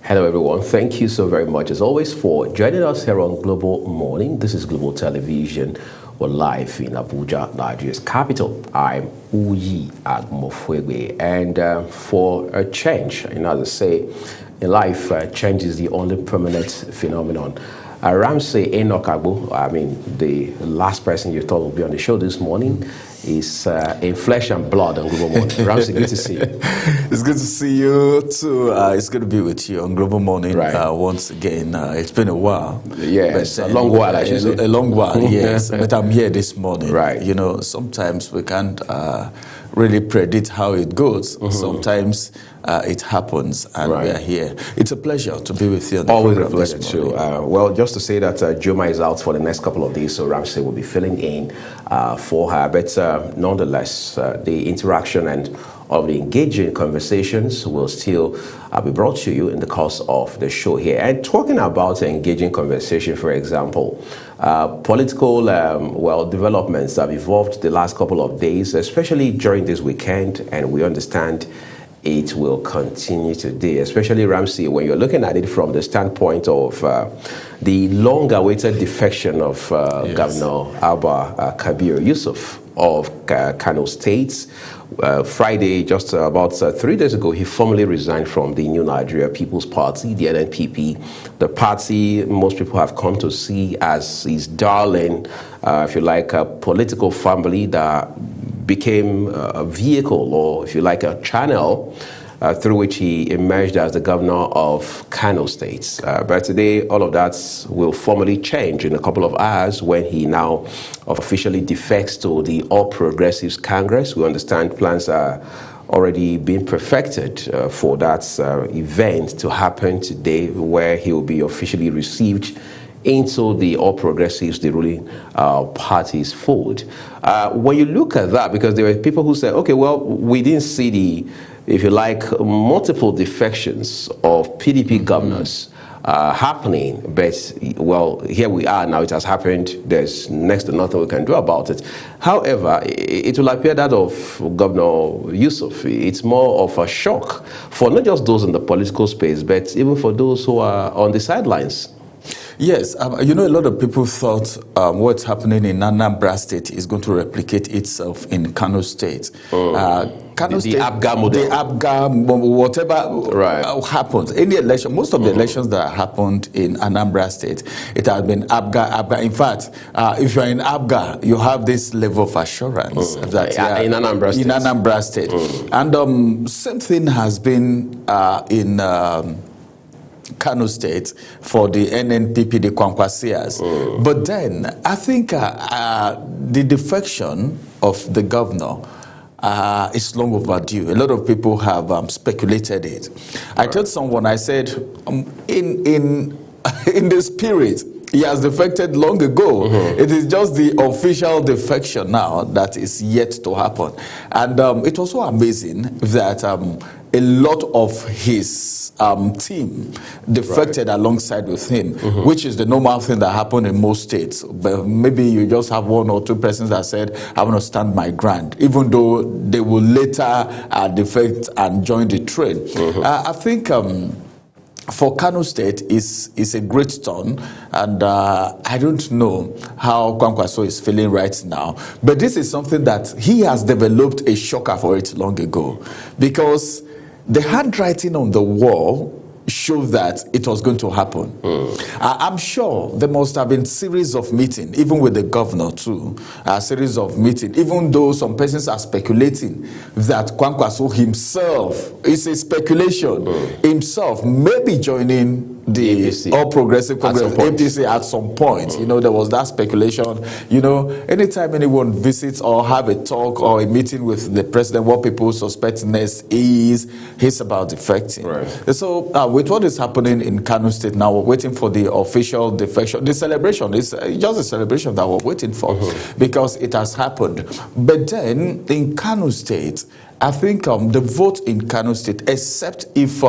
Hello, everyone. Thank you so very much, as always, for joining us here on Global Morning. This is Global Television. We're live in Abuja, Nigeria's capital. I'm Uyi Agmofwegbe. And for a change, as I say, in life, change is the only permanent phenomenon. Ramsey Enoch Agbo, the last person you thought would be on the show this morning, is in flesh and blood on Global Morning. Ramsey, good to see you. It's good to see you too. It's good to be with you on Global Morning once again. It's been a while. Yes, a long while, I should say. A long while, yes. But I'm here this morning. Right. You know, sometimes we can't really predict how it goes. Sometimes it happens, and we are here. It's a pleasure to be with you on the Always a program pleasure, too. Well, just to say that Joma is out for the next couple of days, so Ramsey will be filling in for her. But nonetheless, the interaction and of the engaging conversations will still be brought to you in the course of the show here. And talking about engaging conversation, for example, political developments have evolved the last couple of days, especially during this weekend, and we understand it will continue today, especially Ramsey, when you're looking at it from the standpoint of the long-awaited defection of Governor Abba Kabir Yusuf of Kano State. Friday, just about 3 days ago, he formally resigned from the New Nigeria People's Party, the NNPP, the party most people have come to see as his darling, if you like, a political family that became a vehicle, or if you like, a channel through which he emerged as the governor of Kano State. But today, all of that will formally change in a couple of hours when he now officially defects to the All Progressives Congress. We understand plans are already being perfected for that event to happen today, where he will be officially received into the All Progressives, the ruling party's fold. When you look at that, because there were people who said, okay, well, we didn't see the, if you like, multiple defections of PDP governors happening, but, well, here we are now, it has happened, there's next to nothing we can do about it. However, it will appear that of Governor Yusuf, it's more of a shock for not just those in the political space, but even for those who are on the sidelines. Yes, you know, a lot of people thought what's happening in Anambra State is going to replicate itself in Kano State. Kano State, the APGA model. The APGA, whatever happens. Any election, most of the elections that happened in Anambra State, it has been APGA. In fact, if you're in APGA, you have this level of assurance that in Anambra State. In Anambra State. And same thing has been in Kano State for the NNPP, the Kwankwasias. But then I think the defection of the governor is long overdue. A lot of people have speculated it. I told someone, I said, in the spirit, he has defected long ago. It is just the official defection now that is yet to happen. And it was so amazing that a lot of his team defected alongside with him, which is the normal thing that happened in most states. But maybe you just have one or two persons that said, I want to stand my ground, even though they will later defect and join the train. I think for Kano State is a great turn, and I don't know how Kwankwaso is feeling right now, but this is something that he has developed a shocker for it long ago, because the handwriting on the wall showed that it was going to happen. I'm sure there must have been series of meetings, even with the governor too, a series of meetings, even though some persons are speculating that Kwankwaso himself, it's a speculation, himself may be joining the APC. All Progressive Congress, APC at some point. You know, there was that speculation. You know, anytime anyone visits or have a talk or a meeting with the president, what people suspect next is he's about defecting. So with what is happening in Kano State now, we're waiting for the official defection. The celebration is just a celebration that we're waiting for because it has happened. But then in Kano State, I think the vote in Kano State, except if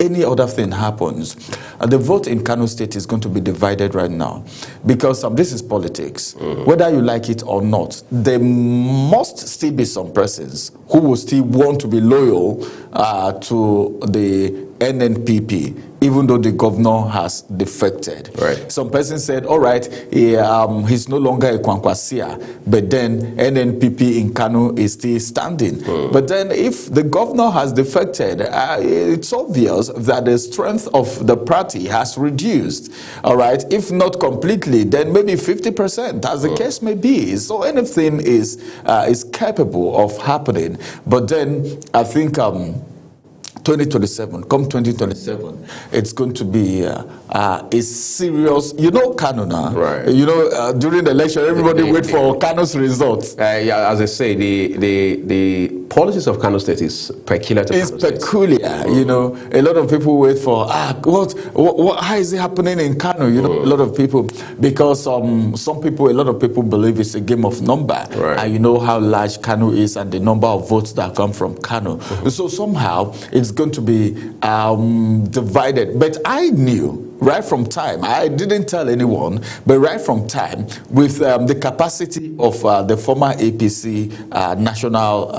any other thing happens, the vote in Kano State is going to be divided right now, because this is politics. Whether you like it or not, there must still be some persons who will still want to be loyal to the NNPP, even though the governor has defected. Right. Some person said, all right, he's no longer a Kwankwasia, but then NNPP in Kano is still standing. But then if the governor has defected, it's obvious that the strength of the party has reduced. All right. If not completely, then maybe 50%, as the case may be. So anything is capable of happening. But then I think 2027, come 2027, it's going to be a serious, Kano now. Right. During the election, everybody wait for Kano's results. Yeah, as I say, the policies of Kano State is peculiar to It's Kano State. peculiar, a lot of people wait for, how is it happening in Kano? A lot of people, because a lot of people believe it's a game of number. Right. And you know how large Kano is and the number of votes that come from Kano. So somehow, it's going to be divided. But I knew right from time, I didn't tell anyone, but right from time, with the capacity of the former APC national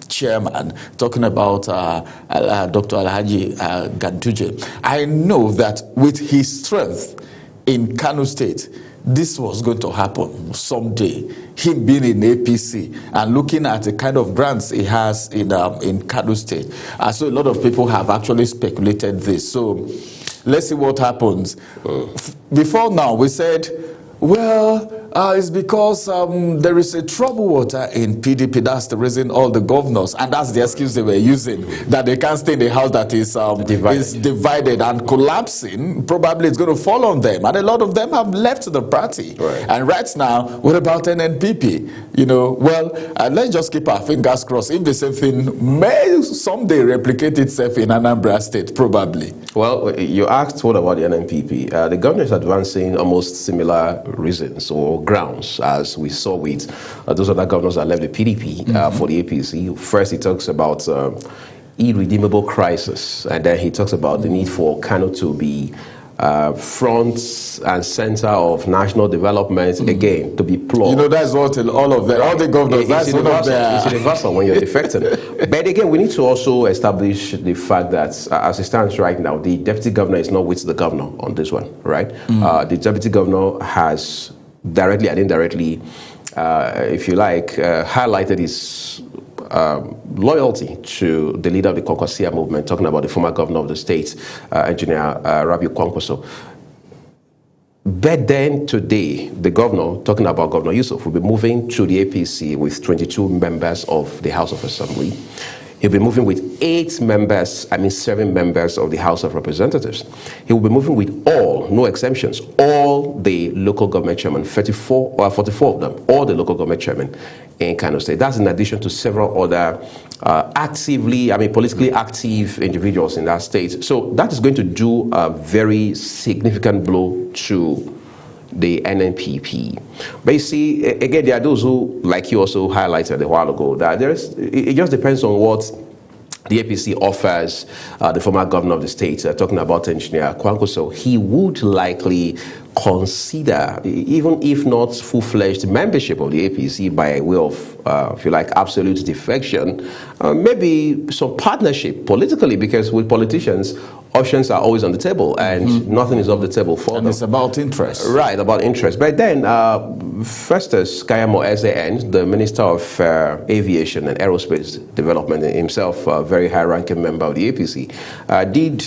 chairman, talking about Dr. Alhaji Ganduje, I know that with his strength in Kano State, this was going to happen someday. Him being in APC and looking at the kind of grants he has in Kano State. So a lot of people have actually speculated this. So let's see what happens. Before now, we said, well, it's because there is a trouble water in PDP. That's the reason all the governors, and that's the excuse they were using, that they can't stay in the house that is divided and collapsing. Probably it's going to fall on them. And a lot of them have left the party. Right. And right now, what about NNPP? Let's just keep our fingers crossed. If the same thing may someday replicate itself in Anambra State, probably. Well, you asked what about the NNPP? The government is advancing almost similar reasons or grounds as we saw with those other governors that left the PDP for the APC. First, he talks about irredeemable crisis, and then he talks about the need for Kano to be front and center of national development, again, to be plugged. That's what all the governors, that's one of their... It's universal when you're defecting. But again, we need to also establish the fact that as it stands right now, the deputy governor is not with the governor on this one, right? The deputy governor has directly and indirectly, if you like, highlighted his loyalty to the leader of the Kwankwasia movement, talking about the former governor of the state, Engineer Rabiu Kwankwaso. But then today, the governor, talking about Governor Yusuf, will be moving to the APC with 22 members of the House of Assembly. He'll be moving with 7 members of the House of Representatives. He will be moving with all, no exemptions, all the local government chairmen, 44 of them, all the local government chairmen in Kano State. That's in addition to several other politically active individuals in that state. So that is going to do a very significant blow to the NNPP. But you see, again, there are those who, like you also highlighted a while ago, that it just depends on what the APC offers the former governor of the state, talking about Engineer Kwankwaso. He would likely consider, even if not full-fledged membership of the APC by way of, if you like, absolute defection, maybe some partnership politically, because with politicians, options are always on the table and nothing is off the table for them. And it's about interest. Right, about interest. But then, Festus Kayamo SAN, the Minister of Aviation and Aerospace Development, himself a very high-ranking member of the APC, did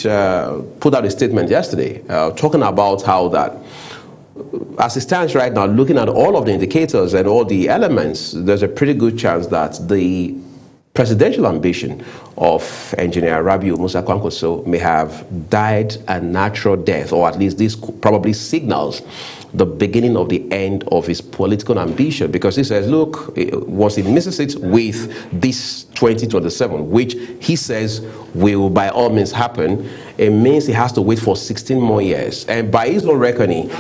put out a statement yesterday talking about how that, as it stands right now, looking at all of the indicators and all the elements, there's a pretty good chance that the presidential ambition of Engineer Rabiu Musa Kwankwaso may have died a natural death, or at least this probably signals the beginning of the end of his political ambition, because he says, look, once he misses it with this 2027, which he says will by all means happen, it means he has to wait for 16 more years. And by his own reckoning,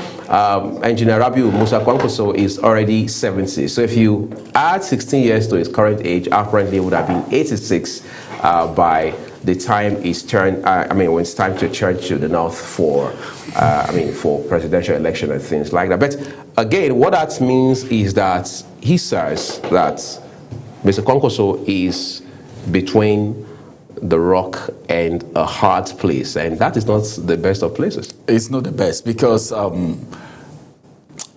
Engineer Rabiu Musa Kwankwaso is already 70. So if you add 16 years to his current age, apparently it would have been 86 by the time it's turned, when it's time to turn to the north for presidential election and things like that. But again, what that means is that he says that Mr. Kwankwaso is between the rock and a hard place, and that is not the best of places. It's not the best because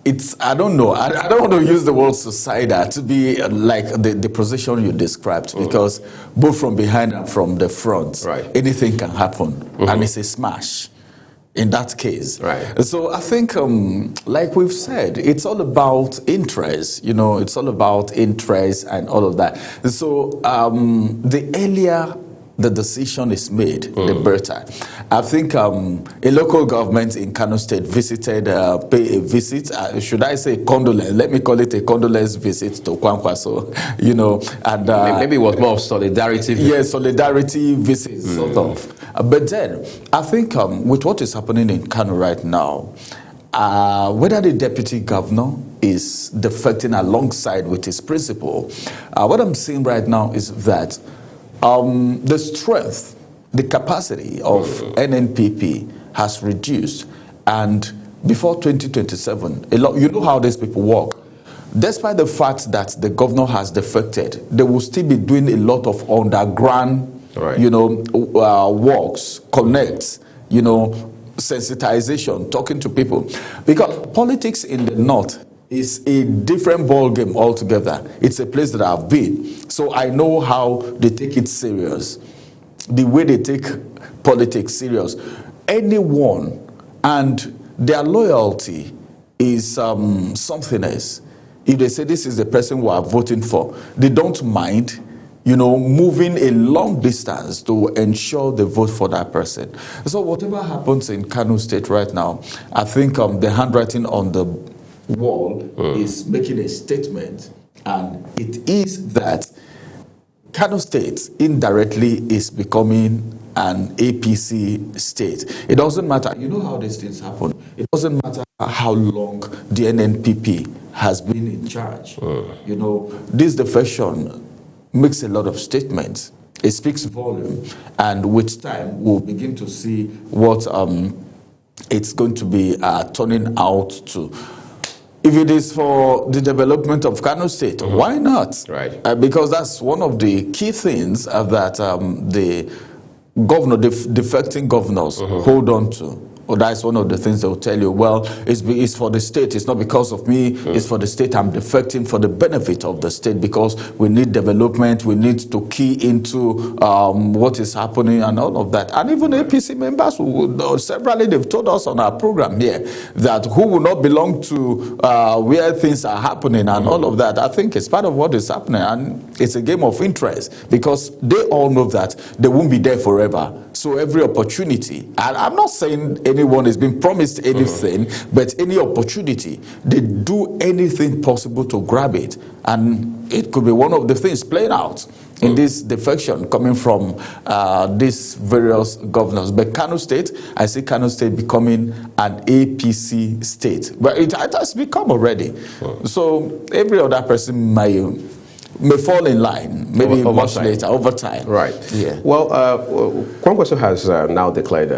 it's, I don't know, I don't want to use the word suicidal to be like the position you described, because both from behind and from the front, anything can happen, and it's a smash in that case. So I think, like we've said, it's all about interest, you know, it's all about interest and all of that. So the earlier the decision is made, the better. I think a local government in Kano State visited, pay a visit, should I say condolence? Let me call it a condolence visit to Kwankwaso, you know, and maybe it was more solidarity visit. Yeah, solidarity visit, sort of. But then, I think with what is happening in Kano right now, whether the deputy governor is defecting alongside with his principal, what I'm seeing right now is that the strength, the capacity of NNPP has reduced, and before 2027, you know how these people work. Despite the fact that the governor has defected, they will still be doing a lot of underground, you know, works, connects, you know, sensitization, talking to people, because politics in the north is a different ball game altogether. It's a place that I've been, so I know how they take it serious, the way they take politics serious. Anyone, and their loyalty is something else. If they say this is the person we are voting for, they don't mind, you know, moving a long distance to ensure they vote for that person. So whatever happens in Kano State right now, I think the handwriting on the wall is making a statement, and it is that Kano State indirectly is becoming an APC state. It doesn't matter, you know how these things happen. It doesn't matter how long the NNPP has been in charge. You know, this defection makes a lot of statements. It speaks volume, and with time we'll begin to see what it's going to be turning out to. If it is for the development of Kano State, why not? Because that's one of the key things that the governor, the defecting governors hold on to. Or that's one of the things they'll tell you, well, it's for the state, it's not because of me, it's for the state, I'm defecting for the benefit of the state, because we need development, we need to key into what is happening and all of that. And even APC members, severally, they've told us on our program here that who will not belong to where things are happening and all of that. I think it's part of what is happening, and it's a game of interest, because they all know that they won't be there forever. So every opportunity, and I'm not saying anyone is being promised anything, but any opportunity, they do anything possible to grab it. And it could be one of the things playing out in this defection coming from these various governors. But Kano State, I see Kano State becoming an APC state. But it has become already. So every other person may fall in line, maybe much later, over time. Yeah. Well, Kwankwaso has now declared,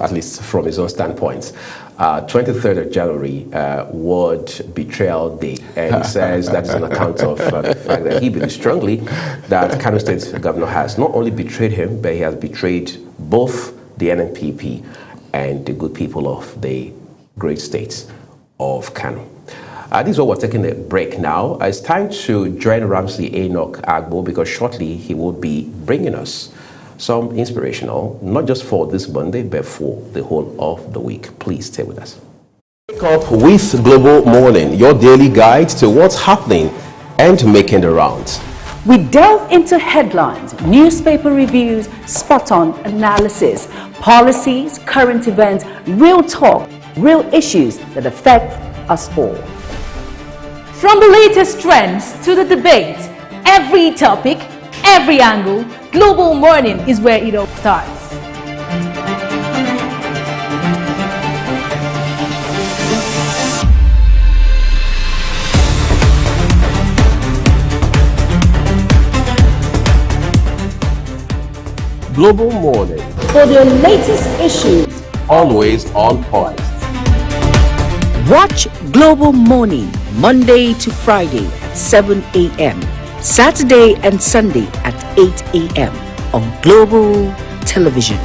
at least from his own standpoint, 23rd of January, World Betrayal Day. And he says that is on account of the fact that he believes strongly that Kano State governor has not only betrayed him, but he has betrayed both the NNPP and the good people of the great state of Kano. This is what we're taking a break now. It's time to join Ramsey Enoch Agbo, because shortly he will be bringing us some inspirational, not just for this Monday, but for the whole of the week. Please stay with us. Wake up with Global Morning, your daily guide to what's happening and making the rounds. We delve into headlines, newspaper reviews, spot-on analysis, policies, current events, real talk, real issues that affect us all. From the latest trends to the debate, every topic, every angle, Global Morning is where it all starts. Global Morning, For the latest issues, always on point. watch Global Morning Monday to Friday at 7 a.m. Saturday and Sunday at 8 a.m. on Global Television.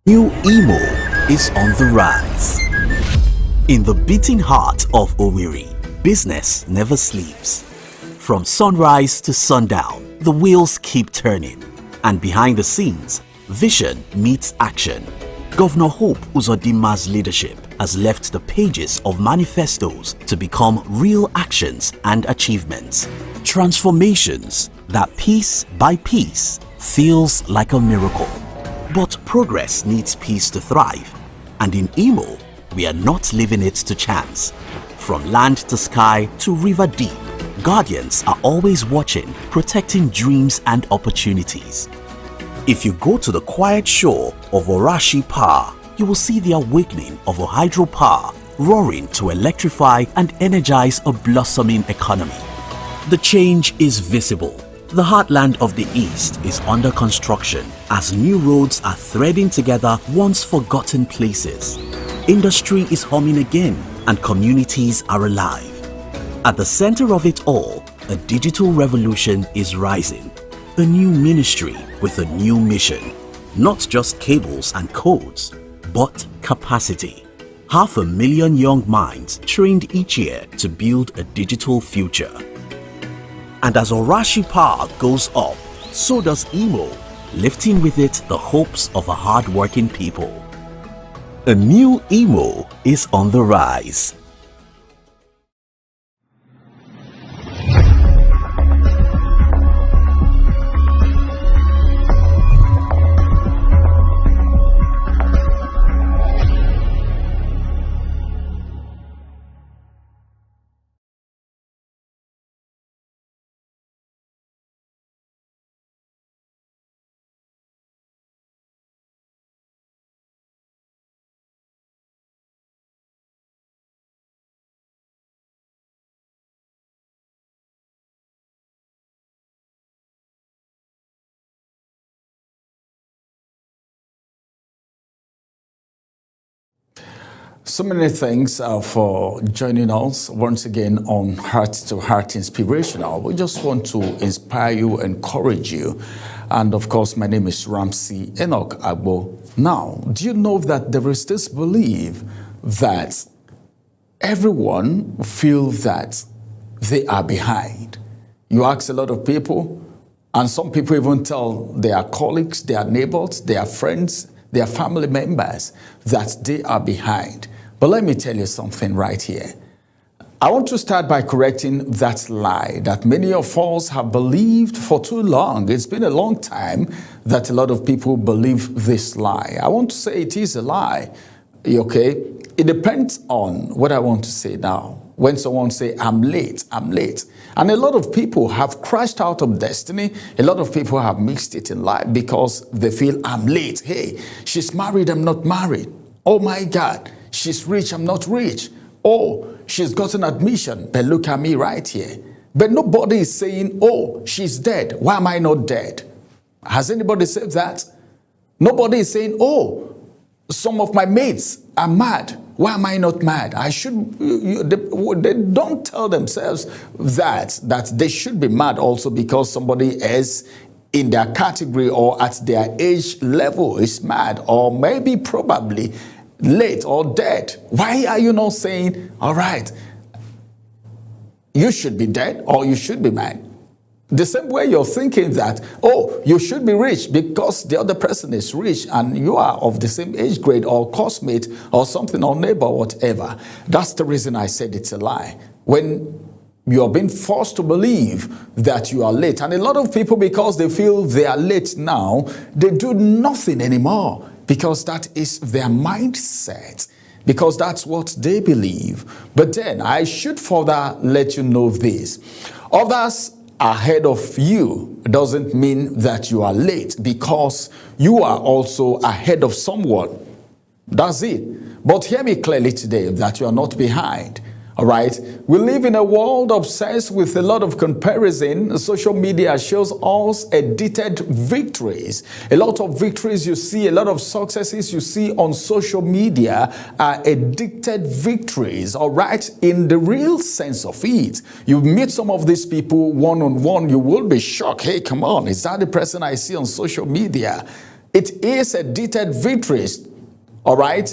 New Imo is on the rise. In the beating heart of Owerri, business never sleeps. From sunrise to sundown, the wheels keep turning. And behind the scenes, vision meets action. Governor Hope Uzodinma's leadership has left the pages of manifestos to become real actions and achievements. Transformations that piece by piece feels like a miracle. But progress needs peace to thrive, and in Imo, we are not leaving it to chance. From land to sky to river deep, guardians are always watching, protecting dreams and opportunities. If you go to the quiet shore of Orashi Power, you will see the awakening of a hydropower roaring to electrify and energize a blossoming economy. The change is visible. The heartland of the East is under construction as new roads are threading together once forgotten places. Industry is humming again and communities are alive. At the center of it all, a digital revolution is rising. A new ministry with a new mission. Not just cables and codes, but capacity. 500,000 young minds trained each year to build a digital future. And as Orashi Power goes up, so does Imo, lifting with it the hopes of a hard-working people. A new Imo is on the rise. So many thanks for joining us once again on Heart to Heart Inspirational. We just want to inspire you, encourage you. And of course, my name is Ramsey Enoch Agbo. Now, do you know that there is this belief that everyone feels that they are behind? You ask a lot of people, and some people even tell their colleagues, their neighbors, their friends, their family members that they are behind. But let me tell you something right here. I want to start by correcting that lie that many of us have believed for too long. It's been a long time that a lot of people believe this lie. I want to say it is a lie, okay? It depends on what I want to say now. when someone say, I'm late, I'm late. And a lot of people have crashed out of destiny. A lot of people have mixed it in life because they feel, I'm late. Hey, she's married, I'm not married. Oh my God, she's rich, I'm not rich. Oh, she's gotten admission, but look at me right here. But nobody is saying, oh, she's dead. Why am I not dead? Has anybody said that? Nobody is saying, oh, some of my mates are mad. Why am I not mad? I should. They don't tell themselves that they should be mad also because somebody is in their category or at their age level is mad or maybe probably late or dead. Why are you not saying, all right, you should be dead or you should be mad? The same way you're thinking that, oh, you should be rich because the other person is rich and you are of the same age grade or classmate or something or neighbor or whatever. That's the reason I said it's a lie. When you are being forced to believe that you are late. And a lot of people, because they feel they are late now, they do nothing anymore because that is their mindset. Because that's what they believe. But then I should further let you know this. Others ahead of you doesn't mean that you are late because you are also ahead of someone. That's it. But hear me clearly today that you are not behind. All right. We live in a world obsessed with a lot of comparison. Social media shows us edited victories. A lot of victories you see, a lot of successes you see on social media are edited victories. All right. In the real sense of it, you meet some of these people one-on-one, you will be shocked. Hey, come on. Is that the person I see on social media? It is edited victories. All right.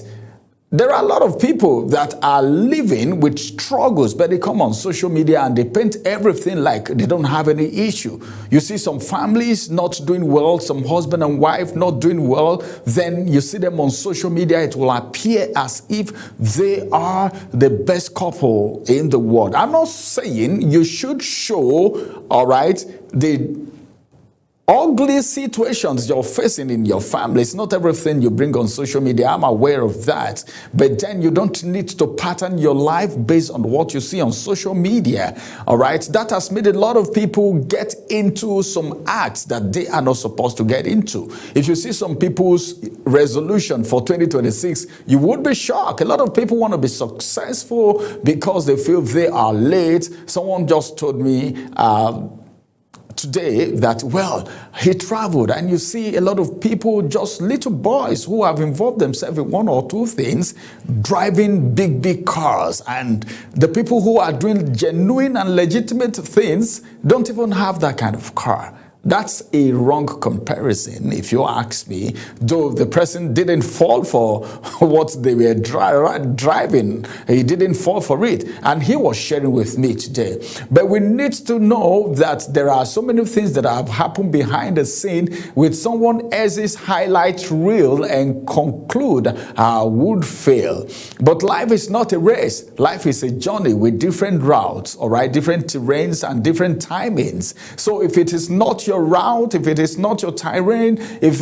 There are a lot of people that are living with struggles, but they come on social media and they paint everything like they don't have any issue. You see some families not doing well, some husband and wife not doing well, then you see them on social media, it will appear as if they are the best couple in the world. I'm not saying you should show, all right, the ugly situations you're facing in your family. It's not everything you bring on social media. I'm aware of that. But then you don't need to pattern your life based on what you see on social media. All right. That has made a lot of people get into some acts that they are not supposed to get into. If you see some people's resolution for 2026, you would be shocked. A lot of people want to be successful because they feel they are late. Someone just told me, today that, well, he traveled and you see a lot of people, just little boys who have involved themselves in one or two things, driving big cars, and the people who are doing genuine and legitimate things don't even have that kind of car. That's a wrong comparison, if you ask me, though the person didn't fall for what they were driving. He didn't fall for it. And he was sharing with me today. But we need to know that there are so many things that have happened behind the scene with someone else's highlight reel and conclude would fail. But life is not a race. Life is a journey with different routes, all right, different terrains and different timings. So if it is not your route, if it is not your terrain, if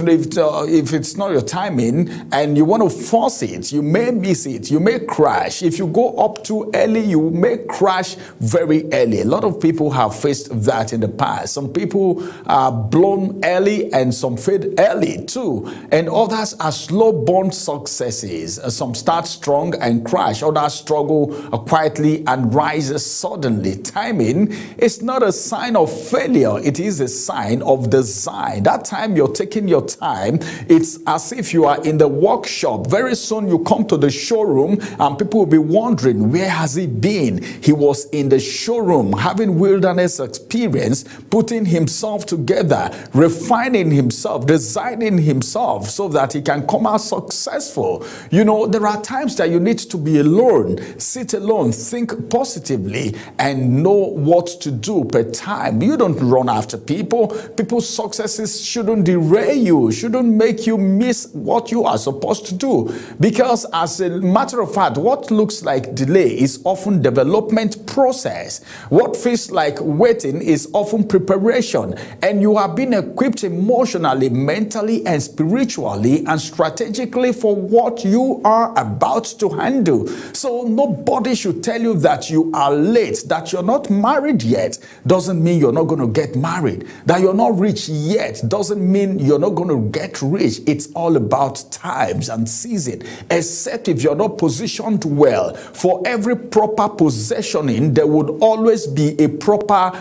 it's not your timing and you want to force it, you may miss it, you may crash. If you go up too early, you may crash very early. A lot of people have faced that in the past. Some people are blown early and some fade early too, and others are slow-born successes. Some start strong and crash, others struggle quietly and rise suddenly. Timing is not a sign of failure, it is a sign of design. That time you're taking your time, it's as if you are in the workshop. Very soon you come to the showroom and people will be wondering, where has he been? He was in the showroom having wilderness experience, putting himself together, refining himself, designing himself so that he can come out successful. You know, there are times that you need to be alone, sit alone, think positively and know what to do per time. You don't run after people. people's successes shouldn't derail you, shouldn't make you miss what you are supposed to do. Because as a matter of fact, what looks like delay is often development process. What feels like waiting is often preparation. And you are being equipped emotionally, mentally, and spiritually and strategically for what you are about to handle. So nobody should tell you that you are late, that you're not married yet, doesn't mean you're not going to get married. That you're not rich yet doesn't mean you're not going to get rich. It's all about times and season. Except if you're not positioned well. For every proper possessioning, there would always be a proper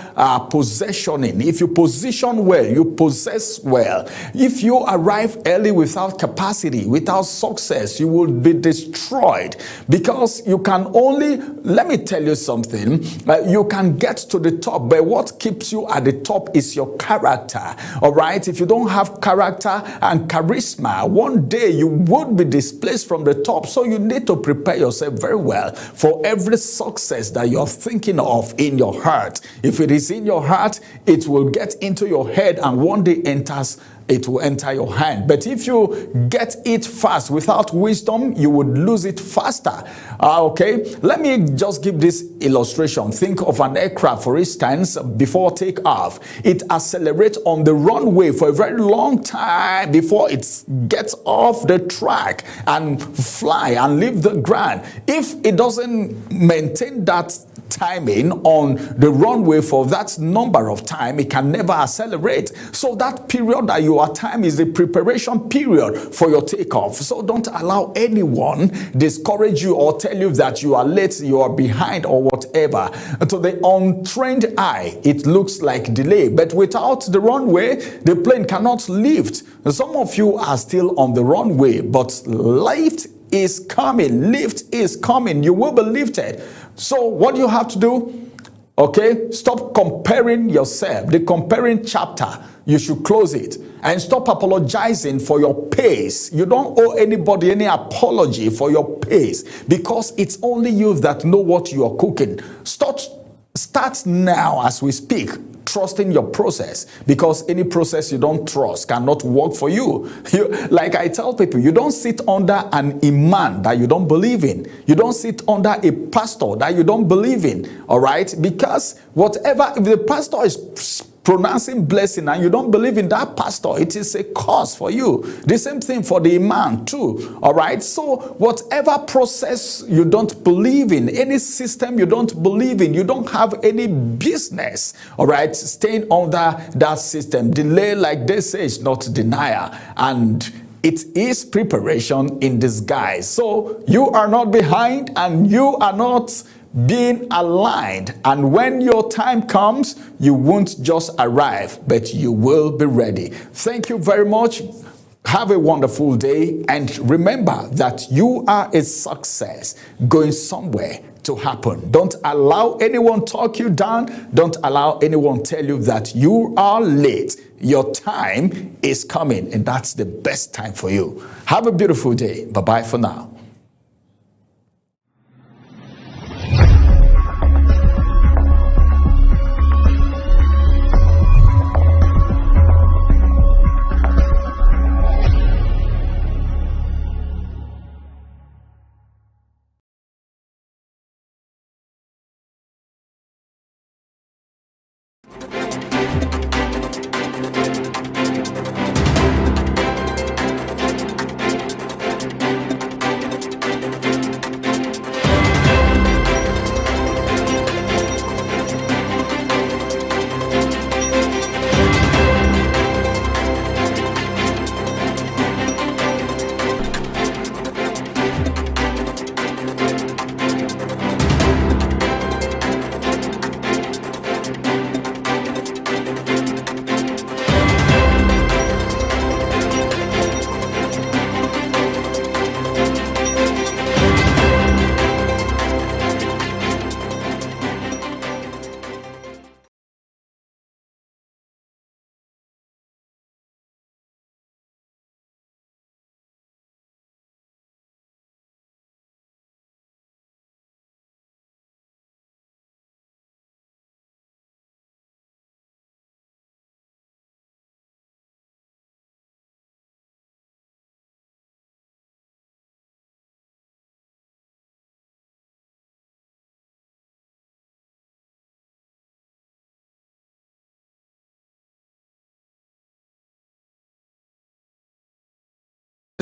possessioning. If you position well, you possess well. If you arrive early without capacity, without success, you will be destroyed. Because you can only, let me tell you something, you can get to the top, but what keeps you at the top is your character. All right? If you don't have character and charisma, one day you would be displaced from the top. So you need to prepare yourself very well for every success that you're thinking of in your heart. If it is in your heart, it will get into your head and one day it will enter your hand. But if you get it fast without wisdom, you would lose it faster. Okay, let me just give this illustration. Think of an aircraft, for instance, before takeoff. It accelerates on the runway for a very long time before it gets off the track and fly and leave the ground. If it doesn't maintain that timing on the runway for that number of time, it can never accelerate. So that period that you are time is the preparation period for your takeoff. So don't allow anyone discourage you or tell you that you are late, you are behind, or whatever. To the untrained eye, it looks like delay, but without the runway, the plane cannot lift. Some of you are still on the runway, but lift is coming, lift is coming, you will be lifted. So what do you have to do? Okay, stop comparing yourself. The comparing chapter, you should close it. And stop apologizing for your pace. You don't owe anybody any apology for your pace, because it's only you that know what you are cooking. Start now as we speak, trusting your process, because any process you don't trust cannot work for you. Like I tell people, you don't sit under an imam that you don't believe in. You don't sit under a pastor that you don't believe in. All right? Because whatever, if the pastor is pronouncing blessing and you don't believe in that pastor, it is a cause for you. The same thing for the imam too. All right? So whatever process you don't believe in, any system you don't believe in, you don't have any business, all right, staying under that system. Delay, like they say, is not denial. And it is preparation in disguise. So you are not behind and you are not being aligned, and when your time comes, you won't just arrive, but you will be ready. Thank you very much. Have a wonderful day, and remember that you are a success going somewhere to happen. Don't allow anyone talk you down. Don't allow anyone tell you that you are late. Your time is coming, and that's the best time for you. Have a beautiful day. Bye-bye for now.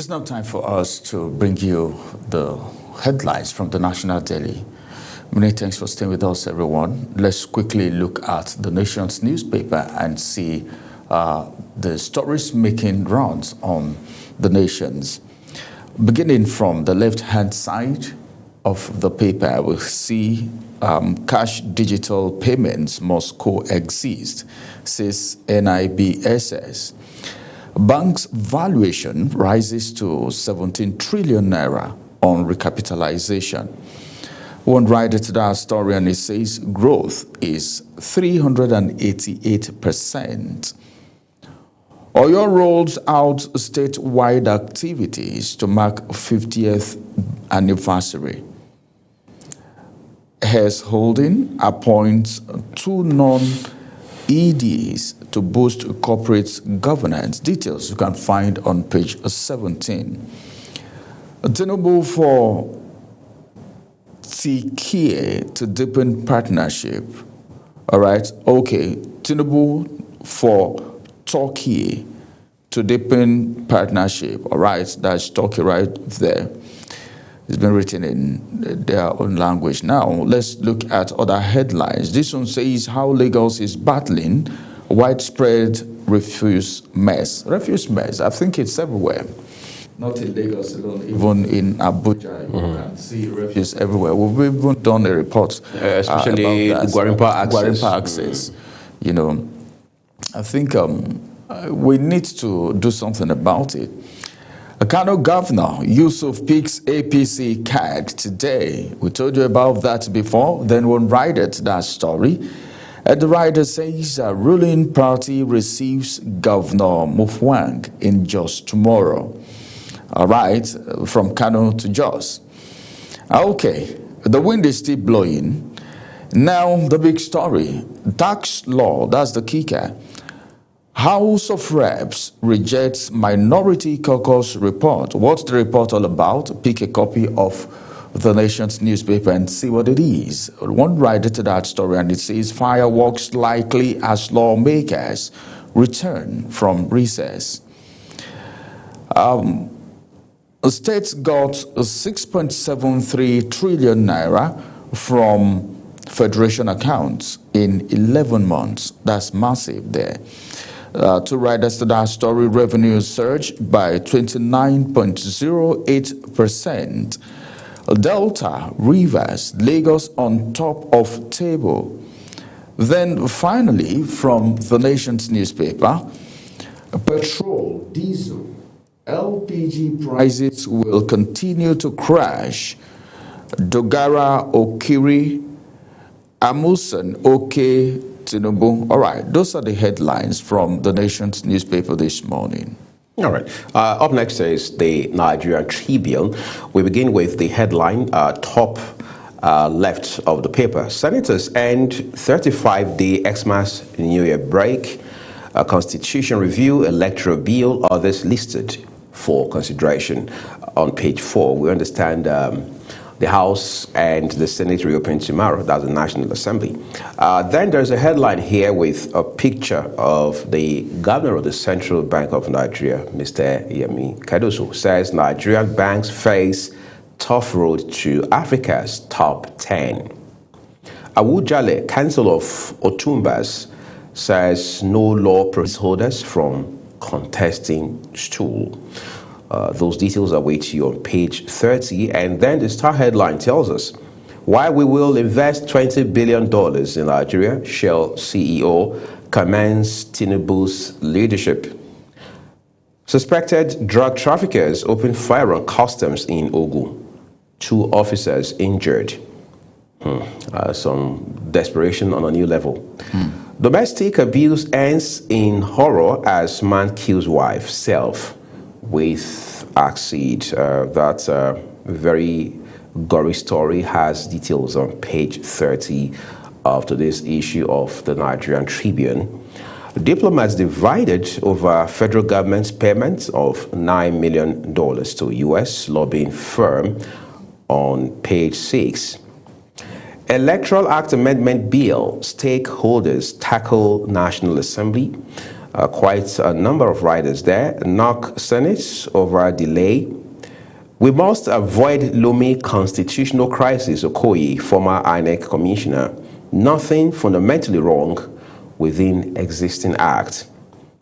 It's now time for us to bring you the headlines from the National Daily. Many thanks for staying with us, everyone. Let's quickly look at the nation's newspaper and see the stories making rounds on the nations. Beginning from the left-hand side of the paper, we see cash digital payments must coexist, says NIBSS. Bank's valuation rises to 17 trillion naira on recapitalization. One writer to that story, and it says growth is 388%. Oyo rolls out statewide activities to mark 50th anniversary. Hess Holding appoints 2 non-EDs to boost corporate governance. Details you can find on page 17. Tinubu for Turkey to deepen partnership. All right, okay. Tinubu for Turkey to deepen partnership. All right, that's Turkey right there. It's been written in their own language. Now, let's look at other headlines. This one says how Lagos is battling widespread refuse mess. Refuse mess, I think it's everywhere. Not in Lagos alone, even in Abuja, you can see refuse everywhere. We've even done a report especially about that. Gwarinpa access. Gwarinpa access. You know, I think we need to do something about it. Kano Governor Yusuf picks APC card today. We told you about that before. Then one writer to that story. And the writer says ruling party receives Governor Mufwang in Jos tomorrow. All right, from Kano to Jos. Okay, the wind is still blowing. Now the big story. Tax law, that's the kicker. House of Reps rejects Minority Caucus report. What's the report all about? Pick a copy of the nation's newspaper and see what it is. One writer to that story, and it says fireworks likely as lawmakers return from recess. States got 6.73 trillion naira from federation accounts in 11 months. That's massive there. Two writers to that story, revenue surged by 29.08%. Delta, Rivers, Lagos on top of table. Then finally, from the nation's newspaper, petrol, diesel, LPG prices will continue to crash. Dogara Okiri, Amusan Oke Tinubu. All right, those are the headlines from the nation's newspaper this morning. All right. Up next is the Nigerian Tribune. We begin with the headline, top left of the paper. Senators end 35-day Xmas New Year break. Constitution review, electoral bill, others listed for consideration. On page 4, we understand the House and the Senate reopen tomorrow. That's the National Assembly. Then there's a headline here with a picture of the governor of the Central Bank of Nigeria, Mr. Yemi Cardoso. Says Nigerian banks face tough road to Africa's top 10. Awujale, Council of Otumbas, says no law prohibits holders from contesting stool. Those details are waiting you on page 30. And then the Star headline tells us why we will invest $20 billion in Nigeria. Shell CEO commends Tinubu's leadership. Suspected drug traffickers open fire on customs in Ogun. 2 officers injured. Some desperation on a new level. Domestic abuse ends in horror as man kills wife, self with acid. That's a very gory story. Has details on page 30 of today's issue of the Nigerian Tribune. Diplomats divided over federal government's payment of $9 million to U.S. lobbying firm on page 6. Electoral Act Amendment Bill, stakeholders tackle National Assembly. quite a number of riders there. Knock Senate over delay. We must avoid looming constitutional crisis, Okoye, former INEC commissioner. Nothing fundamentally wrong within existing act.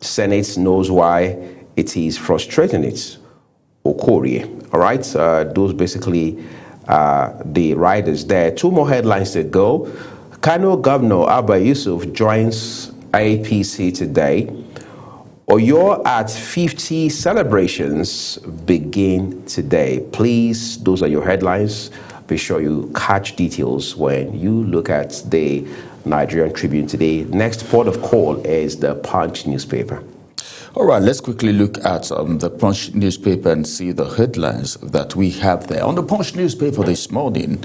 Senate knows why it is frustrating it, Okoye. All right, those basically the riders there. Two more headlines to go. Kano Governor Abba Yusuf joins APC today. Oyo at 50 celebrations begin today. Please, those are your headlines. Be sure you catch details when you look at the Nigerian Tribune today. Next port of call is the Punch newspaper. All right, let's quickly look at the Punch newspaper and see the headlines that we have there. On the Punch newspaper this morning,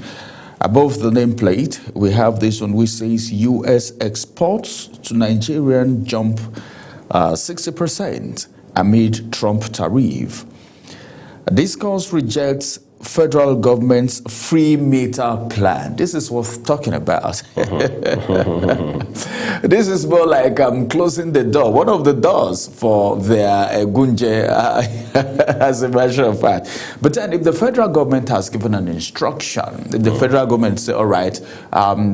above the nameplate, we have this one which says U.S. exports to Nigerian jump 60% amid Trump tariff. Discourse rejects federal government's free meter plan. This is worth talking about. This is more like closing the door, one of the doors for their Gunje, as a matter of fact. But then if the federal government has given an instruction, if the federal government say, all right,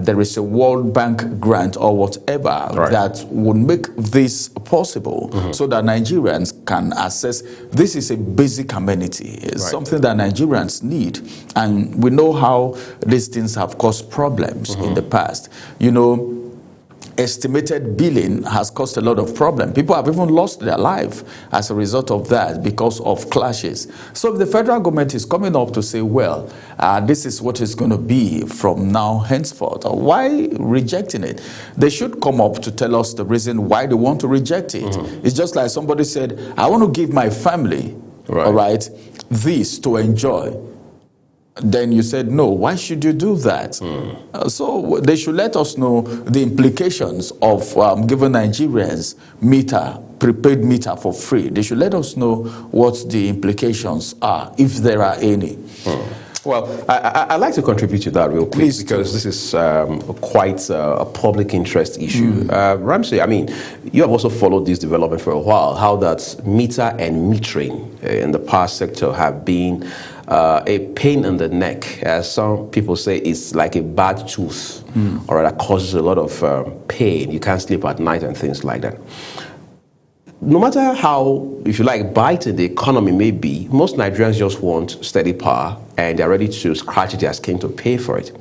there is a World Bank grant or whatever that would make this possible so that Nigerians can access, this is a basic amenity. It's something that Nigerians need, and we know how these things have caused problems in the past. You know, estimated billing has caused a lot of problem. People have even lost their life as a result of that because of clashes. So if the federal government is coming up to say, well, this is what it's going to be from now henceforth, why rejecting it? They should come up to tell us the reason why they want to reject it. It's just like somebody said, I want to give my family, all right, this to enjoy. Then you said, no, why should you do that? So they should let us know the implications of giving Nigerians prepaid meter for free. They should let us know what the implications are, if there are any. Well, I'd like to contribute to that real quick, because this is quite a public interest issue. Ramsey, I mean, you have also followed this development for a while, how that meter and metering in the power sector have been a pain in the neck. As some people say, it's like a bad tooth, or that causes a lot of pain. You can't sleep at night and things like that. No matter how, if you like, biting the economy may be, most Nigerians just want steady power, and they're ready to scratch their skin to pay for it.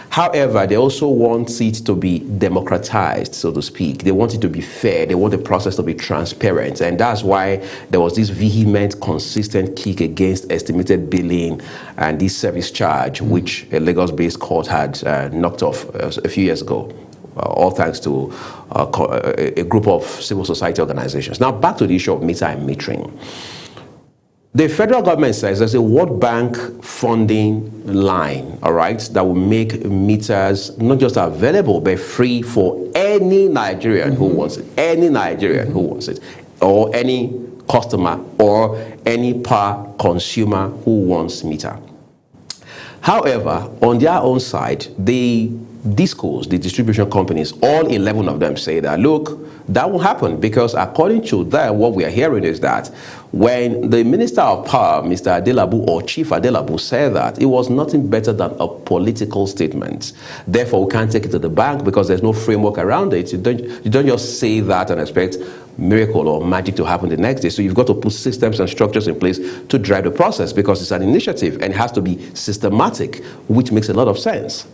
However, they also want it to be democratized, so to speak. They want it to be fair. They want the process to be transparent. And that's why there was this vehement, consistent kick against estimated billing and this service charge, which a Lagos-based court had knocked off a few years ago. All thanks to a group of civil society organizations. Now, back to the issue of meter and metering. The federal government says there's a World Bank funding line, all right, that will make meters not just available, but free for any Nigerian who wants it, any Nigerian who wants it, or any customer or any power consumer who wants meter. However, on their own side, the DISCOs, the distribution companies, all 11 of them say that, look, that won't happen, because according to them, what we are hearing is that when the Minister of Power, Mr. Adelabu, or Chief Adelabu, said that, it was nothing better than a political statement. Therefore, we can't take it to the bank because there's no framework around it. You don't just say that and expect miracle or magic to happen the next day. So you've got to put systems and structures in place to drive the process, because it's an initiative and it has to be systematic, which makes a lot of sense.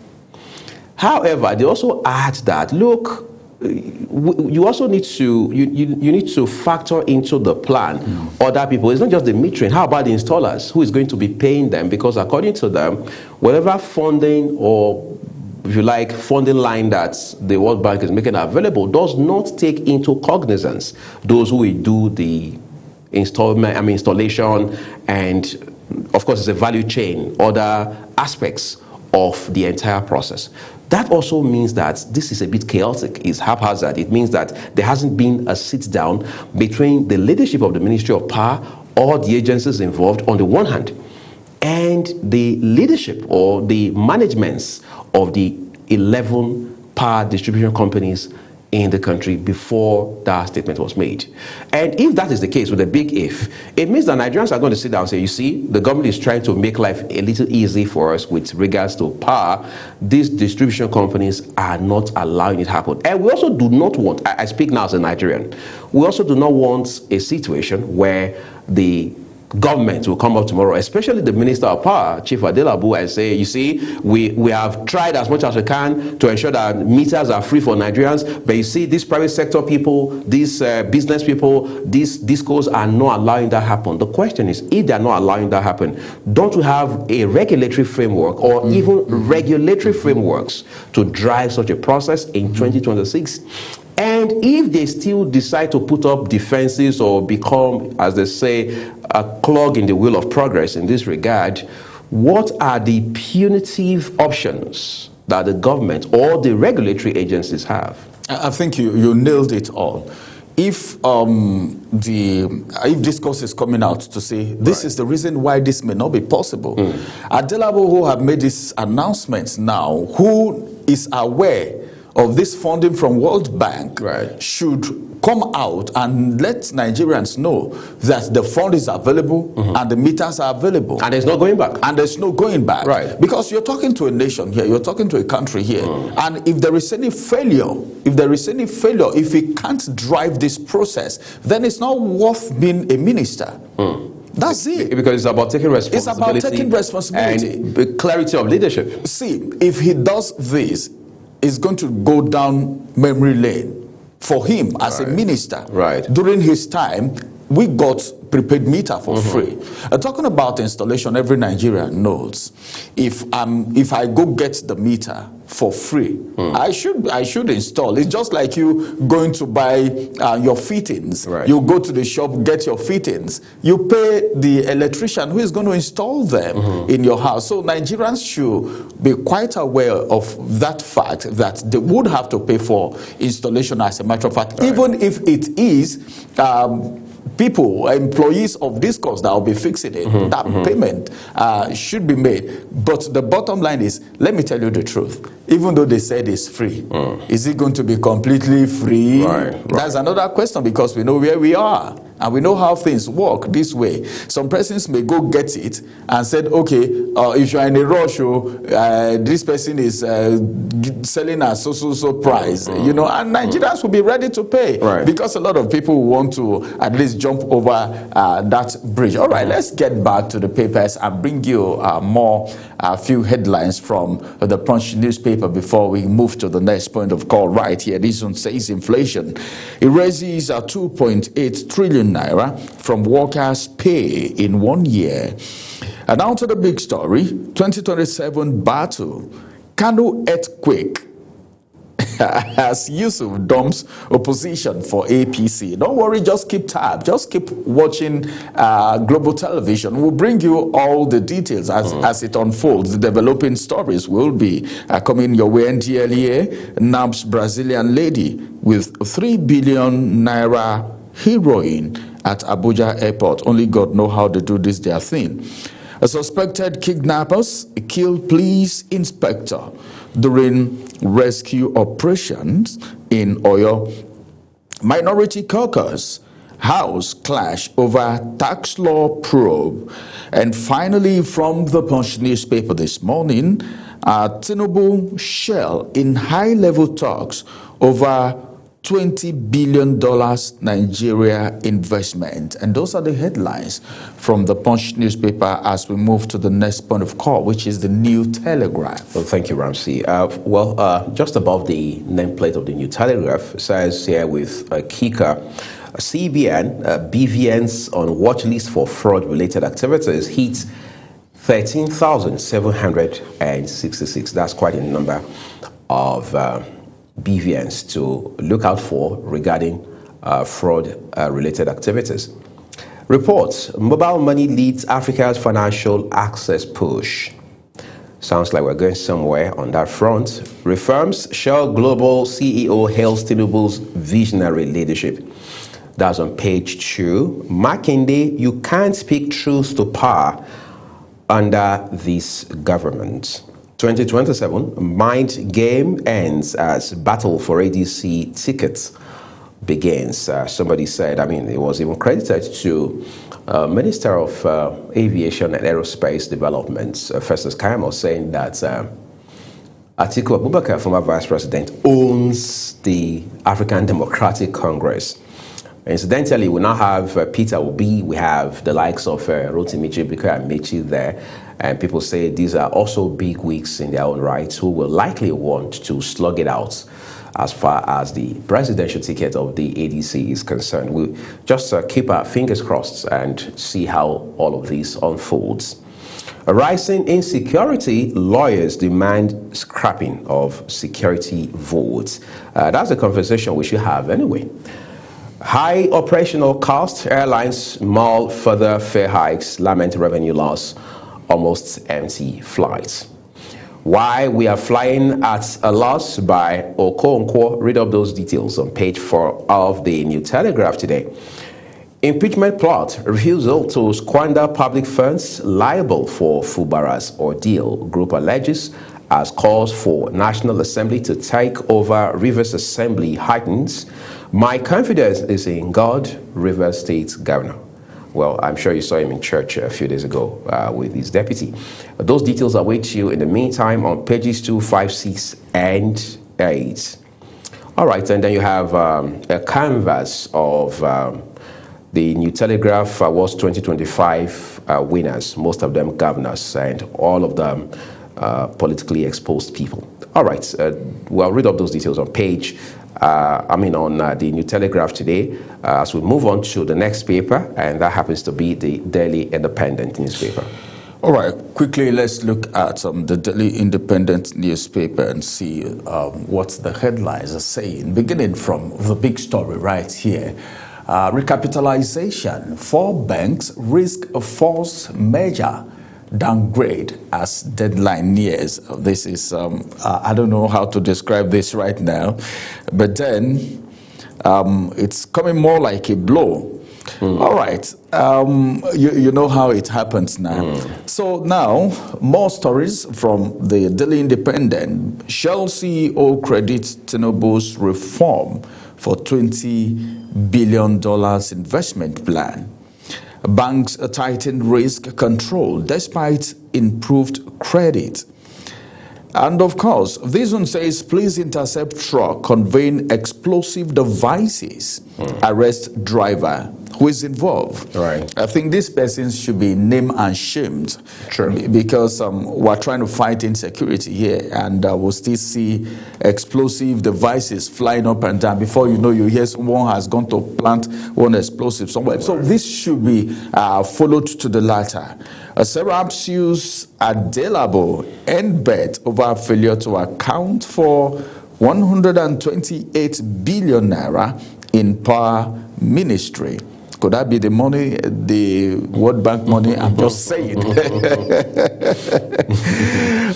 However, they also add that, look, you also need to you need to factor into the plan other people. It's not just the metering. How about the installers? Who is going to be paying them? Because according to them, whatever funding, or if you like, funding line that the World Bank is making available does not take into cognizance those who will do the installation, and of course it's a value chain, other aspects of the entire process. That also means that this is a bit chaotic, it's haphazard. It means that there hasn't been a sit down between the leadership of the Ministry of Power or the agencies involved on the one hand, and the leadership or the managements of the 11 power distribution companies in the country before that statement was made. And if that is the case, with a big if, it means that Nigerians are going to sit down and say, you see, the government is trying to make life a little easy for us with regards to power. These distribution companies are not allowing it to happen. And we also do not want, I speak now as a Nigerian, we also do not want a situation where the government will come up tomorrow, especially the Minister of Power, Chief Adelabu, and say, you see, we have tried as much as we can to ensure that meters are free for Nigerians, but you see, these private sector people, these business people, these discos are not allowing that happen. The question is, if they're not allowing that happen, don't we have a regulatory framework or even regulatory frameworks to drive such a process in 2026? And if they still decide to put up defenses or become, as they say, a clog in the wheel of progress in this regard, what are the punitive options that the government or the regulatory agencies have? I think you nailed it all. If discourse is coming out to say this is the reason why this may not be possible, Adelabu, who have made these announcements now, who is aware of this funding from World Bank, should come out and let Nigerians know that the fund is available and the meters are available. And there's no going back. And there's no going back. Right. Because you're talking to a nation here, you're talking to a country here. And if there is any failure, if we can't drive this process, then it's not worth being a minister. That's it. Because it's about taking responsibility. It's about taking responsibility. And the clarity of leadership. See, if he does this, it's going to go down memory lane for him as a minister. During his time, we got prepaid meter for free. Talking about installation, every Nigerian knows if I go get the meter for free, I should install. It's just like you going to buy your fittings. You go to the shop, get your fittings. You pay the electrician who is going to install them in your house. So Nigerians should be quite aware of that fact that they would have to pay for installation, as a matter of fact, even if it is people, employees of Discourse that will be fixing it, that payment should be made. But the bottom line is, let me tell you the truth. Even though they said it's free, is it going to be completely free? That's another question, because we know where we are. And we know how things work this way. Some persons may go get it and said, okay, if you're in a rush, this person is selling at so price, you know, and Nigerians will be ready to pay because a lot of people want to at least jump over that bridge. All right, let's get back to the papers and bring you a few headlines from the Punch newspaper before we move to the next point of call right here. This one says inflation. It raises 2.8 trillion naira from workers' pay in 1 year. And now to the big story, 2027 battle. Kano earthquake as Yusuf dumps opposition for APC. Don't worry, just keep tab. Just keep watching Global Television. We'll bring you all the details as it unfolds. The developing stories will be coming your way. NDLEA nabs Brazilian lady with 3 billion naira heroin at Abuja airport. Only God know how to do this their thing. A suspected kidnappers killed police inspector during rescue operations in Oyo. Minority caucus house clash over tax law probe. And finally, from the Punch newspaper this morning, Tinubu Shell in high-level talks over $20 billion Nigeria investment. And those are the headlines from the Punch newspaper as we move to the next point of call, which is the New Telegraph. Well, thank you, Ramsey. Just above the nameplate of the New Telegraph, it says here with Kika, CBN, BVN's on watch list for fraud-related activities hits 13,766. That's quite a number of BVNs to look out for regarding fraud-related activities. Reports, mobile money leads Africa's financial access push. Sounds like we're going somewhere on that front. Reforms, Shell Global CEO hails Tinubu's visionary leadership. That's on page 2. Makinde, you can't speak truth to power under this government. 2027, mind game ends as battle for ADC tickets begins. Somebody said, it was even credited to Minister of Aviation and Aerospace Development, Festus Keyamo, saying that Atiku Abubakar, former vice president, owns the African Democratic Congress. Incidentally, we now have Peter Obi, we have the likes of Rotimi Jibika and Mechi there, and people say these are also big wigs in their own right who will likely want to slug it out as far as the presidential ticket of the ADC is concerned. We'll just keep our fingers crossed and see how all of this unfolds. A rising insecurity, lawyers demand scrapping of security votes. That's a conversation we should have anyway. High operational cost, airlines mull further fare hikes, lament revenue loss, almost empty flights. Why we are flying at a loss by Okonkwo. Read up those details on page 4 of the New Telegraph today. Impeachment plot, refusal to squander public funds, liable for Fubara's ordeal. Group alleges as calls for National Assembly to take over Rivers Assembly heightens. My confidence is in God, Rivers State Governor. Well, I'm sure you saw him in church a few days ago with his deputy. Those details await you in the meantime on pages 2, 5, 6, and 8. All right, and then you have a canvas of the New Telegraph Awards 2025 winners, most of them governors, and all of them politically exposed people. All right, we'll read up those details on page on the New Telegraph today as we move on to the next paper, and that happens to be the Daily Independent newspaper. All right, quickly let's look at the Daily Independent newspaper and see what the headlines are saying, beginning from the big story right here. Recapitalization, 4 banks risk a forced merger downgrade as deadline nears. This is, I don't know how to describe this right now, but then it's coming more like a blow. All right, you know how it happens now. So now, more stories from the Daily Independent. Shell CEO credits Tinubu's reform for $20 billion investment plan. Banks tighten risk control despite improved credit. And of course, this one says, please intercept truck conveying explosive devices. Arrest driver who is involved. Right. I think this person should be named and shamed. True. Because we're trying to fight insecurity here, and we'll still see explosive devices flying up and down. Before you know, you hear someone has gone to plant one explosive somewhere. Right. So this should be followed to the latter. Serap sues Adelabo and bet over failure to account for 128 billion naira in power ministry. Could that be the money, the World Bank money? I'm just saying.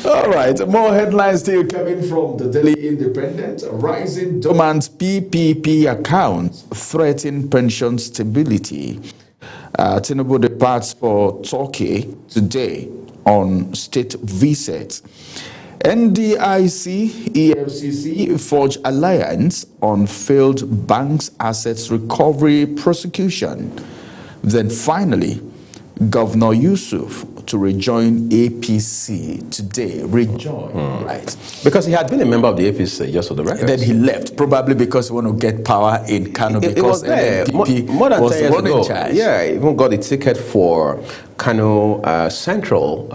All right, more headlines still coming from the Daily Independent. Rising dormant PPP accounts threaten pension stability. Tinubu departs for Turkey today on state visit. NDIC, EFCC forge alliance on failed banks' assets recovery prosecution. Then finally, Governor Yusuf to rejoin APC today. Rejoin, right? Because he had been a member of the APC, just for the record. Then he left, probably because he want to get power in Kano, because it was there. More than 10 years ago. Yeah, he even got a ticket for Kano Central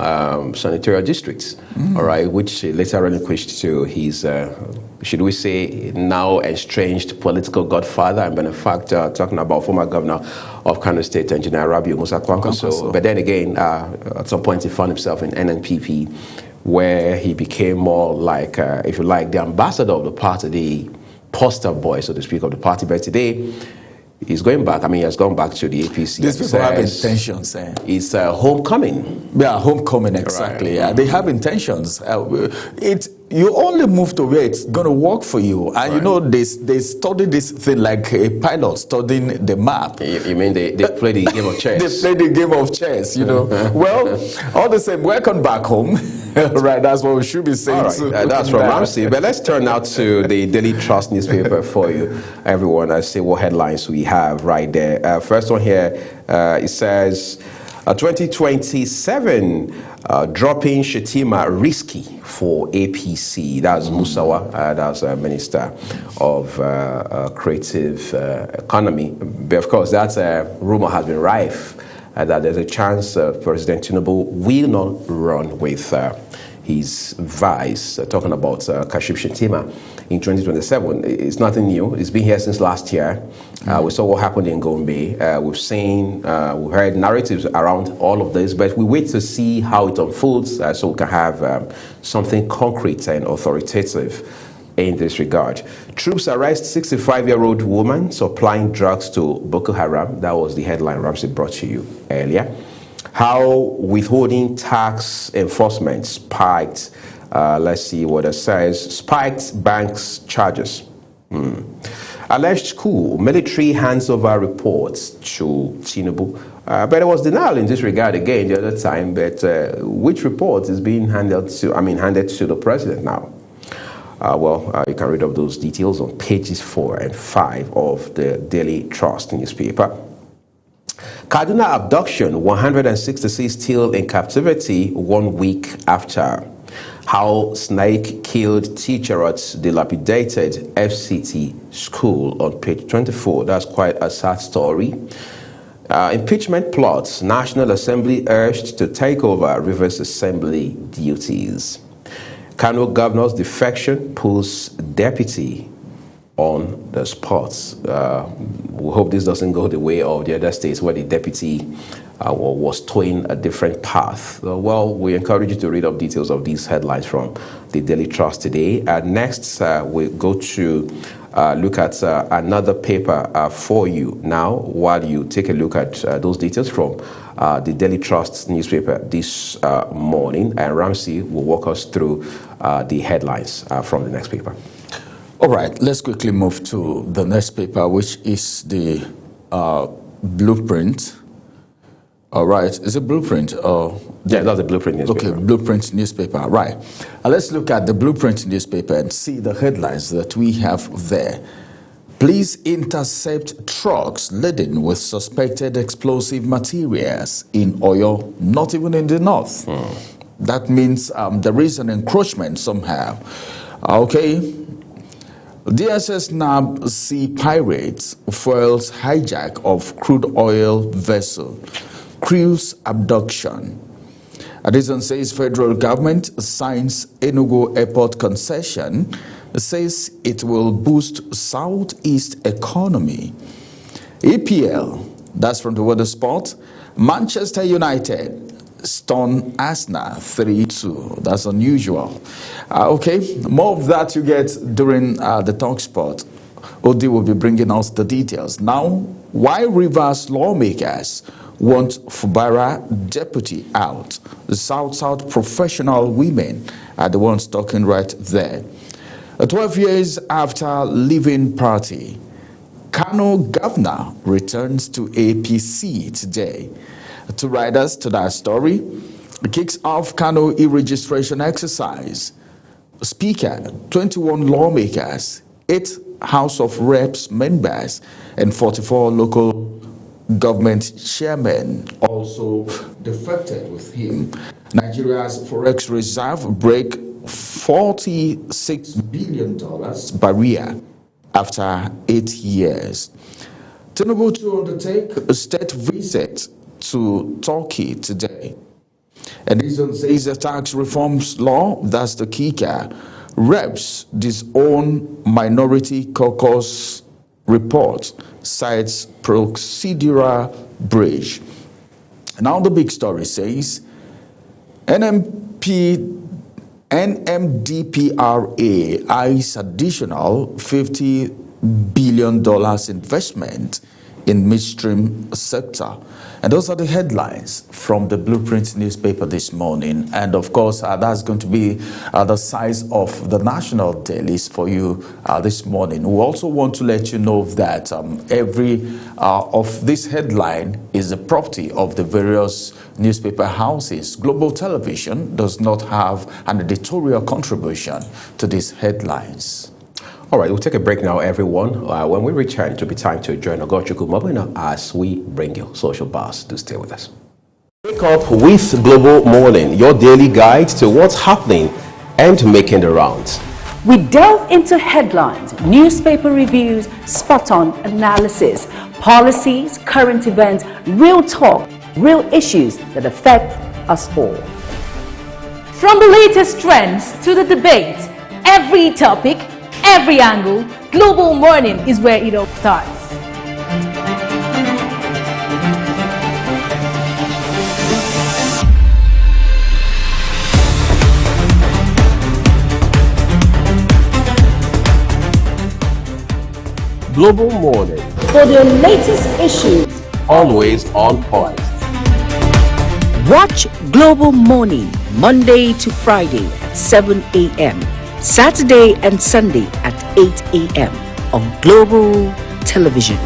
Senatorial District, all right, which later relinquished to his, should we say, now estranged political godfather and benefactor, talking about former governor of Kano State, Engineer Rabiu Musa Kwankwaso. But then again, at some point he found himself in NNPP, where he became more like, if you like, the ambassador of the party, the poster boy, so to speak, of the party. But today, he's going back. I mean, he has gone back to the APC. These people have intentions. It's homecoming. Yeah, homecoming, exactly. Right. Yeah, they have intentions. you only move to where it's going to work for you. And you know, they study this thing like a pilot studying the map. You mean they play the game of chess? They play the game of chess, you know. Well, all the same, welcome back home. Right, that's what we should be saying. All right, that's from Ramsey. But let's turn now to the Daily Trust newspaper for you, everyone. I see what headlines we have right there. First one here, it says, 2027 dropping Shettima risky for APC. That's Musawa, that's Minister of Creative Economy. But of course, that rumor has been rife that there's a chance President Tinubu will not run with his vice, talking about Kashim Shettima in 2027. It's nothing new. It's been here since last year. We saw what happened in Gombe. We've heard narratives around all of this, but we wait to see how it unfolds so we can have something concrete and authoritative in this regard. Troops arrest 65-year-old woman supplying drugs to Boko Haram. That was the headline Ramsey brought to you earlier. How withholding tax enforcement spiked, let's see what it says, spiked banks charges. Alleged coup, military hands over reports to Tinubu. But there was denial in this regard again the other time, but which report is being handed to the president now? You can read of those details on pages 4 and 5 of the Daily Trust newspaper. Kaduna abduction, 166 still in captivity 1 week after. How snake killed teacher at dilapidated FCT school on page 24. That's quite a sad story. Impeachment plots, National Assembly urged to take over Rivers Assembly duties. Kano governor's defection pulls deputy on the spot. We hope this doesn't go the way of the other states where the deputy was towing a different path. We encourage you to read up details of these headlines from the Daily Trust today. Next, we go to look at another paper for you now while you take a look at those details from the Daily Trust newspaper this morning. And Ramsey will walk us through the headlines from the next paper. All right, let's quickly move to the next paper, which is the Blueprint. All right, is it Blueprint? Yeah, that's the Blueprint newspaper. Okay, Blueprint newspaper, right. Let's look at the Blueprint newspaper and see the headlines that we have there. Police intercept trucks laden with suspected explosive materials in Oyo, not even in the north. That means there is an encroachment somehow. Okay. DSS NAB Sea Pirates foils hijack of crude oil vessel. Cruise abduction. Addison says federal government signs Enugu Airport concession, says it will boost Southeast economy. EPL, that's from the Weather Spot. Manchester United stun Arsenal 3-2. That's unusual. Okay, more of that you get during the Talk Spot. Odi will be bringing us the details. Now, why Rivers lawmakers want Fubara deputy out? The South professional women are the ones talking right there. 12 years after leaving party, Kano governor returns to APC today. To write us to that story, kicks off Kano e-registration exercise. Speaker, 21 lawmakers, 8 House of Reps members, and 44 local government chairmen also defected with him. Nigeria's forex reserve break $46 billion barrier after 8 years. Tinubu to undertake a state visit to Turkey today. And this says the tax reforms law, that's the kicker, reps disown minority caucus report, cites procedural breach. Now the big story says NMDPRA eyes additional $50 billion investment in midstream sector. And those are the headlines from the Blueprint newspaper this morning. And of course, that's going to be the size of the national dailies for you this morning. We also want to let you know that every of this headline is the property of the various newspaper houses. Global Television does not have an editorial contribution to these headlines. All right, we'll take a break now, everyone. When we return, it will be time to join Ogochukwu Mobina as we bring you social bars. To stay with us. Wake up with Global Morning, your daily guide to what's happening and making the rounds. We delve into headlines, newspaper reviews, spot-on analysis, policies, current events, real talk, real issues that affect us all. From the latest trends to the debate, every topic, every angle, Global Morning is where it all starts. Global Morning, For the latest issues, always on point. watch Global Morning Monday to Friday at 7 a.m. Saturday and Sunday at 8 a.m. on Global Television.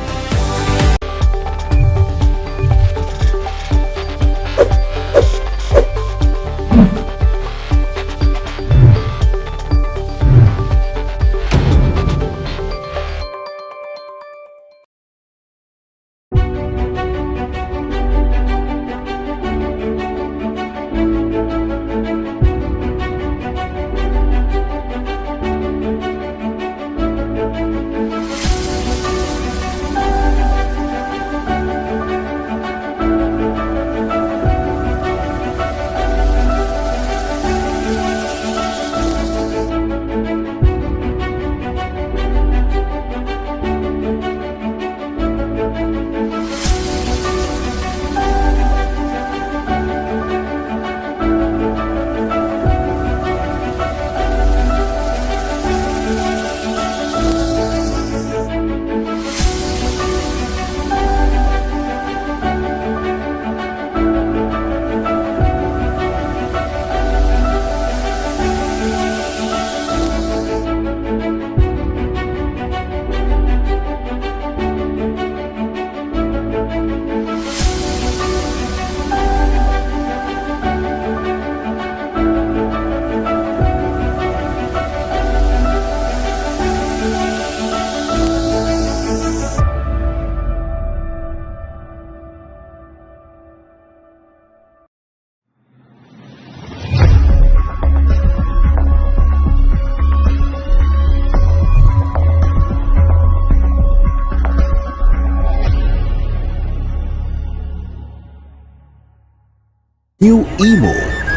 New Imo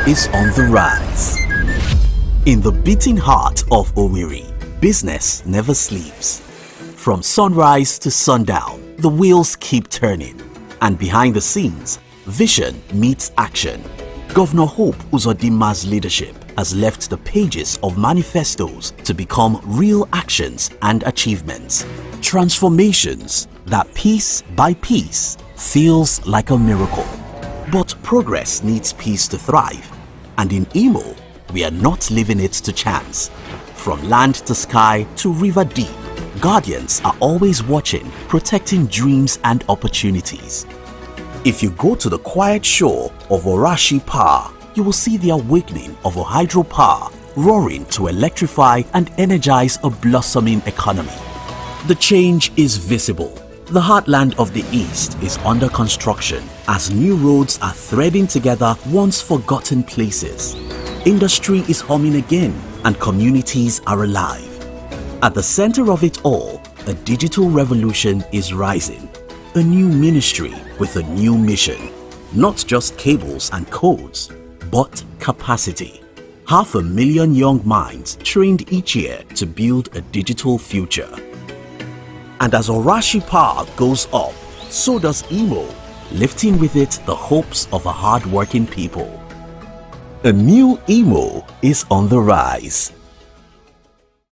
is on the rise. In the beating heart of Owerri, business never sleeps. From sunrise to sundown, the wheels keep turning. And behind the scenes, vision meets action. Governor Hope Uzodinma's leadership has left the pages of manifestos to become real actions and achievements. Transformations that piece by piece feels like a miracle. But progress needs peace to thrive, and in Imo, we are not leaving it to chance. From land to sky to river deep, guardians are always watching, protecting dreams and opportunities. If you go to the quiet shore of Orashi Power, you will see the awakening of a hydropower roaring to electrify and energize a blossoming economy. The change is visible. The heartland of the East is under construction as new roads are threading together once forgotten places. Industry is humming again and communities are alive. At the center of it all, a digital revolution is rising. A new ministry with a new mission. Not just cables and codes, but capacity. 500,000 young minds trained each year to build a digital future. And as Orashi Power goes up, so does Imo, lifting with it the hopes of a hard-working people. A new Imo is on the rise.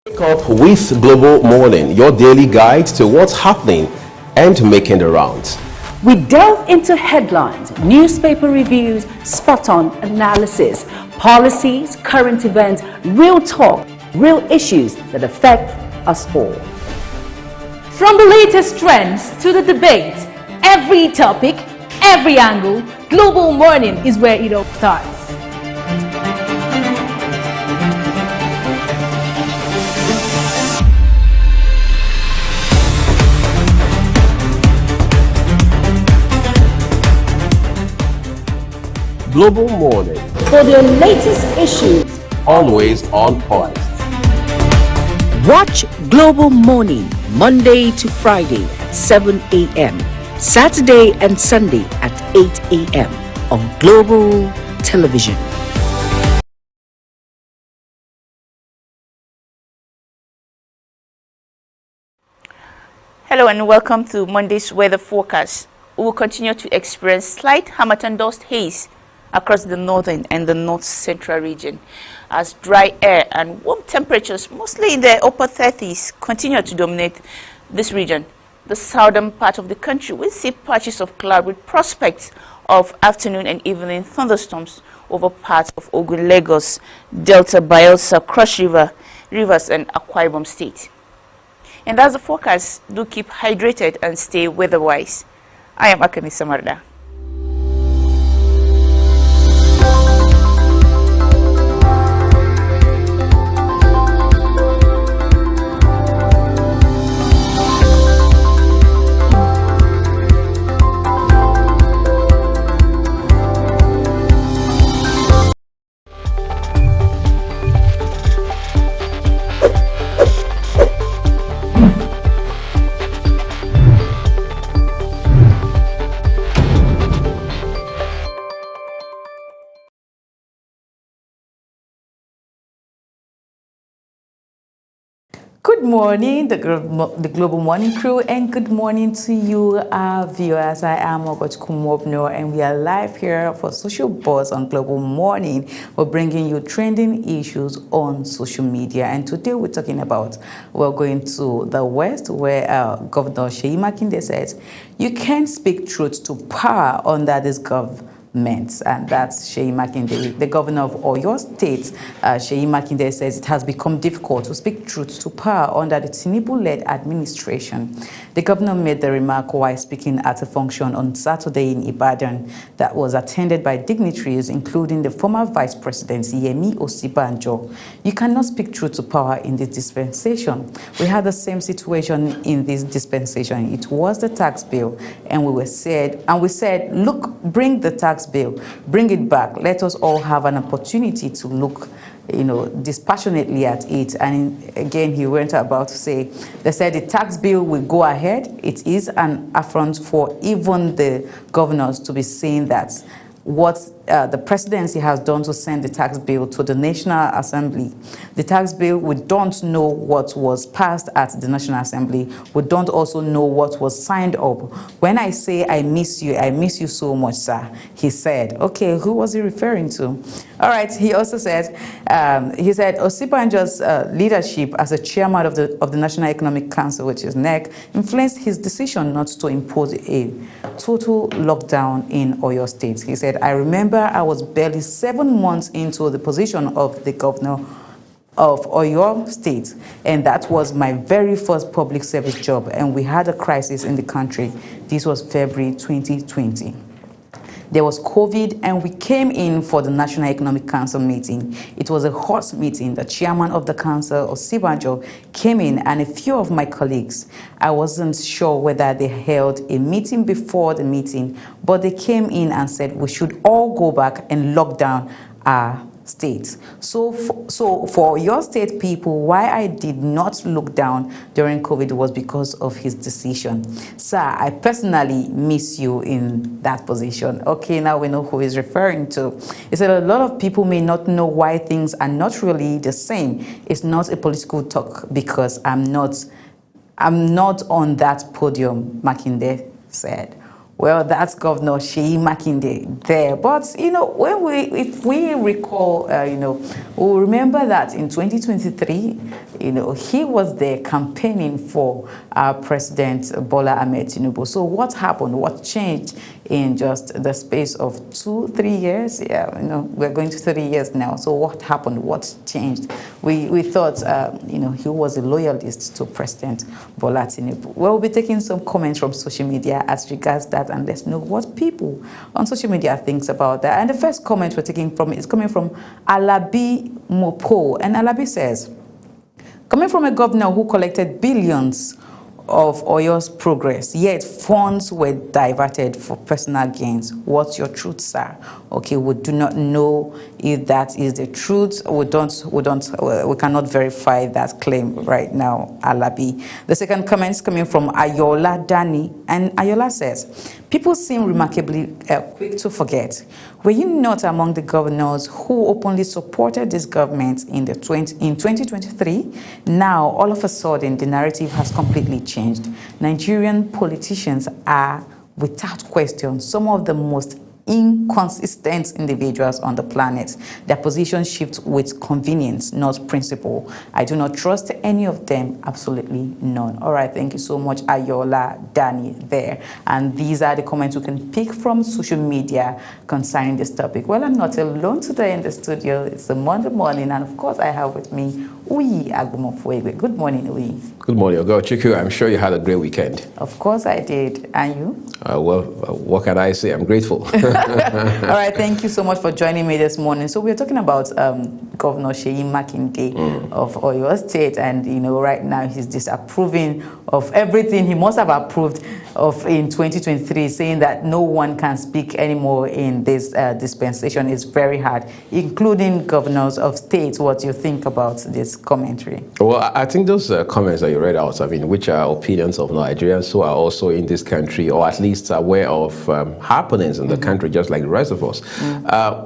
Wake up with Global Morning, your daily guide to what's happening and making the rounds. We delve into headlines, newspaper reviews, spot-on analysis, policies, current events, real talk, real issues that affect us all. From the latest trends to the debate, every topic, every angle, Global Morning is where it all starts. Global Morning, For the latest issues, always on point. watch Global Morning Monday to Friday, 7 a.m. Saturday and Sunday at 8 a.m. on Global Television. Hello and welcome to Monday's weather forecast. We will continue to experience slight Harmattan dust haze across the northern and the north central region as dry air and warm temperatures, mostly in the upper 30s, continue to dominate this region. The southern part of the country will see patches of cloud with prospects of afternoon and evening thunderstorms over parts of Ogun, Lagos, Delta, Bayelsa, Cross River, Rivers and Akwa Ibom State. And as the forecast, do keep hydrated and stay weather-wise. I am Akani Samarda. Good morning, the Global Morning Crew, and good morning to you, our viewers. I am Ogot Kumobno, and we are live here for Social Buzz on Global Morning. We're bringing you trending issues on social media, and today we're talking about, we're going to the West, where Governor Seyi Makinde says, you can't speak truth to power under this government. And that's Seyi Makinde, the governor of Oyo State. Seyi Makinde says it has become difficult to speak truth to power under the Tinubu-led administration. The governor made the remark while speaking at a function on Saturday in Ibadan that was attended by dignitaries, including the former Vice President Yemi Osibanjo. You cannot speak truth to power in this dispensation. We had the same situation in this dispensation. It was the tax bill, and we said, look, bring the tax bill, bring it back. Let us all have an opportunity to look, dispassionately at it. And again, he went about to say, they said the tax bill will go ahead. It is an affront for even the governors to be saying that what the presidency has done to send the tax bill to the National Assembly. The tax bill, we don't know what was passed at the National Assembly. We don't also know what was signed up. When I say I miss you so much, sir, he said, okay, who was he referring to? All right, he also said, Osibanjo's leadership as a chairman of the National Economic Council, which is NEC, influenced his decision not to impose a total lockdown in Oyo State. He said, I remember I was barely 7 months into the position of the governor of Oyo State, and that was my very first public service job, and we had a crisis in the country. This was February 2020. There was COVID, and we came in for the National Economic Council meeting. It was a hot meeting. The chairman of the council, Osibanjo, came in, and a few of my colleagues, I wasn't sure whether they held a meeting before the meeting, but they came in and said we should all go back and lock down our states. So for your state people, why I did not look down during COVID was because of his decision. Sir, I personally miss you in that position. Okay, now we know who he's referring to. He said a lot of people may not know why things are not really the same. It's not a political talk because I'm not on that podium, Makinde said. Well, that's Governor Seyi Makinde there. But, if we recall, we'll remember that in 2023, you know, he was there campaigning for President Bola Ahmed Tinubu. So what happened? What changed in just the space of 2-3 years? Yeah, you know, we're going to 30 years now. So what happened? What changed? We thought, you know, he was a loyalist to President Bola Tinubu. We'll be taking some comments from social media as regards that, and let's know what people on social media thinks about that. And the first comment we're taking from is coming from Alabi Mopo, and Alabi says, coming from a governor who collected billions of Oyo's progress, yet funds were diverted for personal gains. What's your truth, sir? Okay, we do not know if that is the truth. We cannot verify that claim right now, Alabi. The second comment is coming from Ayola Dani, and Ayola says, people seem remarkably quick to forget. Were you not among the governors who openly supported this government in 2023? Now, all of a sudden, the narrative has completely changed. Nigerian politicians are, without question, some of the most inconsistent individuals on the planet. Their position shifts with convenience, not principle. I do not trust any of them, absolutely none. All right, thank you so much, Ayola Dani there. And these are the comments we can pick from social media concerning this topic. Well, I'm not alone today in the studio. It's a Monday morning, and of course I have with me Uyi Agbomofuegwe. Good morning, Uyi. Good morning, Ogo Chiku. I'm sure you had a great weekend. Of course I did. And you? Well, what can I say? I'm grateful. All right, thank you so much for joining me this morning. So we're talking about Governor Seyi Makinde of Oyo State, and you know, right now he's disapproving of everything he must have approved of in 2023, saying that no one can speak anymore in this dispensation. Is very hard, including governors of states. What do you think about this commentary? Well, I think those comments that you read out, I mean, which are opinions of Nigerians who are also in this country, or at least aware of happenings in the country, just like the rest of us.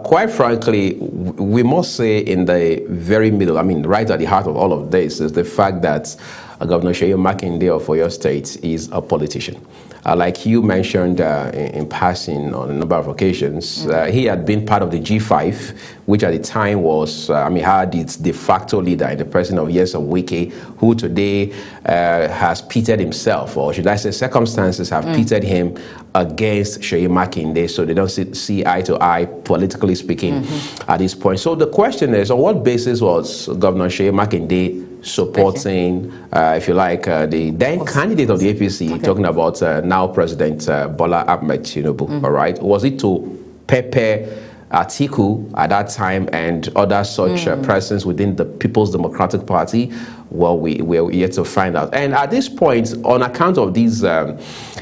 Quite frankly, we must say in the very middle, I mean, right at the heart of all of this is the fact that Governor Seyi Makinde of Oyo State is a politician. Like you mentioned in passing on a number of occasions, he had been part of the G5, which at the time was, had its de facto leader in the person of Nyesom Wike, who today has pitted himself, or should I say circumstances have pitted him against Seyi Makinde, so they don't see eye to eye, politically speaking, at this point. So the question is, on what basis was Governor Seyi Makinde supporting, if you like, the then candidate of the APC, talking about now President Bola Ahmed Tinubu, all right? Was it to pepper Atiku at that time and other such persons within the People's Democratic Party? Well, we're yet to find out. And at this point, on account of these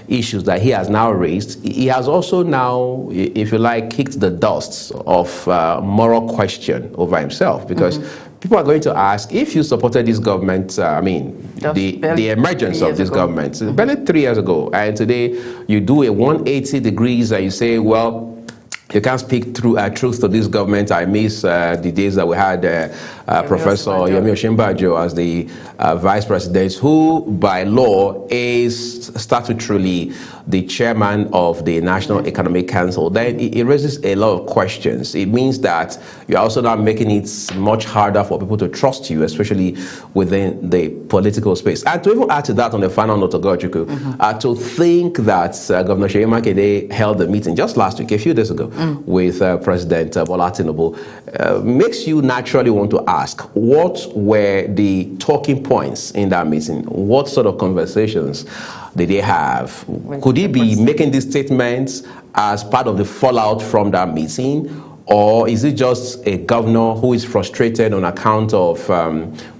issues that he has now raised, he has also now, if you like, kicked the dust of moral question over himself, because people are going to ask, if you supported this government, the emergence of this government, barely 3 years ago, and today you do a 180 degrees and you say, well, you can't speak truth to this government. I miss the days that we had Professor Yemi Osinbajo as the vice president, who by law is statutorily the chairman of the National Economic Council. Then it raises a lot of questions. It means that you're also now making it much harder for people to trust you, especially within the political space. And to even add to that, on the final note, to think that Governor Seyi Makinde held a meeting just last week, a few days ago, with President Bola Tinubu, makes you naturally want to ask, what were the talking points in that meeting? What sort of conversations did they have? Could he be making these statements as part of the fallout from that meeting? Or is it just a governor who is frustrated on account of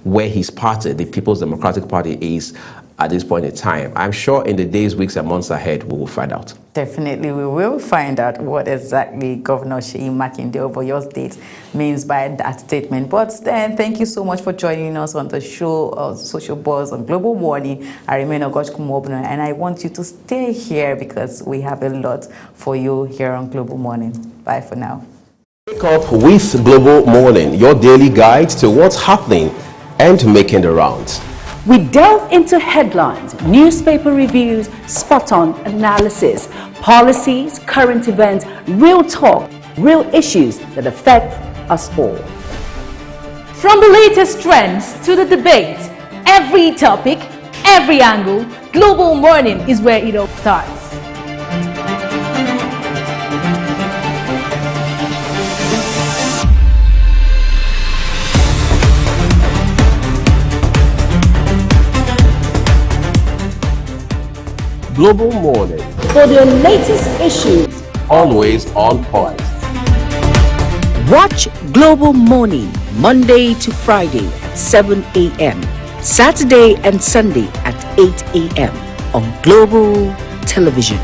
where his party, the People's Democratic Party, is at this point in time? I'm sure in the days, weeks, and months ahead, we will find out. Definitely, we will find out what exactly Governor Seyi Makinde of Oyo State means by that statement. But then, thank you so much for joining us on the show, Social Buzz on Global Warning. I remain Ogojkumobno, and I want you to stay here because we have a lot for you here on Global Morning. Bye for now. Wake up with Global Morning, your daily guide to what's happening and making the rounds. We delve into headlines, newspaper reviews, spot-on analysis, policies, current events, real talk, real issues that affect us all. From the latest trends to the debate, every topic, every angle. Global Morning is where it all starts. Global Morning, For the latest issues, always on point. watch Global Morning Monday to Friday at 7 a.m. Saturday and Sunday at 8 a.m. on Global Television.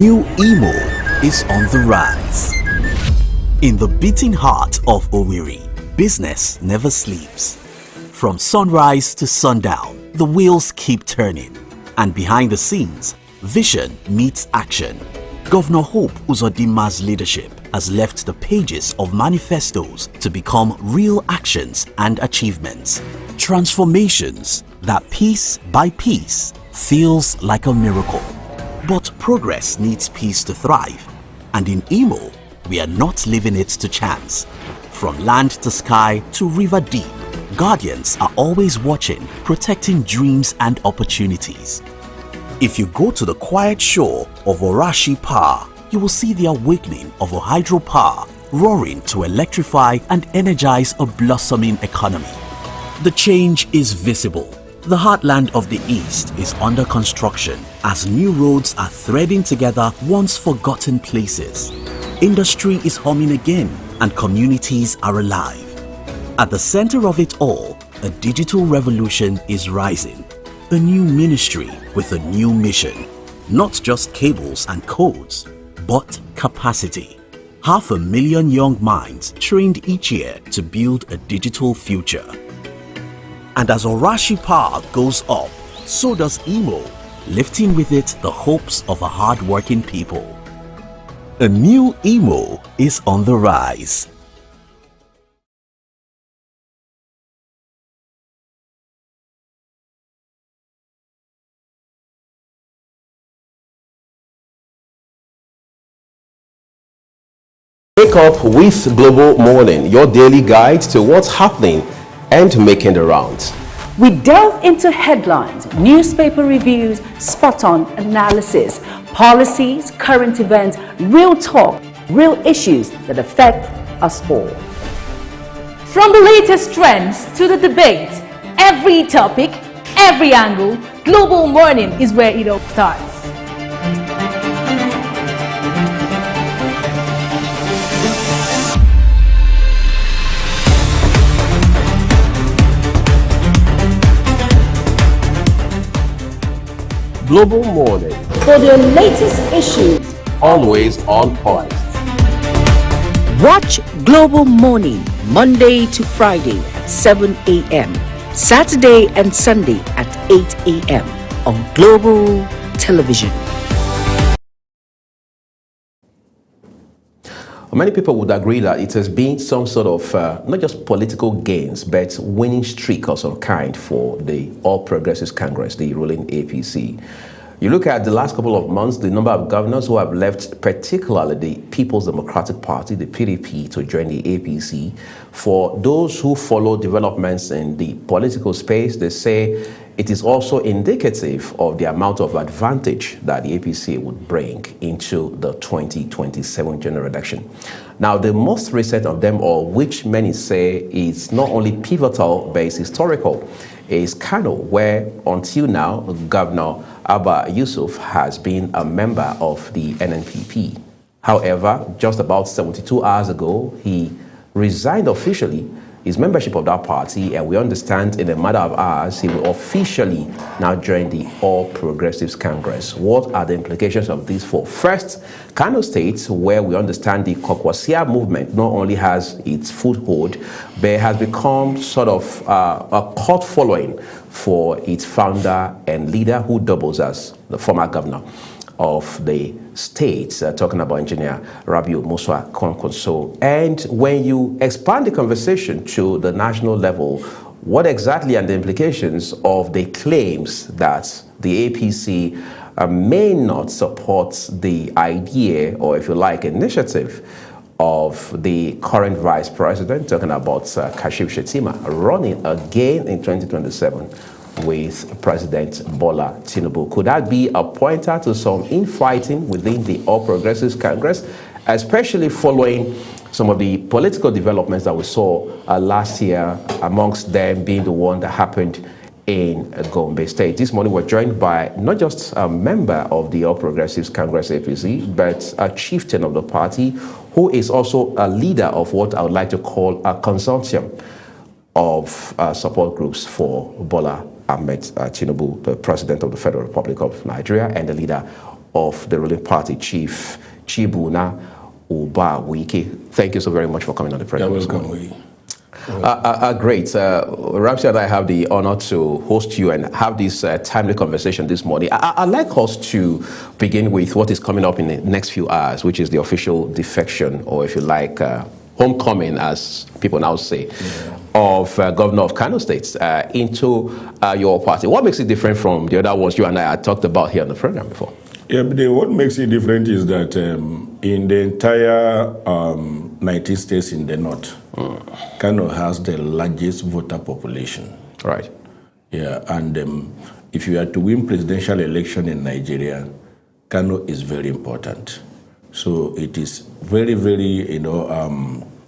New Imo is on the rise. In the beating heart of Owerri, business never sleeps. From sunrise to sundown, the wheels keep turning. And behind the scenes, vision meets action. Governor Hope Uzodinma's leadership has left the pages of manifestos to become real actions and achievements. Transformations that piece by piece feels like a miracle. But progress needs peace to thrive, and in Imo, we are not leaving it to chance. From land to sky to river deep, guardians are always watching, protecting dreams and opportunities. If you go to the quiet shore of Orashi Power, you will see the awakening of a hydropower roaring to electrify and energize a blossoming economy. The change is visible. The heartland of the East is under construction as new roads are threading together once forgotten places. Industry is humming again and communities are alive. At the center of it all, a digital revolution is rising. A new ministry with a new mission. Not just cables and codes, but capacity. 500,000 young minds trained each year to build a digital future. And as Orashi Power goes up, so does Imo, lifting with it the hopes of a hard-working people. A new Imo is on the rise. Wake up with Global Morning, your daily guide to what's happening and making the rounds. We delve into headlines, newspaper reviews, spot-on analysis, policies, current events, real talk, real issues that affect us all. From the latest trends to the debate, every topic, every angle, Global Morning is where it all starts. Global Morning, For the latest issues, always on point. watch Global Morning Monday to Friday at 7 a.m., Saturday and Sunday at 8 a.m. on Global Television. Many people would agree that it has been some sort of not just political gains, but winning streak of some kind for the All Progressives Congress, the ruling APC. You look at the last couple of months, the number of governors who have left, particularly the People's Democratic Party, the PDP, to join the APC. For those who follow developments in the political space, they say it is also indicative of the amount of advantage that the APC would bring into the 2027 general election. Now, the most recent of them all, which many say is not only pivotal, but is historical, is Kano, where until now, Governor Abba Yusuf has been a member of the NNPP. However, just about 72 hours ago, he resigned officially his membership of that party, and we understand in a matter of hours, he will officially now join the All Progressives Congress. What are the implications of this for? First, Kano State, where we understand the Kwankwasia movement not only has its foothold, but has become sort of a cult following for its founder and leader, who doubles as the former governor of the state, talking about Engineer Rabiu Musa Kwankwaso. And when you expand the conversation to the national level, what exactly are the implications of the claims that the APC may not support the idea, or if you like, initiative of the current vice president, talking about Kashim Shettima, running again in 2027 with President Bola Tinubu? Could that be a pointer to some infighting within the All Progressives Congress, especially following some of the political developments that we saw last year, amongst them being the one that happened in Gombe State? This morning we're joined by not just a member of the All Progressives Congress APC, but a chieftain of the party, who is also a leader of what I would like to call a consortium of support groups for Bola Ahmed Tinubu, the President of the Federal Republic of Nigeria, and the leader of the ruling party, Chief Chibuna Ubawike. Thank you so very much for coming on the program. You're welcome. Great. Ramsey and I have the honor to host you and have this timely conversation this morning. I'd like us to begin with what is coming up in the next few hours, which is the official defection, or if you like, homecoming, as people now say, of Governor of Kano State into your party. What makes it different from the other ones you and I had talked about here on the program before? Yeah, but what makes it different is that in the entire 19 states in the north, Kano has the largest voter population. Right. Yeah, and if you are to win presidential election in Nigeria, Kano is very important. So it is very, very,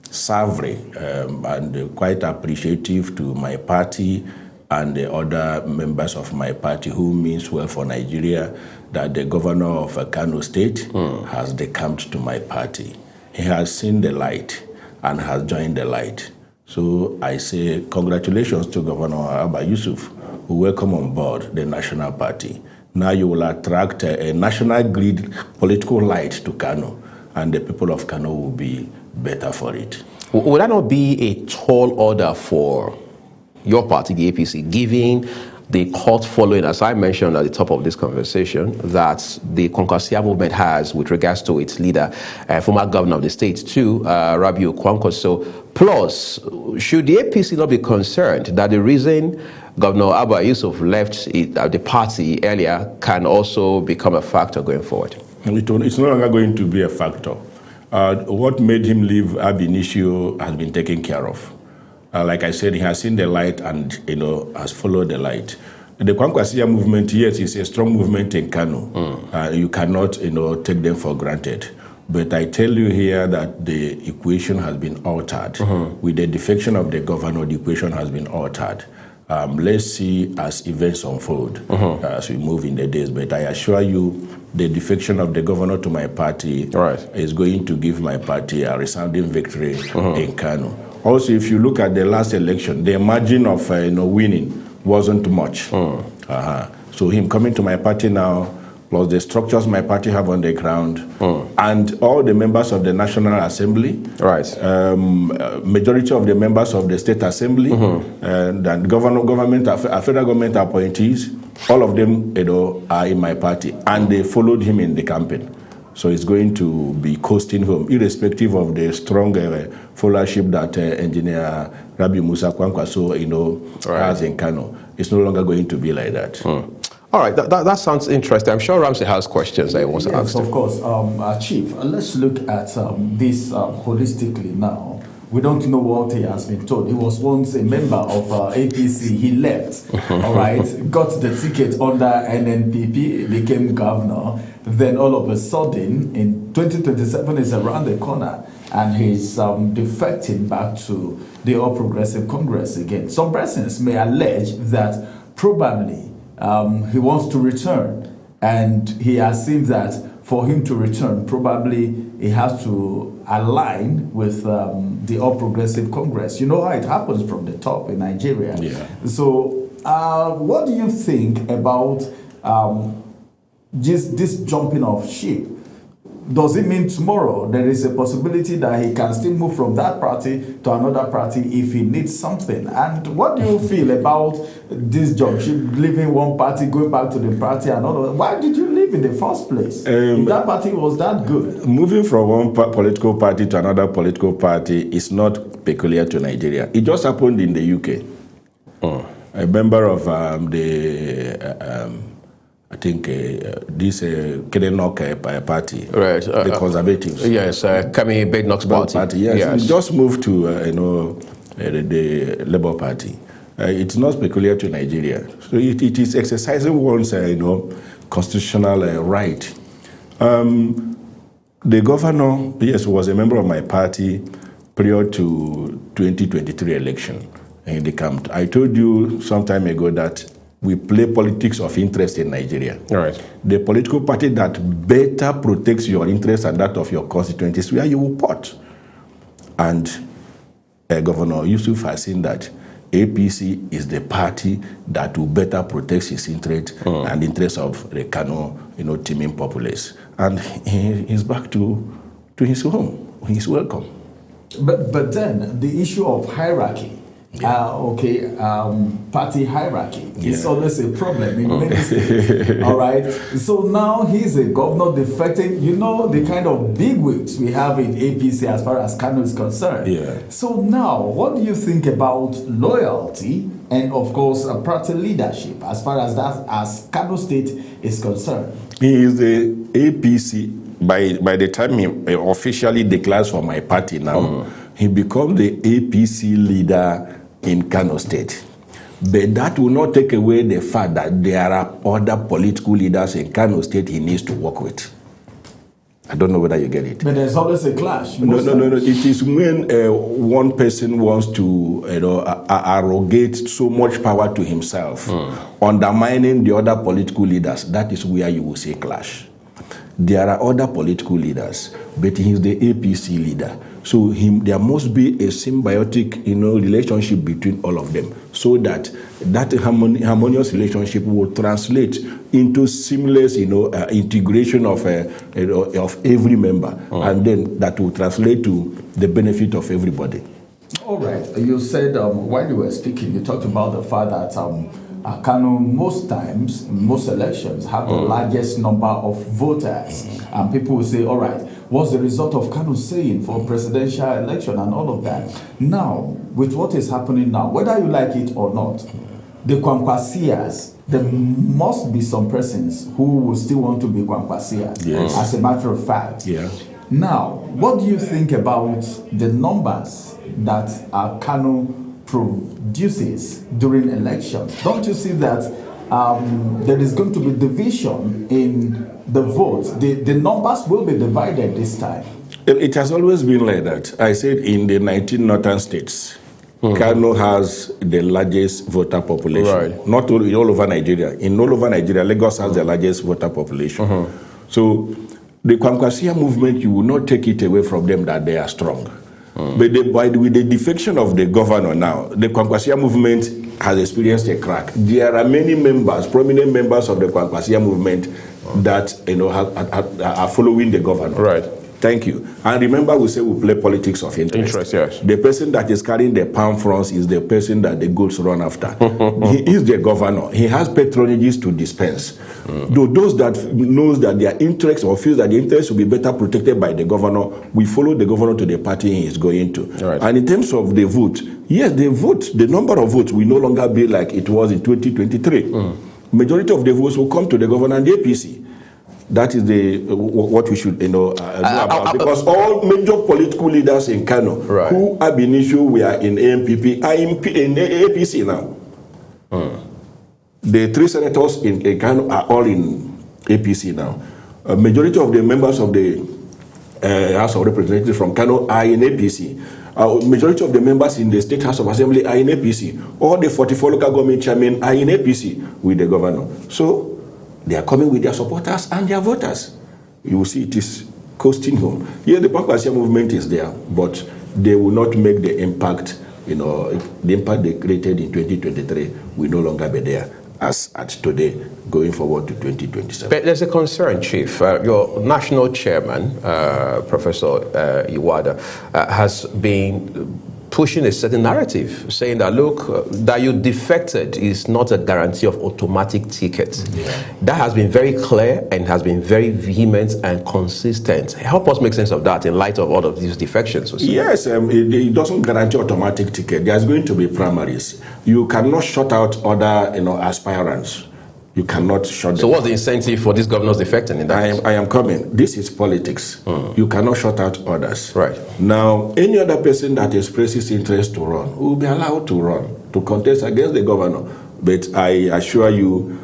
savory and quite appreciative to my party and the other members of my party who means well for Nigeria that the governor of Kano State has decamped to my party. He has seen the light and has joined the light. So I say congratulations to Governor Abba Yusuf, who welcome on board the National Party. Now you will attract a national grid political light to Kano, and the people of Kano will be better for it. Would that not be a tall order for your party, the APC, given the cult following, as I mentioned at the top of this conversation, that the Kwankwasia movement has with regards to its leader, former governor of the state too, Rabiu Kwankwaso? Plus, should the APC not be concerned that the reason Governor Abba Yusuf left the party earlier can also become a factor going forward? It's no longer going to be a factor. What made him leave ab initio has been taken care of. Like I said, he has seen the light and has followed the light. The Kwankwasia movement, yes, is a strong movement in Kano. You cannot take them for granted. But I tell you here that the equation has been altered. With the defection of the governor, the equation has been altered. Let's see as events unfold as we move in the days. But I assure you, the defection of the governor to my party is going to give my party a resounding victory in Kano. Also, if you look at the last election, the margin of winning wasn't much. So him coming to my party now plus the structures my party have on the ground, and all the members of the National Assembly, right? Majority of the members of the State Assembly, and federal government appointees, all of them, are in my party, and they followed him in the campaign. So he's going to be coasting home, irrespective of the strong followership that Engineer Rabiu Musa Kwankwaso, has in Kano. It's no longer going to be like that. All right, that sounds interesting. I'm sure Ramsey has questions that he wants to ask. Yes, of course. Chief, let's look at this holistically now. We don't know what he has been told. He was once a member of APC. He left, all right, got the ticket under NNPP, became governor. Then all of a sudden, in 2027 is around the corner, and he's defecting back to the All Progressive Congress again. Some persons may allege that probably he wants to return, and he has seen that for him to return, probably he has to align with the All Progressive Congress. You know how it happens from the top in Nigeria. Yeah. So what do you think about this jumping of ship? Does it mean tomorrow there is a possibility that he can still move from that party to another party if he needs something? And what do you feel about this jump ship, leaving one party, going back to the party another? Why did you leave in the first place? If that party was that good? Moving from one political party to another political party is not peculiar to Nigeria. It just happened in the UK. A member of I think this Kedenok party, right? The Conservatives. Yes, Kemi Badenoch's party. Yes, we just moved to the Labour Party. It's not peculiar to Nigeria. So it is exercising one's constitutional right. The governor, yes, was a member of my party prior to 2023 election in the camp. I told you some time ago that we play politics of interest in Nigeria. Right. The political party that better protects your interests and that of your constituencies where you will port. And Governor Yusuf has seen that APC is the party that will better protect his interest and the interests of the Kano, teeming populace. And he's back to his home. He's welcome. But then the issue of hierarchy, party hierarchy is always a problem in many states. All right. So now he's a governor defecting. You know the kind of bigwigs we have in APC as far as Kano is concerned. Yeah. So now, what do you think about loyalty and, of course, party leadership as far as Kano State is concerned? He is the APC. By the time he officially declares for my party now, he becomes the APC leader in Kano State. But that will not take away the fact that there are other political leaders in Kano State he needs to work with. I don't know whether you get it. But there's always a clash. No. It is when one person wants to arrogate so much power to himself, undermining the other political leaders. That is where you will see clash. There are other political leaders, but he is the APC leader. So there must be a symbiotic, relationship between all of them, so that harmonious relationship will translate into seamless, integration of every member, and then that will translate to the benefit of everybody. All right. You said while you were speaking, you talked about the fact that Kano most times, most elections, have the largest number of voters. And people will say, all right, what's the result of Kano saying for presidential election and all of that? Now, with what is happening now, whether you like it or not, the Kwankwasias, there must be some persons who will still want to be Kwankwasias, as a matter of fact. Yeah. Now, what do you think about the numbers that Kano produces during elections? Don't you see that there is going to be division in the votes? The numbers will be divided this time. It has always been like that. I said in the 19 northern states, Kano has the largest voter population. Right. Not all over Nigeria. In all over Nigeria, Lagos has the largest voter population. So the Kwankwasia movement, you will not take it away from them that they are strong. But with the defection of the governor now, the Kwankwasia movement has experienced a crack. There are many members, prominent members of the Kwankwasia movement that are following the governor. Right. Thank you. And remember, we say we play politics of interest. Yes. The person that is carrying the palm fronds is the person that the goats run after. He is the governor. He has patronages to dispense. Though those that knows that their interests or feels that the interests will be better protected by the governor, we follow the governor to the party he is going to. Right. And in terms of the vote, yes, the number of votes will no longer be like it was in 2023. Majority of the votes will come to the governor and the APC. That is what we should know about, because all major political leaders in Kano who have been issued were in AMPP are in APC now. The 3 senators in Kano are all in APC now. A majority of the members of the House of Representatives from Kano are in APC. Majority of the members in the State House of Assembly are in APC. All the 44 local government chairmen are in APC with the governor. So they are coming with their supporters and their voters. You will see it is coasting home. Yes, the Kwankwasia movement is there, but they will not make the impact, the impact they created in 2023 will no longer be there as at today, going forward to 2027. But there's a concern, Chief. Your national chairman, Professor Iwada, has been pushing a certain narrative, saying that, look, that you defected is not a guarantee of automatic tickets. That has been very clear and has been very vehement and consistent. Help us make sense of that in light of all of these defections. Yes, it doesn't guarantee automatic ticket. There's going to be primaries. You cannot shut out other aspirants. You cannot shut them. So what's the incentive for these governors defecting in that? I am coming. This is politics. You cannot shut out others. Right. Now, any other person that expresses interest to run will be allowed to run, to contest against the governor. But I assure you,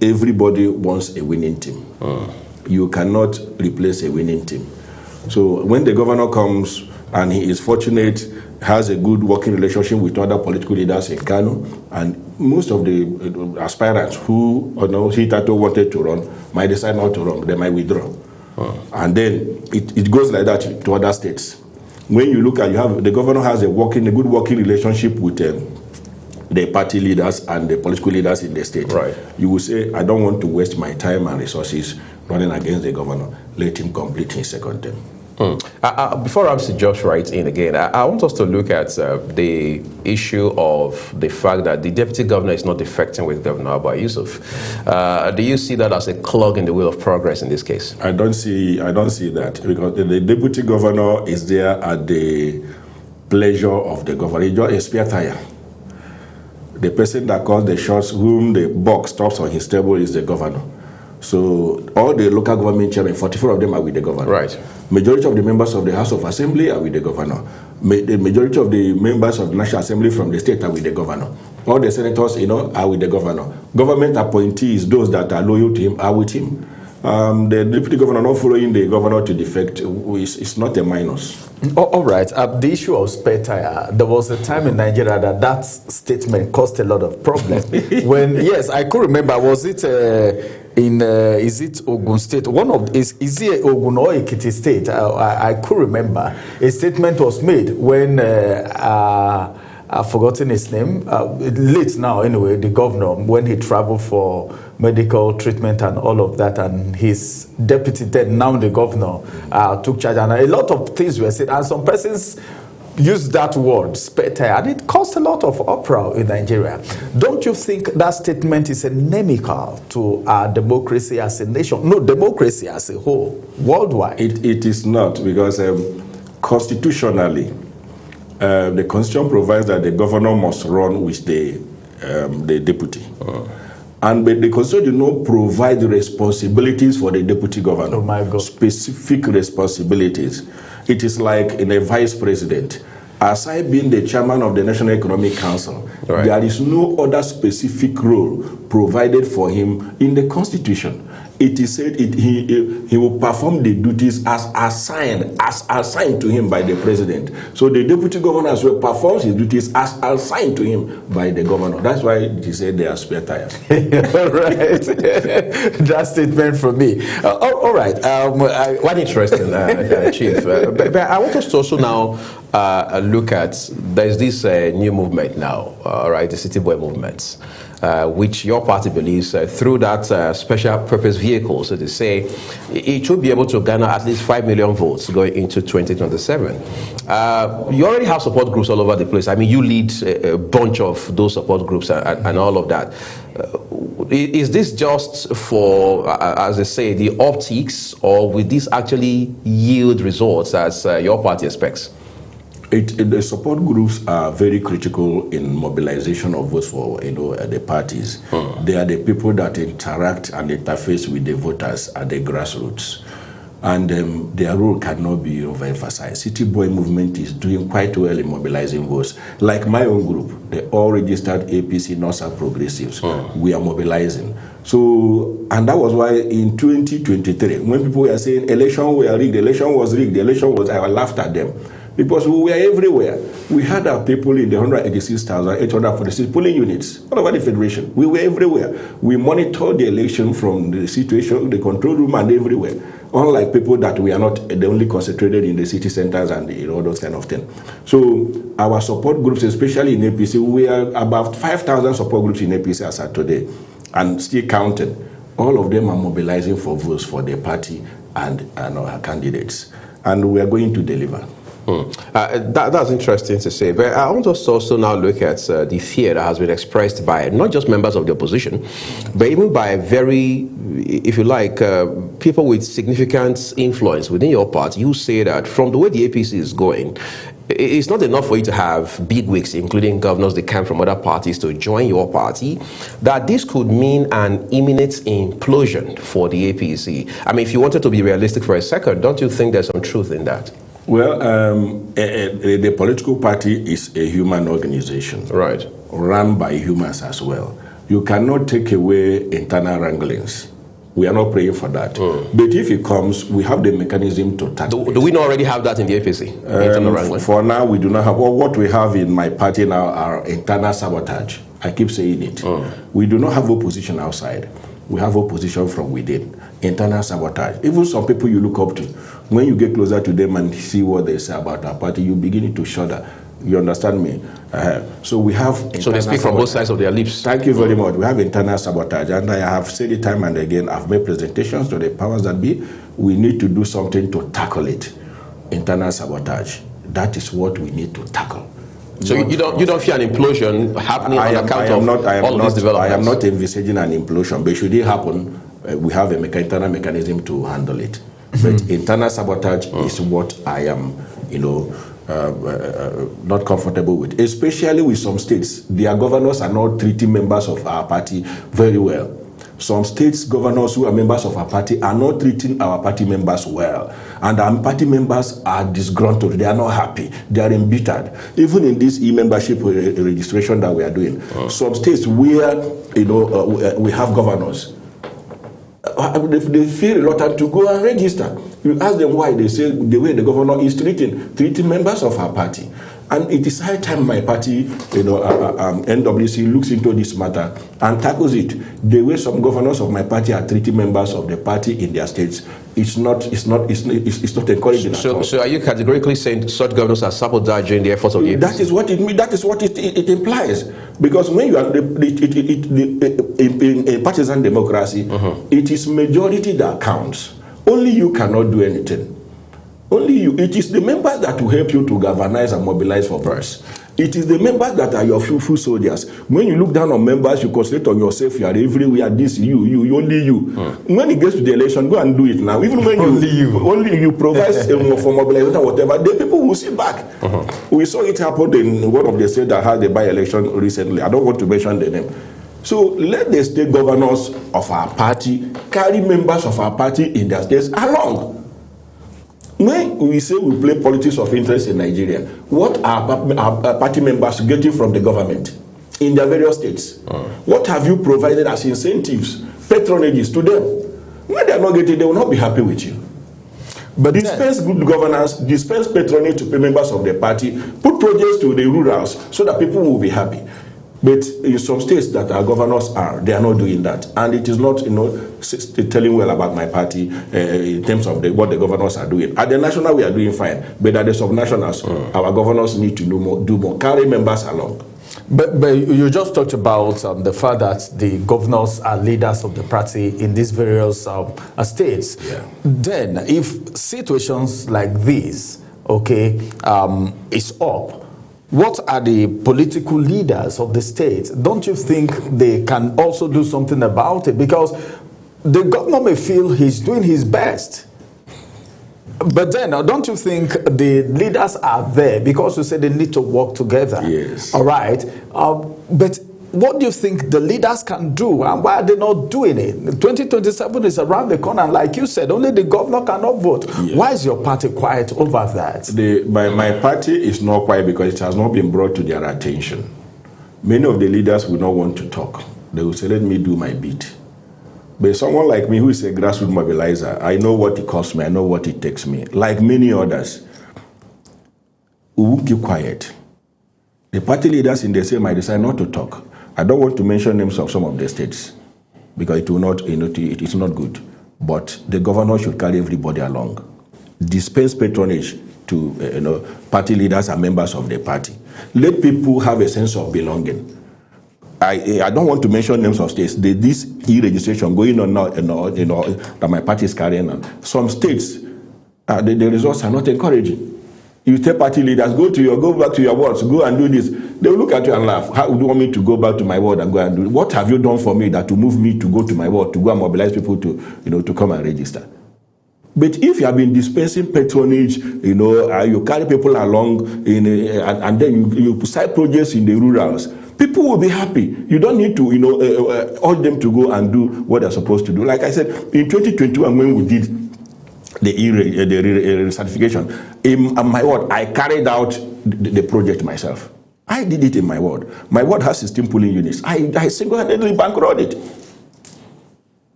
everybody wants a winning team. You cannot replace a winning team. So when the governor comes and he is fortunate, has a good working relationship with other political leaders in Kano, and most of the aspirants who hitherto wanted to run might decide not to run, they might withdraw. And then it goes like that to other states. When you look at, the governor has a good working relationship with the party leaders and the political leaders in the state. Right. You will say, I don't want to waste my time and resources running against the governor. Let him complete his second term. Before Ramsey Josh writes in again, I want us to look at the issue of the fact that the deputy governor is not defecting with Governor Abba Yusuf. Do you see that as a clog in the wheel of progress in this case? I don't see that, because the deputy governor is there at the pleasure of the governor. He's just a spare tire. The person that calls the shots, whom the buck stops on his table, is the governor. So all the local government chairmen, 44 of them are with the governor. Right. Majority of the members of the House of Assembly are with the governor. The majority of the members of the National Assembly from the state are with the governor. All the senators, are with the governor. Government appointees, those that are loyal to him, are with him. The deputy governor not following the governor to defect is not a minus. All right. The issue of spare tire, there was a time in Nigeria that statement caused a lot of problems. Yes, I could remember, was it is it Ogun State? Is it Ogun or Ekiti State? I could remember a statement was made when I've forgotten his name, late now anyway, the governor, when he traveled for medical treatment and all of that, and his deputy then, now the governor, took charge, and a lot of things were said, and some persons used that word, spare tire, and it caused a lot of uproar in Nigeria. Don't you think that statement is inimical to our democracy as a nation? No, democracy as a whole, worldwide. It is not, because constitutionally, the Constitution provides that the governor must run with the deputy. And but the Constitution do not provide responsibilities for the deputy governor. Oh my God. Specific responsibilities. It is like in a vice president. Aside being the chairman of the National Economic Council, there is no other specific role provided for him in the Constitution. it is said he will perform the duties as assigned to him by the president. So the deputy governor as well performs his duties as assigned to him by the governor. That's why he said they are spare tires. All right. That statement from me. All right. One interesting, Chief. But I want us to also now look at, there's this new movement now, right, the City Boy movement, which your party believes through that special purpose vehicle, so they say, it should be able to garner at least 5 million votes going into 2027. You already have support groups all over the place. I mean, you lead a bunch of those support groups and all of that. Is this just for, as they say, the optics, or will this actually yield results as your party expects? The support groups are very critical in mobilization of votes for the parties. They are the people that interact and interface with the voters at the grassroots, and their role cannot be overemphasized. City Boy movement is doing quite well in mobilizing votes. Like my own group, the all registered APC North Progressives, we are mobilizing. So, and that was why in 2023, when people were saying election were rigged, the election was rigged, the election was, I laughed at them. Because we were everywhere. We had our people in the 186,846 polling units all over the Federation. We were everywhere. We monitored the election from the situation, the control room, and everywhere. Unlike people that we are not the only concentrated in the city centers and those kind of things. So our support groups, especially in APC, we are about 5,000 support groups in APC as of today, and still counting. All of them are mobilizing for votes for their party and our candidates. And we are going to deliver. That's interesting to say, but I want us to also now look at the fear that has been expressed by not just members of the opposition, but even by very, if you like, people with significant influence within your party. You say that from the way the APC is going, it's not enough for you to have bigwigs, including governors that come from other parties, to join your party, that this could mean an imminent implosion for the APC. I mean, if you wanted to be realistic for a second, don't you think there's some truth in that? Well, the political party is a human organization, right, run by humans as well. You cannot take away internal wranglings. We are not praying for that. But if it comes, we have the mechanism to tackle it. Do we not already have that in the APC? Internal wrangling? For now, we do not have. Well, what we have in my party now are internal sabotage. I keep saying it. We do not have opposition outside. We have opposition from within. Internal sabotage. Even some people you look up to, when you get closer to them and see what they say about our party, you begin to shudder. You understand me? So we have. So they speak from both sides of their lips. Thank you very much. We have internal sabotage, and I have said it time and again. I've made presentations to the powers that be. We need to do something to tackle it. Internal sabotage. That is what we need to tackle. So you don't fear an implosion happening on account of all of these developments? I am not envisaging an implosion, but should it happen, we have an internal mechanism to handle it. But internal sabotage is what I am, not comfortable with, especially with some states. Their governors are not treating members of our party very well. Some states governors who are members of our party are not treating our party members well. And our party members are disgruntled. They are not happy. They are embittered. Even in this e-membership registration that we are doing, some states where we have governors, they feel reluctant to go and register. You ask them why, they say the way the governor is treating members of our party. And it is high time my party, NWC, looks into this matter and tackles it. The way some governors of my party are treating members of the party in their states, it's not encouraging at all. So are you categorically saying such governors are sabotaging the efforts of the APC? That is what it means. That is what it implies. Because when you are in partisan democracy, it is majority that counts. Only you cannot do anything. Only you. It is the members that will help you to galvanize and mobilize for votes. It is the members that are your full soldiers. When you look down on members, you concentrate on yourself. You are everywhere. This you, only you. When it gets to the election, go and do it now. Even when only you provide for mobilization or whatever, the people will sit back. We saw it happen in one of the states that had the by-election recently. I don't want to mention the name. So let the state governors of our party carry members of our party in their states along. When we say we play politics of interest in Nigeria, what are our party members getting from the government in their various states? What have you provided as incentives, patronages to them? When they are not getting, they will not be happy with you. But dispense good governance, dispense patronage to members of the party, put projects to the rurals so that people will be happy. But in some states that our governors are, they are not doing that. And it is not, telling well about my party in terms of what the governors are doing. At the national, we are doing fine. But at the subnationals, our governors need to do more, carry members along. But you just talked about the fact that the governors are leaders of the party in these various states. Yeah. Then, if situations like this, is up, what are the political leaders of the state? Don't you think they can also do something about it? Because the governor may feel he's doing his best. But then, don't you think the leaders are there because you said they need to work together? Yes. All right. But what do you think the leaders can do, and why are they not doing it? 2027 is around the corner, and like you said, only the governor cannot vote. Yes. Why is your party quiet over that? My party is not quiet because it has not been brought to their attention. Many of the leaders will not want to talk. They will say, let me do my bit. But someone like me who is a grassroots mobilizer, I know what it costs me, I know what it takes me. Like many others, we will keep quiet. The party leaders in the same, I decide not to talk. I don't want to mention names of some of the states because it will not, it is not good. But the governor should carry everybody along. Dispense patronage to party leaders and members of the party. Let people have a sense of belonging. I don't want to mention names of states. This e-registration going on now, that my party is carrying on. Some states, the results are not encouraging. You tell party leaders, go back to your wards, go and do this. They will look at you and laugh. How do you want me to go back to my ward and go and do it? What have you done for me that will move me to go to my ward, to go and mobilize people to come and register? But if you have been dispensing patronage, you carry people along, and then you side projects in the rurals, people will be happy. You don't need to, urge them to go and do what they're supposed to do. Like I said, in 2021, when we did the certification, in my ward, I carried out the project myself. I did it in my ward. My ward has 16 polling units. I single-handedly bankrolted it.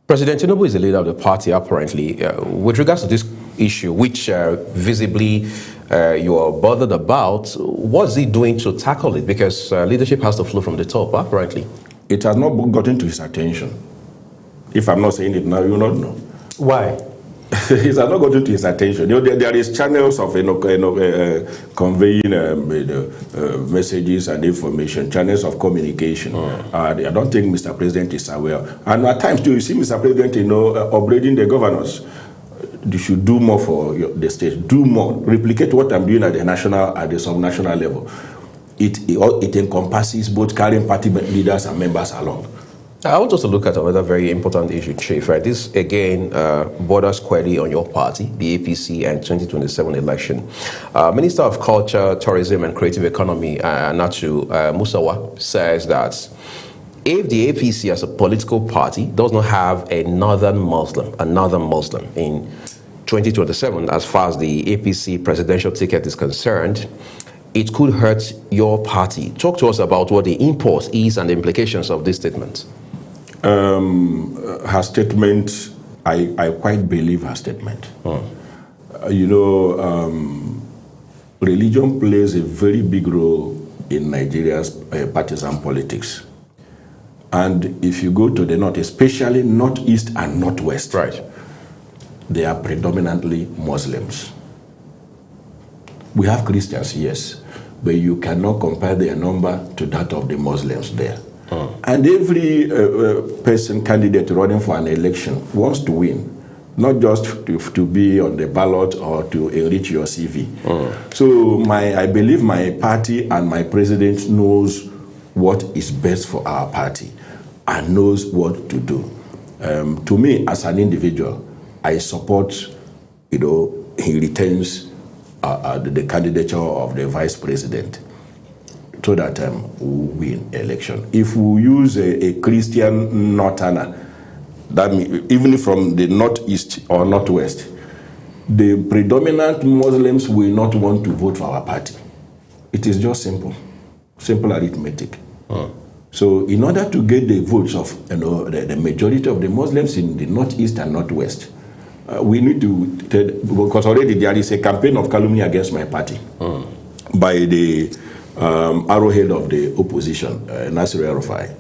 President Tinubu is the leader of the party, apparently. With regards to this issue, which visibly you are bothered about, what's he doing to tackle it? Because leadership has to flow from the top, apparently. It has not gotten to his attention. If I'm not saying it now, you will not know. Why? It has not gotten to his attention. There is channels of conveying messages and information, channels of communication. I don't think Mr. President is aware. And at times too, you see Mr. President, upbraiding the governors. You should do more for the state. Do more. Replicate what I'm doing at the national, at the subnational level. It encompasses both carrying party leaders and members along. I want us to look at another very important issue, Chief. Right? This, again, borders squarely on your party, the APC, and 2027 election. Minister of Culture, Tourism, and Creative Economy, Nachu Musawa, says that if the APC as a political party does not have another Muslim in 2027, as far as the APC presidential ticket is concerned, it could hurt your party. Talk to us about what the import is and the implications of this statement. Her statement, I quite believe her statement. Religion plays a very big role in Nigeria's partisan politics. And if you go to the north, especially northeast and northwest, right, they are predominantly Muslims. We have Christians, yes, but you cannot compare their number to that of the Muslims there. And every candidate running for an election wants to win, not just to be on the ballot or to enrich your CV. So I believe my party and my president knows what is best for our party and knows what to do. To me, as an individual, I support, he retains the candidature of the vice president, so that we win election. If we use a Christian northerner, that means even from the northeast or northwest, the predominant Muslims will not want to vote for our party. It is just simple arithmetic. So in order to get the votes of the majority of the Muslims in the northeast and northwest, we need to because already there is a campaign of calumny against my party by the arrowhead of the opposition, Nasir El-Rufai,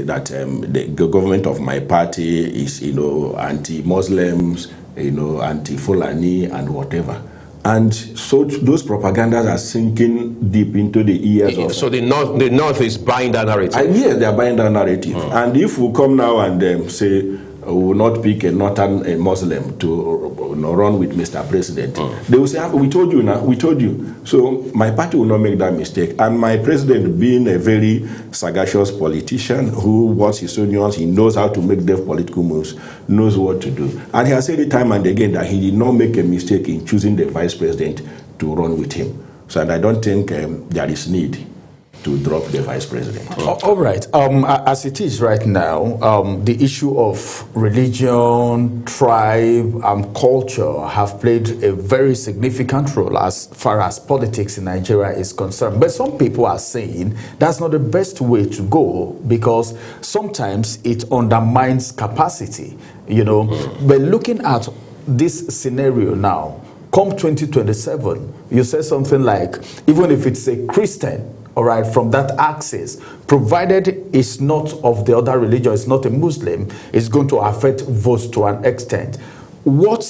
that the government of my party is anti-Muslims, anti-Fulani and whatever. And so those propagandas are sinking deep into the ears of... So the North is buying that narrative? Yes, they are buying that narrative. And if we come now and say, we will not pick a northern Muslim to run with Mr. President, they will say, we told you now, we told you. So my party will not make that mistake. And my president, being a very sagacious politician who wants his own nuance, he knows how to make their political moves, knows what to do. And he has said it time and again that he did not make a mistake in choosing the vice president to run with him. So and I don't think there is need to drop the vice president. All right. As it is right now, the issue of religion, tribe, and culture have played a very significant role as far as politics in Nigeria is concerned. But some people are saying that's not the best way to go because sometimes it undermines capacity, But looking at this scenario now, come 2027, you say something like, even if it's a Christian, all right, from that axis, provided it's not of the other religion, it's not a Muslim, it's going to affect votes to an extent. What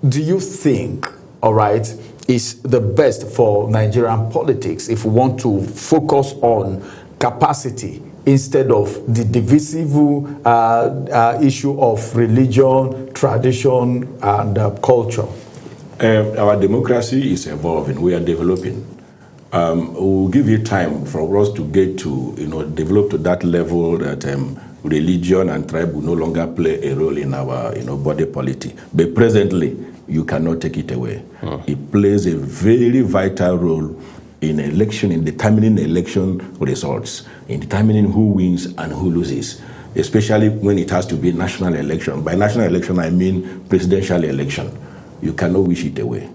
do you think, all right, is the best for Nigerian politics if we want to focus on capacity instead of the divisive issue of religion, tradition, and culture? Our democracy is evolving. We are developing. We'll give you time for us to get to, develop to that level that religion and tribe will no longer play a role in our, body politic. But presently, you cannot take it away. It plays a very vital role in election, in determining election results, in determining who wins and who loses, especially when it has to be national election. By national election, I mean presidential election. You cannot wish it away.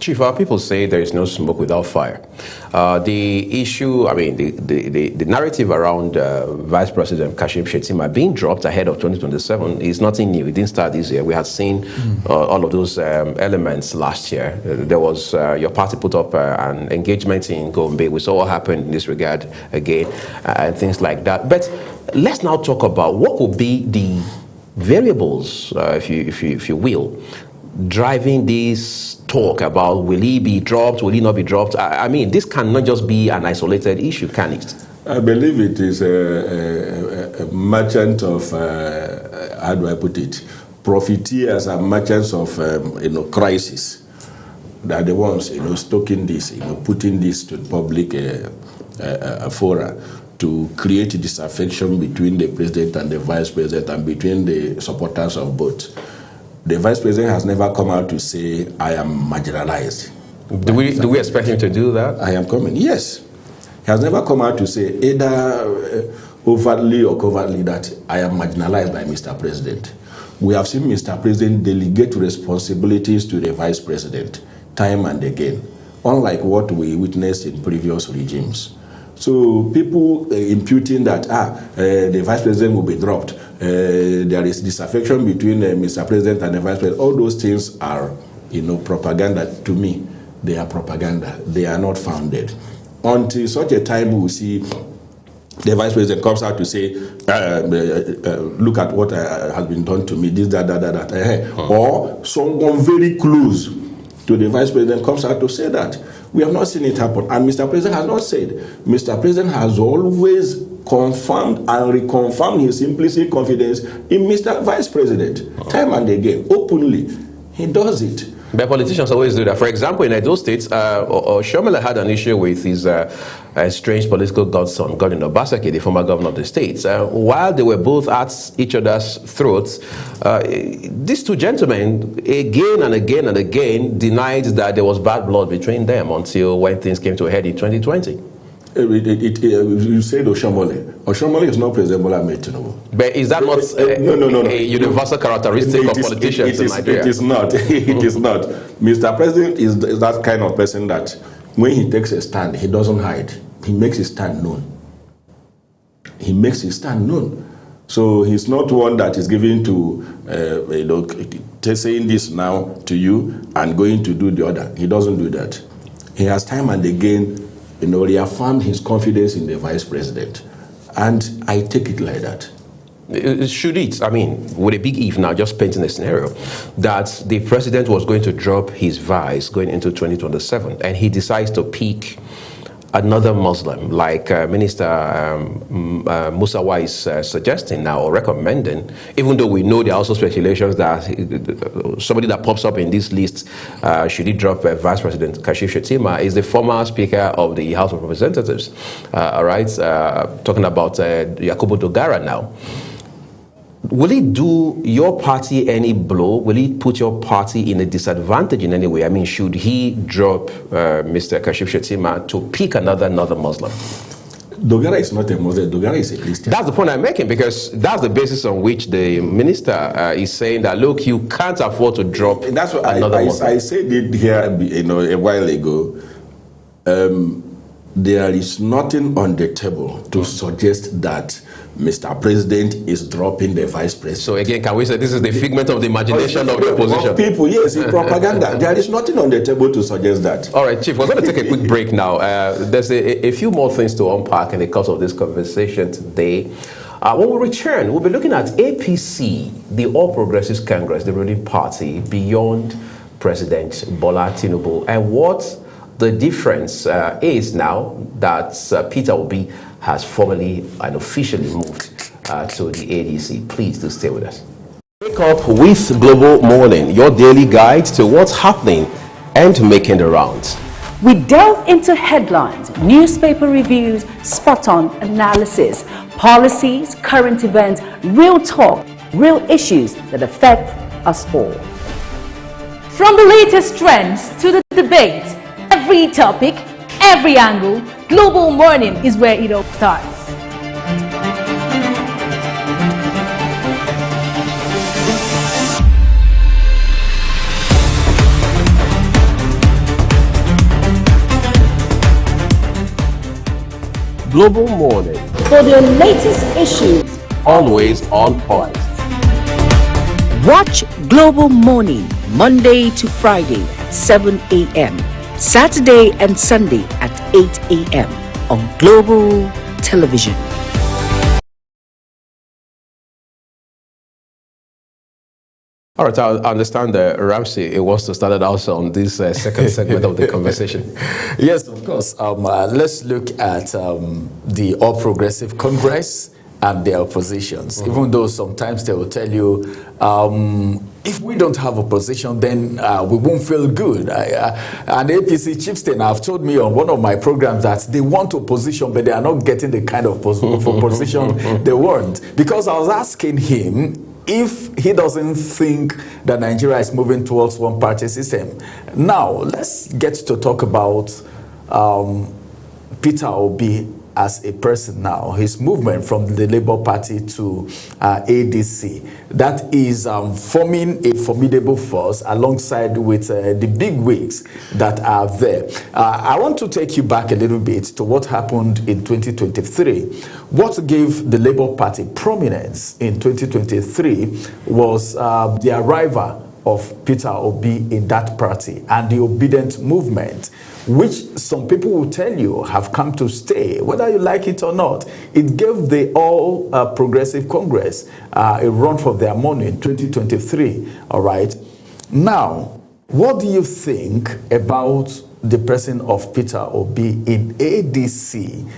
Chief, our people say there is no smoke without fire. The issue, the narrative around Vice President Kashim Shettima being dropped ahead of 2027 is nothing new. It didn't start this year. We had seen all of those elements last year. There was, your party put up an engagement in Gombe. We saw what happened in this regard again, and things like that. But let's now talk about what will be the variables, if you will, driving this talk about will he be dropped, will he not be dropped. This cannot just be an isolated issue, can it? I believe it is a merchant of, how do I put it, profiteers and merchants of, crisis. They are the ones, stoking this, putting this to public fora to create disaffection between the president and the vice president and between the supporters of both. The vice president has never come out to say, I am marginalized. Do we expect him to do that? I am coming, yes. He has never come out to say either overtly or covertly that I am marginalized by Mr. President. We have seen Mr. President delegate responsibilities to the vice president time and again, unlike what we witnessed in previous regimes. So people imputing that the vice president will be dropped, there is disaffection between Mr. President and the vice president, all those things are, propaganda. To me, they are propaganda. They are not founded. Until such a time we will see the vice president comes out to say, look at what has been done to me, this, that. Or someone very close to the vice president comes out to say that. We have not seen it happen. And Mr. President has not said. Mr. President has always confirmed and reconfirmed his implicit confidence in Mr. Vice President. Time and again, openly. He does it. But politicians always do that. For example, in Edo State, Shomele had an issue with his estranged political godson, Godwin Obaseki, the former governor of the state. While they were both at each other's throats, these two gentlemen, again and again and again, denied that there was bad blood between them until when things came to a head in 2020. You said Oshomole. Oshomole is not President Bola Ahmed Tinubu. But is that not a universal characteristic of politicians in Nigeria? It is not. It is not. Mr. President is that kind of person that when he takes a stand, he doesn't hide. He makes his stand known. he makes his stand known. So he's not one that is given to, saying this now to you and going to do the other. He doesn't do that. He has time and again, reaffirmed his confidence in the vice president. And I take it like that. Should it, I mean, with a big if now, just painting a scenario, that the president was going to drop his vice going into 2027, and he decides to pick another Muslim, like Minister Musawa is suggesting now or recommending, even though we know there are also speculations that somebody that pops up in this list, should he drop Vice President Kashif Shettima, is the former Speaker of the House of Representatives, all right, talking about Yakubu Dogara now. Will it do your party any blow? Will it put your party in a disadvantage in any way? I mean, should he drop Mr. Kashif Shettima to pick another Muslim? Dogara is not a Muslim. Dogara is a Christian. That's the point I'm making, because that's the basis on which the minister is saying that, look, you can't afford to drop that's what another Muslim. I said it here, a while ago. There is nothing on the table to suggest that Mr. President is dropping the vice president. So again, can we say this is the figment of the imagination of the opposition? Of people, yes, in propaganda. There is nothing on the table to suggest that. All right, Chief, we're going to take a quick break now. There's a few more things to unpack in the course of this conversation today. When we return, we'll be looking at APC, the All Progressives Congress, the ruling party, beyond President Bola Tinubu, and what the difference is now that Peter Obi has formally and officially moved to the ADC. Please do stay with us. Wake up with Global Morning, your daily guide to what's happening and making the rounds. We delve into headlines, newspaper reviews, spot-on analysis, policies, current events, real talk, real issues that affect us all. From the latest trends to the debate, every topic, every angle, Global Morning is where it all starts. Global Morning, For the latest issues, always on point. watch Global Morning Monday to Friday, 7 a.m. Saturday and Sunday at 8 a.m. on Global Television. All right, I understand that Ramsey wants to start it also on this second segment of the conversation. Yes, of course. Let's look at the All Progressive Congress and their oppositions, even though sometimes they will tell you, if we don't have opposition, then we won't feel good. And APC chieftain have told me on one of my programs that they want opposition, but they are not getting the kind of opposition they want. Because I was asking him if he doesn't think that Nigeria is moving towards one-party system. Now, let's get to talk about Peter Obi as a person now, his movement from the Labour Party to ADC. That is forming a formidable force alongside with the big wigs that are there. I want to take you back a little bit to what happened in 2023. What gave the Labour Party prominence in 2023 was the arrival of Peter Obi in that party and the obedient movement, which some people will tell you have come to stay, whether you like it or not. It gave the All Progressive Congress a run for their money in 2023, all right? Now, what do you think about the person of Peter Obi in ADC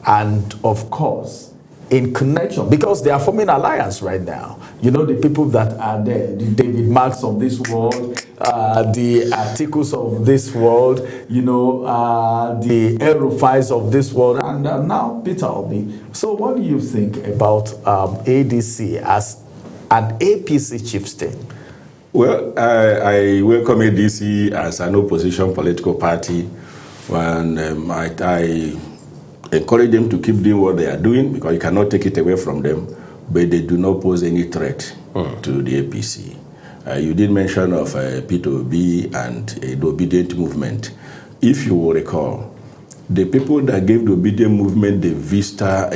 and, of course, in connection, because they are forming alliance right now. You know, the people that are there, the David Marks of this world, the Atikus of this world, you know, the El Rufais of this world, and now Peter Obi. So what do you think about ADC as an APC chieftain? Well, I welcome ADC as an opposition political party, and I encourage them to keep doing what they are doing, because you cannot take it away from them, but they do not pose any threat to the APC. You did mention of Peter Obi and the obedient movement. If you will recall, the people that gave the obedient movement the vista,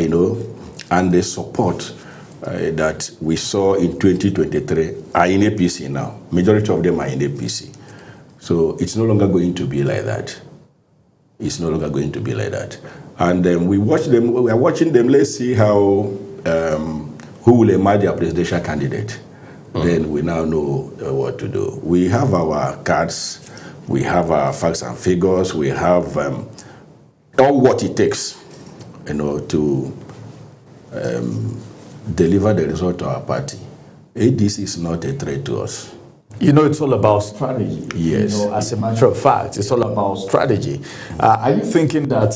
and the support that we saw in 2023 are in APC now. Majority of them are in APC. So it's no longer going to be like that. It's no longer going to be like that. And we are watching them. Let's see how, who will emerge their presidential candidate. Then we now know what to do. We have our cards, we have our facts and figures, we have all what it takes, to deliver the result to our party. ADC is not a threat to us. It's all about strategy. Yes. As a matter of fact, it's all about strategy. Are you thinking that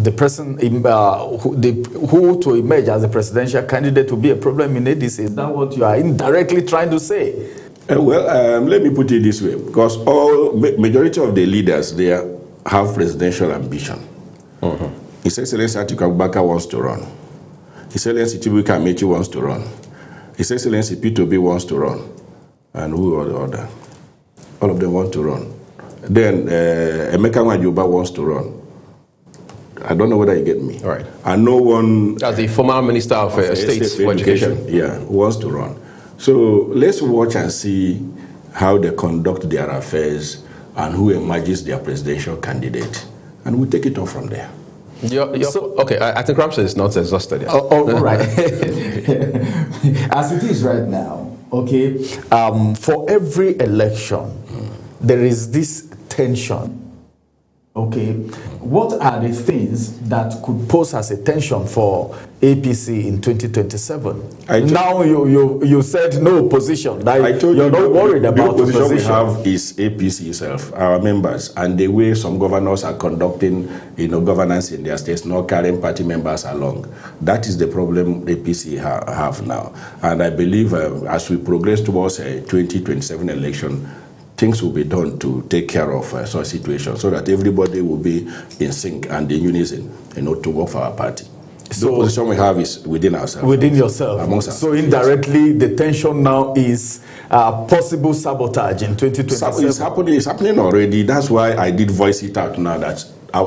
the person who to emerge as a presidential candidate will be a problem in ADC? Is that what you are indirectly trying to say? Let me put it this way, because majority of the leaders there have presidential ambition. His Excellency Atiku Abubakar wants to run. His Excellency Chibuike Amechi wants to run. His Excellency Peter Obi wants to run. And who are the other? All of them want to run. Then Emeka Nwajuba wants to run. I don't know whether you get me. All right. And no one... As the former Minister of State for Education. Yeah, wants to run. So let's watch and see how they conduct their affairs and who emerges their presidential candidate. And we'll take it off from there. Okay, I think Ramsey is not exhausted yet. Right. As it is right now, okay, for every election, there is this tension. Okay, what are the things that could pose as a tension for APC in 2027? Now you said no opposition. You're not worried about the opposition. We have is APC itself, our members, and the way some governors are conducting, governance in their states, not carrying party members along. That is the problem APC have now, and I believe as we progress towards a 2027 election, things will be done to take care of such situations so that everybody will be in sync and in unison, to work for our party. So the position we have is within ourselves. Within yourself. Amongst so indirectly, the tension now is possible sabotage in 2027. It's happening already. That's why I did voice it out now that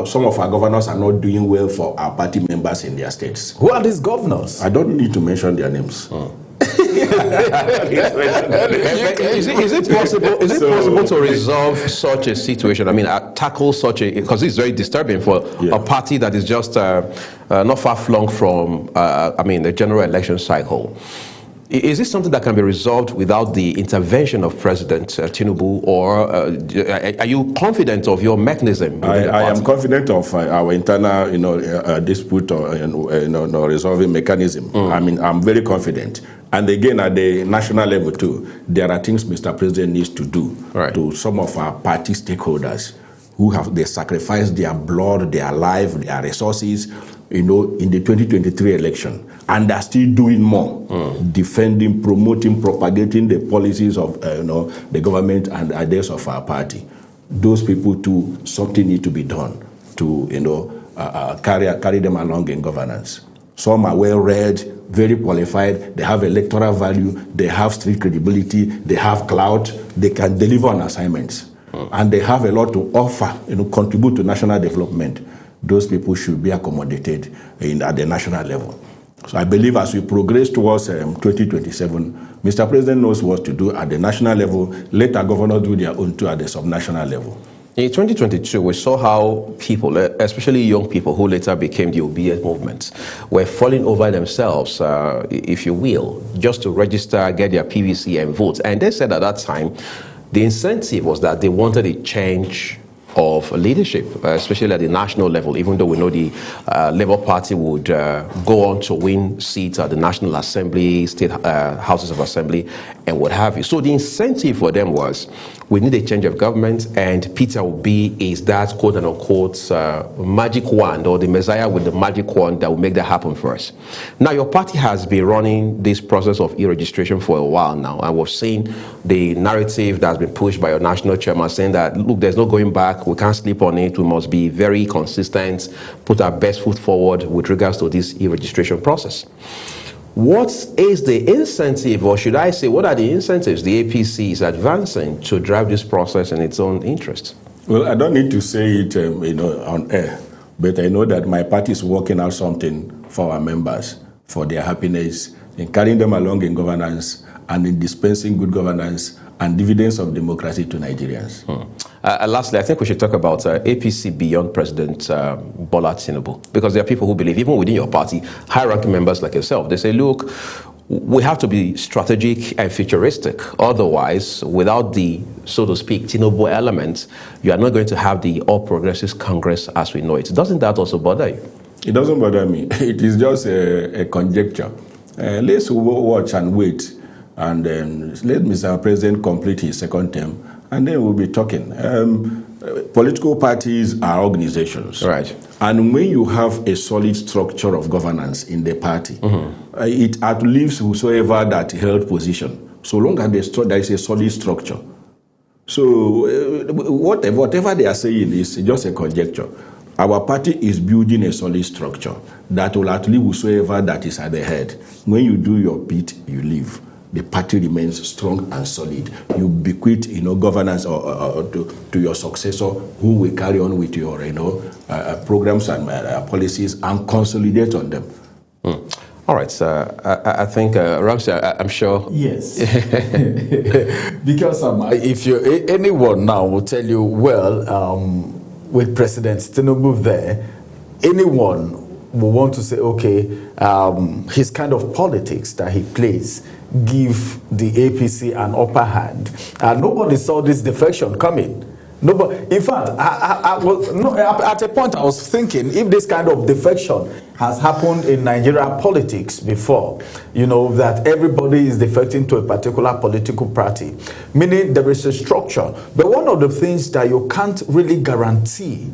some of our governors are not doing well for our party members in their states. Who are these governors? I don't need to mention their names. Is it possible to resolve such a situation? I mean, tackle such a, because it's very disturbing for a party that is just not far flung from, the general election cycle. Is this something that can be resolved without the intervention of President Tinubu, or are you confident of your mechanism? I am confident of our internal, dispute or resolving mechanism. I'm very confident. And again, at the national level too, there are things Mr. President needs to do to some of our party stakeholders who they sacrificed their blood, their life, their resources, in the 2023 election, and are still doing more, defending, promoting, propagating the policies of the government and ideas of our party. Those people too, something needs to be done to carry them along in governance. Some are well read, very qualified, they have electoral value, they have street credibility, they have clout, they can deliver on assignments, and they have a lot to offer, contribute to national development. Those people should be accommodated at the national level. So I believe as we progress towards 2027, Mr. President knows what to do at the national level. Let our governors do their own too at the subnational level. In 2022, we saw how people, especially young people who later became the obedient movement, were falling over themselves, if you will, just to register, get their PVC and vote. And they said at that time, the incentive was that they wanted a change of leadership, especially at the national level, even though we know the Labour Party would go on to win seats at the National Assembly, state houses of assembly, and what have you. So the incentive for them was, we need a change of government, and Peter Obi is that quote-unquote magic wand, or the messiah with the magic wand that will make that happen for us. Now, your party has been running this process of e-registration for a while now, and we've seen the narrative that's been pushed by your national chairman saying that, look, there's no going back, we can't sleep on it, we must be very consistent, put our best foot forward with regards to this e-registration process. What is the incentive, or should I say, what are the incentives the APC is advancing to drive this process in its own interest? Well, I don't need to say it, on air, but I know that my party is working out something for our members, for their happiness, in carrying them along in governance, and in dispensing good governance and dividends of democracy to Nigerians. Lastly, I think we should talk about APC beyond President Bola Tinubu, because there are people who believe, even within your party, high-ranking members like yourself, they say, look, we have to be strategic and futuristic. Otherwise, without the, so to speak, Tinubu element, you are not going to have the All Progressives Congress as we know it. Doesn't that also bother you? It doesn't bother me. It is just a conjecture. Let's watch and wait, and let Mr. President complete his second term, and then we'll be talking. Political parties are organizations. Right. And when you have a solid structure of governance in the party, it outlives whosoever that held position, so long as there is a solid structure. So whatever they are saying is just a conjecture. Our party is building a solid structure that will outlive whosoever that is at the head. When you do your bit, you leave. The party remains strong and solid. You bequeath, governance to your successor, who will carry on with your, programs and policies and consolidate on them. All right, I think, Ramsey, I'm sure. Yes. Because if anyone now will tell you, well, with President Tinubu there, anyone will want to say, okay, his kind of politics that he plays give the APC an upper hand. Nobody saw this defection coming. Nobody. In fact, at a point I was thinking, if this kind of defection has happened in Nigeria politics before, that everybody is defecting to a particular political party, meaning there is a structure. But one of the things that you can't really guarantee,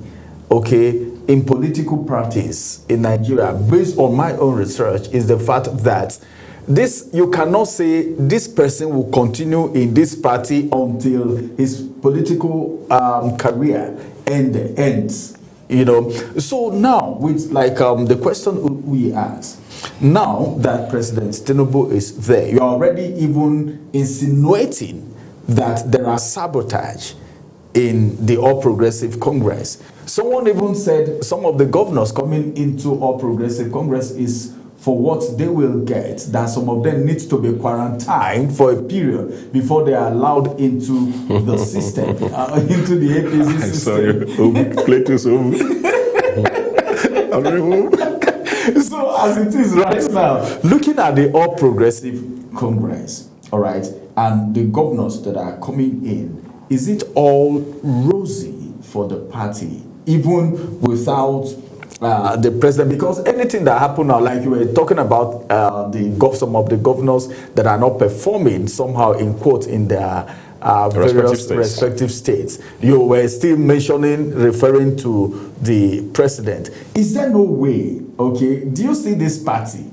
okay, in political parties in Nigeria, based on my own research, is the fact that you cannot say this person will continue in this party until his political career ends. So now, with the question we ask, now that President Tinubu is there, you're already even insinuating that there are sabotage in the All Progressive Congress. Someone even said some of the governors coming into All Progressive Congress is for what they will get, that some of them need to be quarantined for a period before they are allowed into the system, into the APC system. So as it is right now, looking at the All Progressive Congress, all right, and the governors that are coming in, is it all rosy for the party, even without the president? Because anything that happened now, like you were talking about some of the governors that are not performing somehow in quote in their various respective states, you were still referring to the president. Is there no way, okay, do you see this party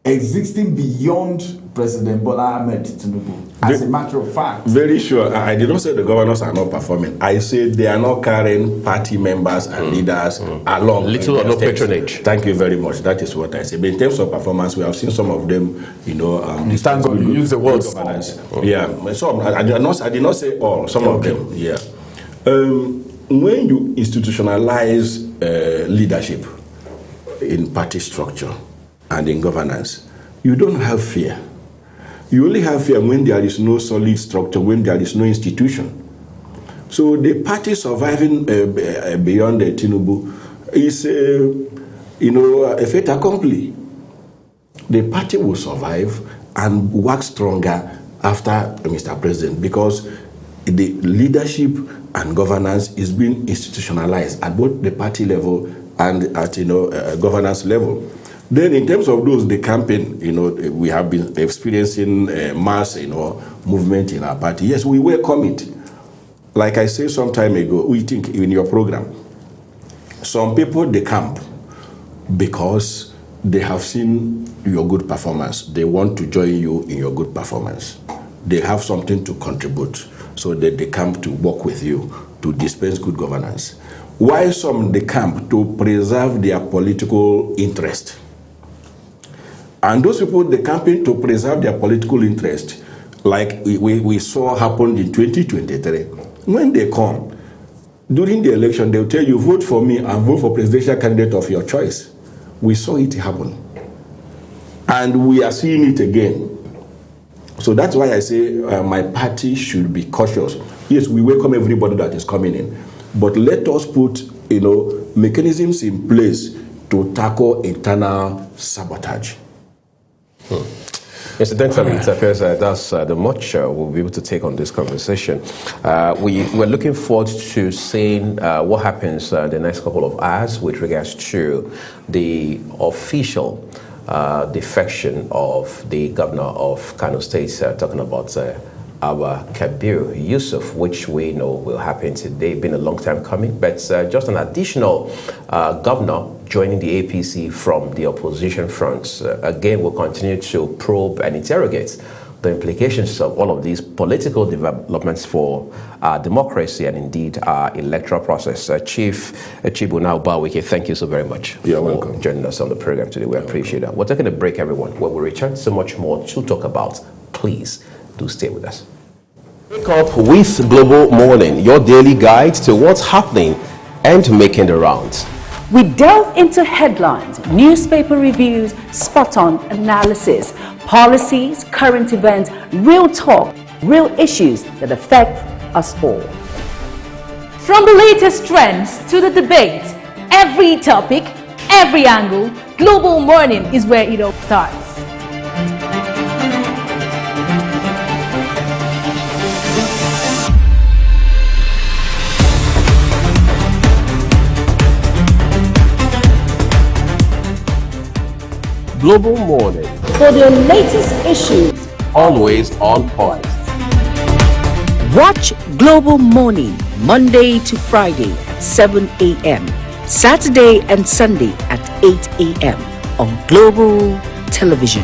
existing beyond President Bola Ahmed Tinubu, as a matter of fact? Very sure. I did not say the governors are not performing. I said they are not carrying party members and leaders along. Little or no patronage. Thank you very much. That is what I said. But in terms of performance, we have seen some of them, thank God you use the word governance. Yeah. So I did not say all. Some of them. Yeah. When you institutionalize leadership in party structure and in governance, you don't have fear. You only have fear when there is no solid structure, when there is no institution. So the party surviving beyond the Tinubu is, a fait accompli. The party will survive and work stronger after Mr. President, because the leadership and governance is being institutionalized at both the party level and at governance level. Then in terms of the campaign, we have been experiencing mass, movement in our party. Yes, we welcome it. Like I said some time ago, we think in your program, some people, they camp because they have seen your good performance. They want to join you in your good performance. They have something to contribute, so that they camp to work with you to dispense good governance. While some, they camp to preserve their political interest. And those people, they campaign to preserve their political interest, like we saw happen in 2023. When they come, during the election, they'll tell you, vote for me and vote for presidential candidate of your choice. We saw it happen. And we are seeing it again. So that's why I say my party should be cautious. Yes, we welcome everybody that is coming in, but let us put, mechanisms in place to tackle internal sabotage. Incidentally, it appears that's the much we'll be able to take on this conversation. We're looking forward to seeing what happens the next couple of hours with regards to the official defection of the governor of Kano State, talking about Abba Kabir Yusuf, which we know will happen today. Been a long time coming, but just an additional governor joining the APC from the opposition front. Again, we'll continue to probe and interrogate the implications of all of these political developments for our democracy and indeed our electoral process. Chief Chibunau Bawike, thank you so very much for joining us on the program today. We appreciate that. We're taking a break, everyone. When we return, so much more to talk about. Please do stay with us. Wake up with Global Morning, your daily guide to what's happening and making the rounds. We delve into headlines, newspaper reviews, spot-on analysis, policies, current events, real talk, real issues that affect us all. From the latest trends to the debate, every topic, every angle, Global Morning is where it all starts. Global Morning, For the latest issues, always on point. watch Global Morning Monday to Friday at 7 a.m., Saturday and Sunday at 8 a.m. on Global Television.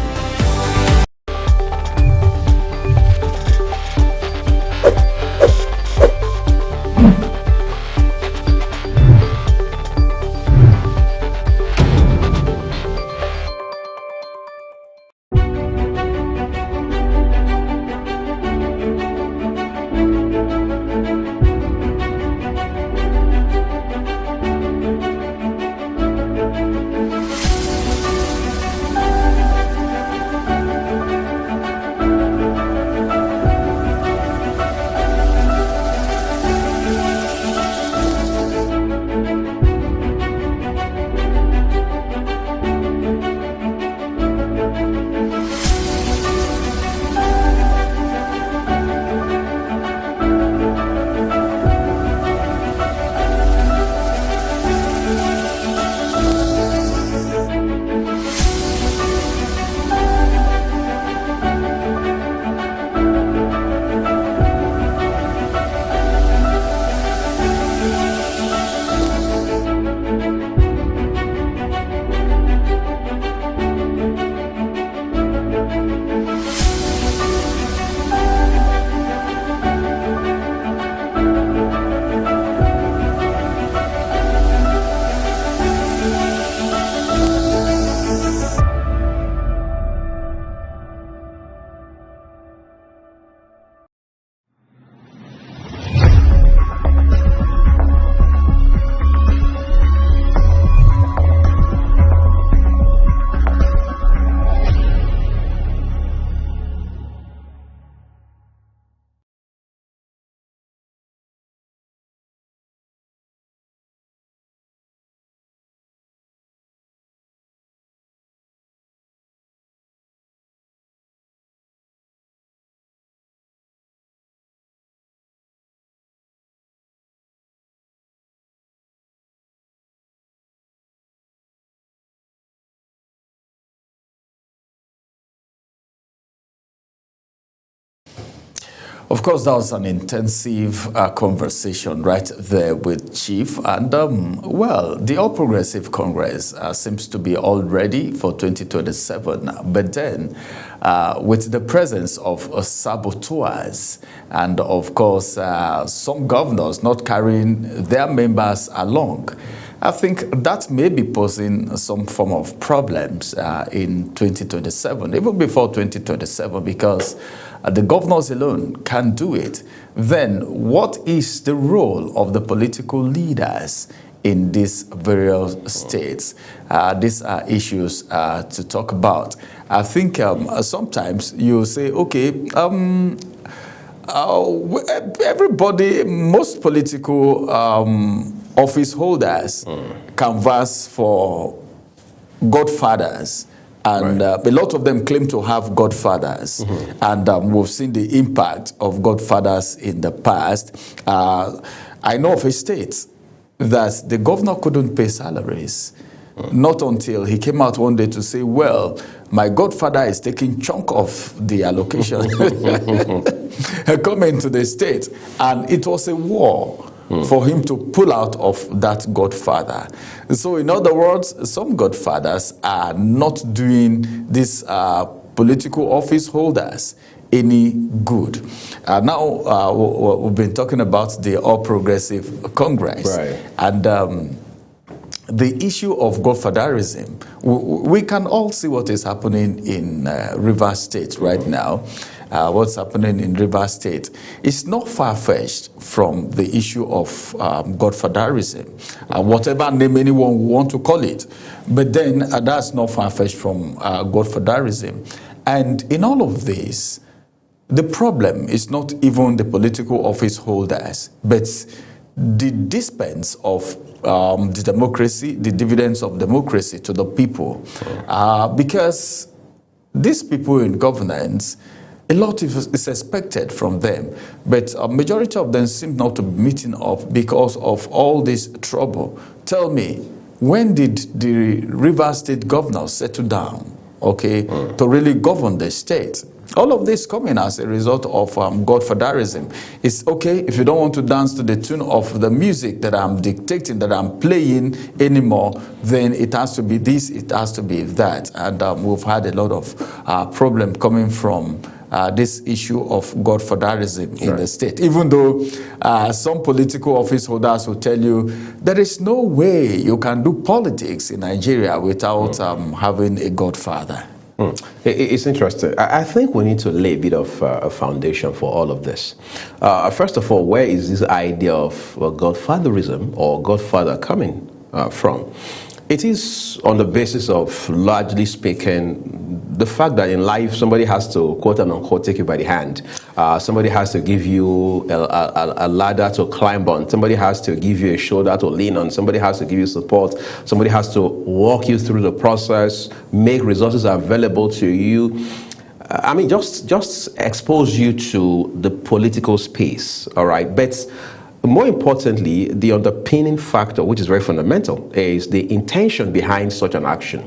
Of course, that was an intensive conversation right there with Chief. And, well, the All Progressive Congress seems to be all ready for 2027. But then, with the presence of saboteurs and, of course, some governors not carrying their members along, I think that may be posing some form of problems in 2027, even before 2027, because the governors alone can't do it. Then what is the role of the political leaders in these various states? These are issues to talk about. I think sometimes you say, okay, everybody, most political office holders canvass for godfathers. And a lot of them claim to have godfathers. And we've seen the impact of godfathers in the past. I know of a state that the governor couldn't pay salaries. Not until he came out one day to say, well, my godfather is taking chunk of the allocation coming to the state. And it was a war for him to pull out of that godfather. So in other words, some godfathers are not doing these political office holders any good. Now we've been talking about the All Progressive Congress. Right. And the issue of godfatherism, we can all see what is happening in Rivers State right now. What's happening in Rivers State is not far-fetched from the issue of godfatherism, whatever name anyone want to call it. But then that's not far-fetched from godfatherism. And in all of this, the problem is not even the political office holders, but the dispense of the democracy, the dividends of democracy to the people. Because these people in governance, a lot is expected from them, but a majority of them seem not to be meeting up because of all this trouble. Tell me, when did the Rivers State governor settle down, okay, to really govern the state? All of this coming as a result of godfatherism. It's okay if you don't want to dance to the tune of the music that I'm dictating, that I'm playing anymore, then it has to be this, it has to be that. And we've had a lot of problem coming from this issue of godfatherism in the state. Even though some political office holders will tell you there is no way you can do politics in Nigeria without having a godfather. It's interesting. I think we need to lay a bit of a foundation for all of this. First of all, where is this idea of godfatherism or godfather coming from? It is on the basis of, largely speaking, the fact that in life somebody has to, quote and unquote, take you by the hand. Somebody has to give you a ladder to climb on. Somebody has to give you a shoulder to lean on. Somebody has to give you support. Somebody has to walk you through the process, make resources available to you. I mean, just expose you to the political space, all right? But more importantly, the underpinning factor, which is very fundamental, is the intention behind such an action.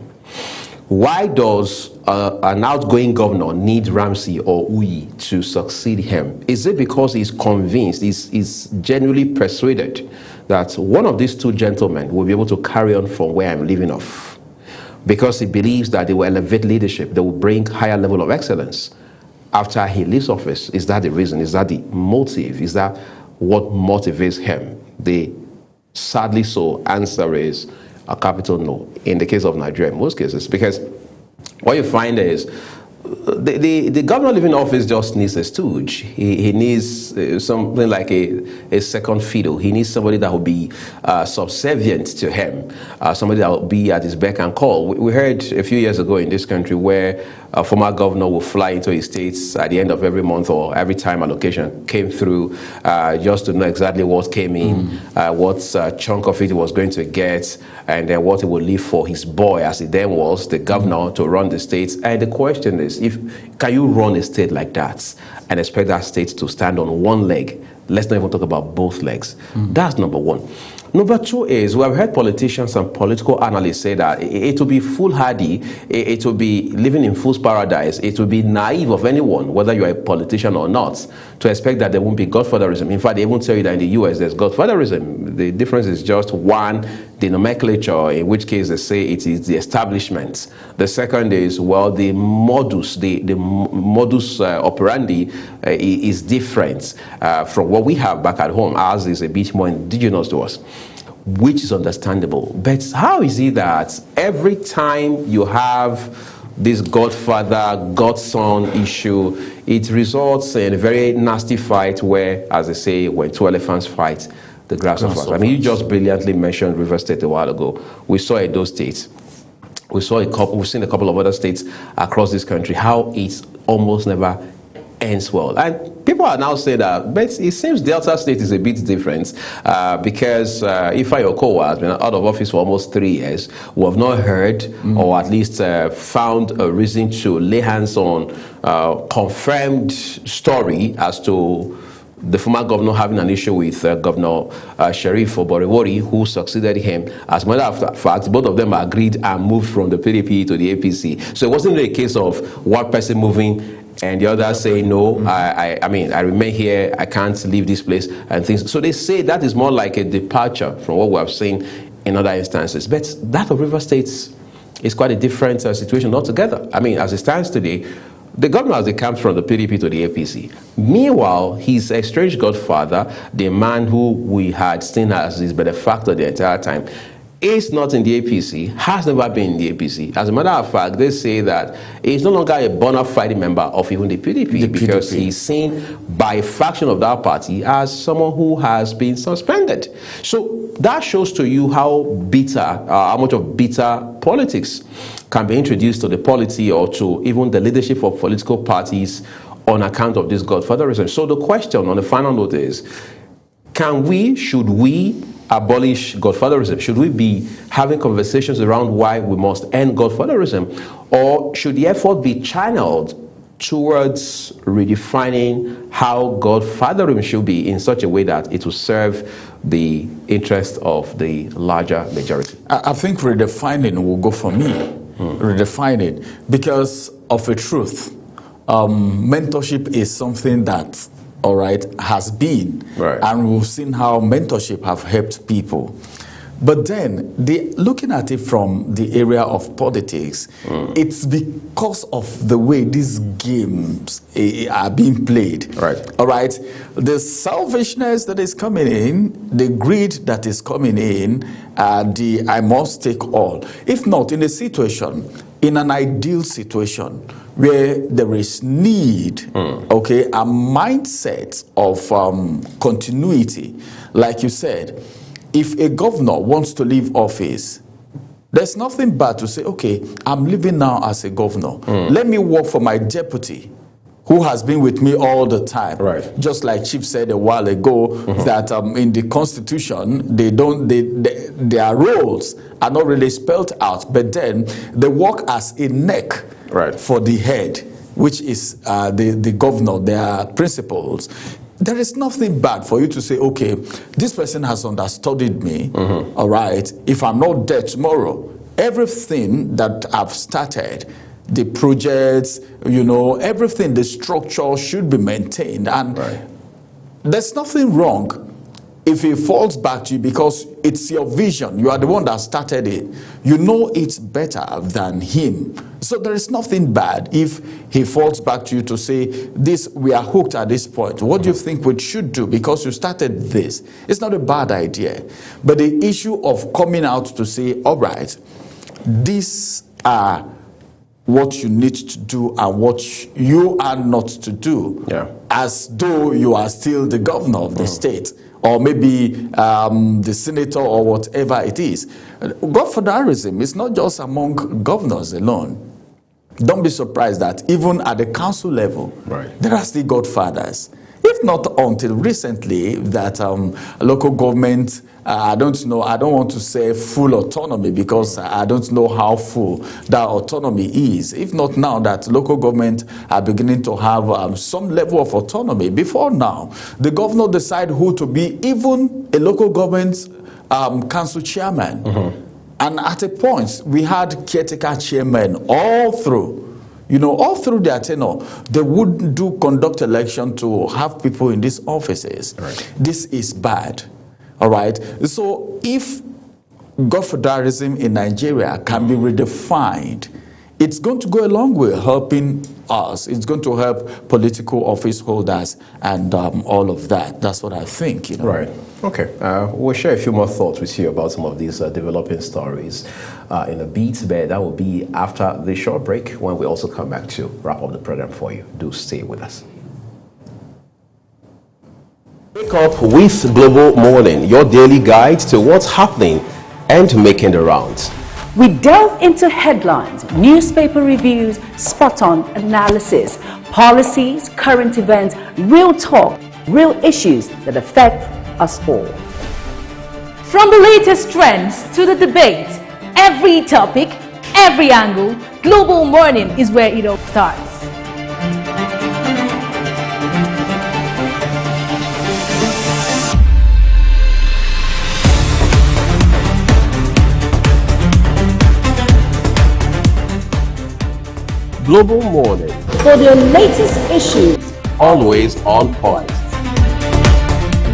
Why does an outgoing governor need Ramsey or Uyi to succeed him? Is it because he's convinced, he's genuinely persuaded that one of these two gentlemen will be able to carry on from where I'm leaving off? Because he believes that they will elevate leadership, they will bring higher level of excellence after he leaves office? Is that the reason? Is that the motive? Is that what motivates him? The sadly so answer is a capital no in the case of Nigeria in most cases, because what you find is the governor leaving office just needs a stooge. He needs something like a second fiddle. He needs somebody that will be subservient to him, somebody that will be at his beck and call. We heard a few years ago in this country where a former governor will fly into his states at the end of every month or every time allocation came through, just to know exactly what came in, what chunk of it he was going to get, and then what he would leave for his boy, as he then was, the governor, to run the states. And the question is, can you run a state like that and expect that state to stand on one leg? Let's not even talk about both legs. That's number one. Number two is, we have heard politicians and political analysts say that it will be foolhardy, it will be living in fool's paradise, it will be naive of anyone, whether you're a politician or not, to expect that there won't be godfatherism. In fact, they won't tell you that in the US there's godfatherism. The difference is just one, the nomenclature, in which case they say it is the establishment. The second is, well, the modus operandi is different from what we have back at home. Ours is a bit more indigenous to us, which is understandable. But how is it that every time you have this godfather, godson issue, it results in a very nasty fight where, as they say, when two elephants fight, the grass suffers? I mean, you just brilliantly mentioned Rivers State a while ago. We saw Edo State. we've seen a couple of other states across this country, how it almost never ends well. And people are now saying that, but it seems Delta State is a bit different because Ifeanyi Okowa has been out of office for almost 3 years. We have not heard or at least found a reason to lay hands on confirmed story as to the former governor having an issue with Governor Sheriff Oboriwori, who succeeded him. As a matter of fact, both of them agreed and moved from the PDP to the APC. So it wasn't really a case of one person moving and the other saying, no, I mean, I remain here, I can't leave this place, and things. So they say that is more like a departure from what we have seen in other instances. But that of Rivers State is quite a different situation altogether. I mean, as it stands today, the governor has decamped from the PDP to the APC. Meanwhile, his estranged godfather, the man who we had seen as his benefactor the entire time, is not in the APC, has never been in the APC. As a matter of fact, they say that he's no longer a bona fide member of even the PDP because he's seen by a faction of that party as someone who has been suspended. So that shows to you how bitter, how much of bitter politics can be introduced to the polity or to even the leadership of political parties on account of this godfatherism. So the question on the final note is, should we abolish godfatherism? Should we be having conversations around why we must end godfatherism? Or should the effort be channeled towards redefining how godfatherism should be in such a way that it will serve the interest of the larger majority? I think redefining will go for me. Redefining, because of a truth. Mentorship is something that, all right, has been, and we've seen how mentorship have helped people. But then, looking at it from the area of politics, it's because of the way these games are being played. All right, the selfishness that is coming in, the greed that is coming in, the I must take all. If not, in a situation, in an ideal situation, where there is need, okay, a mindset of continuity, like you said. If a governor wants to leave office, there's nothing bad to say, okay, I'm leaving now as a governor. Let me work for my deputy, who has been with me all the time. Just like Chief said a while ago, that in the Constitution, their roles are not really spelled out, but then they work as a neck for the head, which is the governor, their principles. There is nothing bad for you to say, okay, this person has understudied me, all right, if I'm not there tomorrow, everything that I've started, the projects, you know, everything, the structure should be maintained. And there's nothing wrong if it falls back to you because it's your vision. You are the one that started it. You know it's better than him. So there is nothing bad if he falls back to you to say, this, we are hooked at this point. What do you think we should do? Because you started this. It's not a bad idea. But the issue of coming out to say, all right, these are what you need to do and what you are not to do, as though you are still the governor of the state, or maybe the senator or whatever it is. Godfatherism is not just among governors alone. Don't be surprised that even at the council level, there are still godfathers. If not until recently that local government, I don't know, I don't want to say full autonomy because I don't know how full that autonomy is. If not now that local government are beginning to have some level of autonomy. Before now, the governor decide who to be even a local government council chairman. And at a point, we had caretaker chairmen all through. You know, all through their tenure, they would conduct election to have people in these offices. This is bad. All right. So if godfatherism in Nigeria can be redefined, it's going to go a long way helping us. It's going to help political office holders and all of that. That's what I think. You know? Okay. We'll share a few more thoughts with you about some of these developing stories in a bit, but that will be after the short break when we also come back to wrap up the program for you. Do stay with us. Wake up with Global Morning, your daily guide to what's happening and making the rounds. We delve into headlines, newspaper reviews, spot-on analysis, policies, current events, real talk, real issues that affect us all. From the latest trends to the debate, every topic, every angle, Global Morning is where it all starts. Global Morning, For the latest issues, always on point.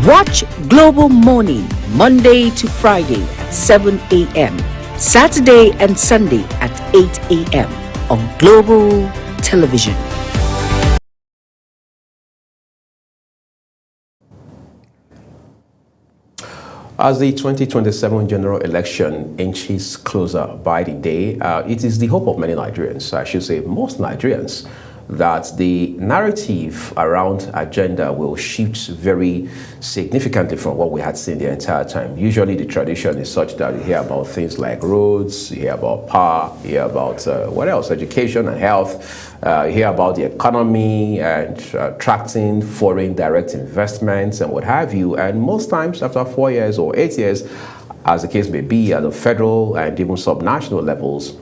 watch Global Morning Monday to Friday at 7 a.m., Saturday and Sunday at 8 a.m. on Global Television. As the 2027 general election inches closer by the day, it is the hope of many Nigerians, I should say most Nigerians, that the narrative around agenda will shift very significantly from what we had seen the entire time. Usually the tradition is such that you hear about things like roads, you hear about power, you hear about what else, education and health, you hear about the economy and attracting foreign direct investments and what have you. And most times after 4 years or 8 years, as the case may be, at the federal and even subnational levels,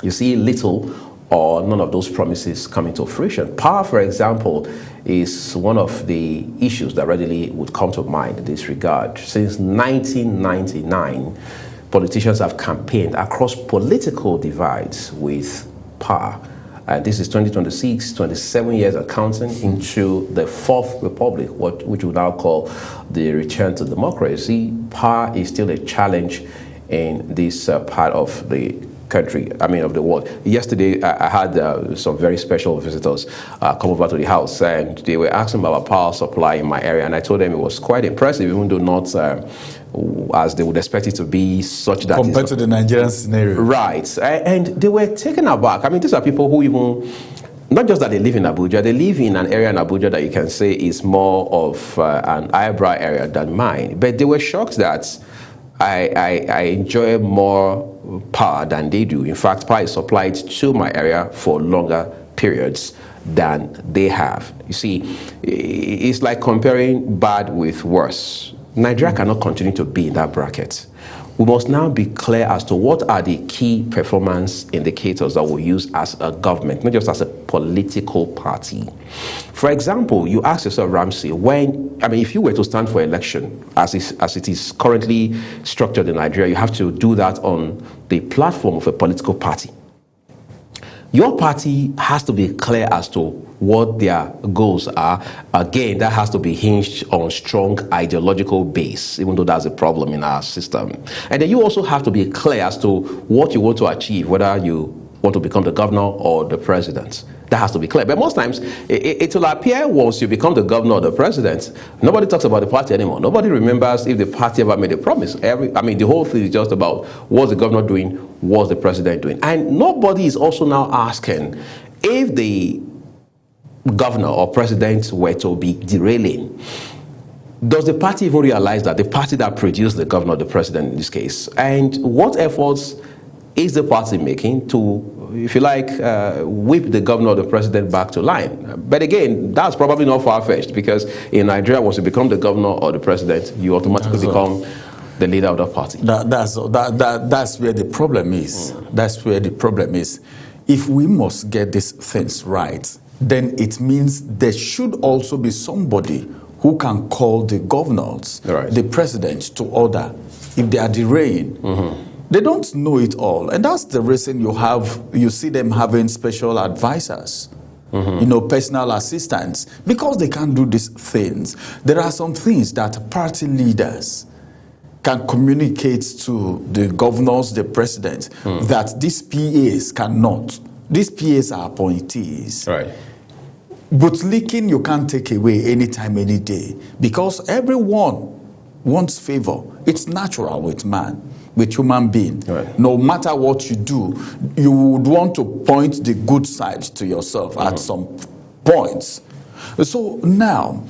you see little or none of those promises coming to fruition. Power, for example, is one of the issues that readily would come to mind in this regard. Since 1999, politicians have campaigned across political divides with power. And this is 2026, 27 years of counting into the Fourth Republic, which we now call the return to democracy. Power is still a challenge in this part of the country, of the world. Yesterday, I had some very special visitors come over to the house, and they were asking about power supply in my area, and I told them it was quite impressive, even though not as they would expect it to be, such that compared to the Nigerian scenario. Right, and they were taken aback. These are people who even, not just that they live in Abuja, they live in an area in Abuja that you can say is more of an eyebrow area than mine, but they were shocked that I enjoy more power than they do. In fact, power is supplied to my area for longer periods than they have. You see, it's like comparing bad with worse. Nigeria cannot continue to be in that bracket. We must now be clear as to what are the key performance indicators that we use as a government, not just as a political party. For example, you ask yourself, Ramsey, if you were to stand for election, as it is currently structured in Nigeria, you have to do that on the platform of a political party. Your party has to be clear as to what their goals are. Again, that has to be hinged on strong ideological base, even though that's a problem in our system. And then you also have to be clear as to what you want to achieve, whether you want to become the governor or the president. That has to be clear. But most times, it will appear once you become the governor or the president, nobody talks about the party anymore. Nobody remembers if the party ever made a promise. The whole thing is just about what's the governor doing, what's the president doing. And nobody is also now asking if the governor or president were to be derailing, does the party even realize that the party that produced the governor or the president in this case, and what efforts is the party making to, if you like, whip the governor or the president back to line? But again, that's probably not far-fetched, because in Nigeria, once you become the governor or the president, you automatically become the leader of the party. That's where the problem is. That's where the problem is. If we must get these things right, then it means there should also be somebody who can call the governors, the president, to order if they are derailing. They don't know it all, and that's the reason you see them having special advisors, personal assistants, because they can't do these things. There are some things that party leaders can communicate to the governors, the president, that these PAs cannot. These PAs are appointees. Right. But leaking you can't take away anytime, any day, because everyone wants favor. It's natural with man, with human being. Right. No matter what you do, you would want to point the good side to yourself at some points. So now,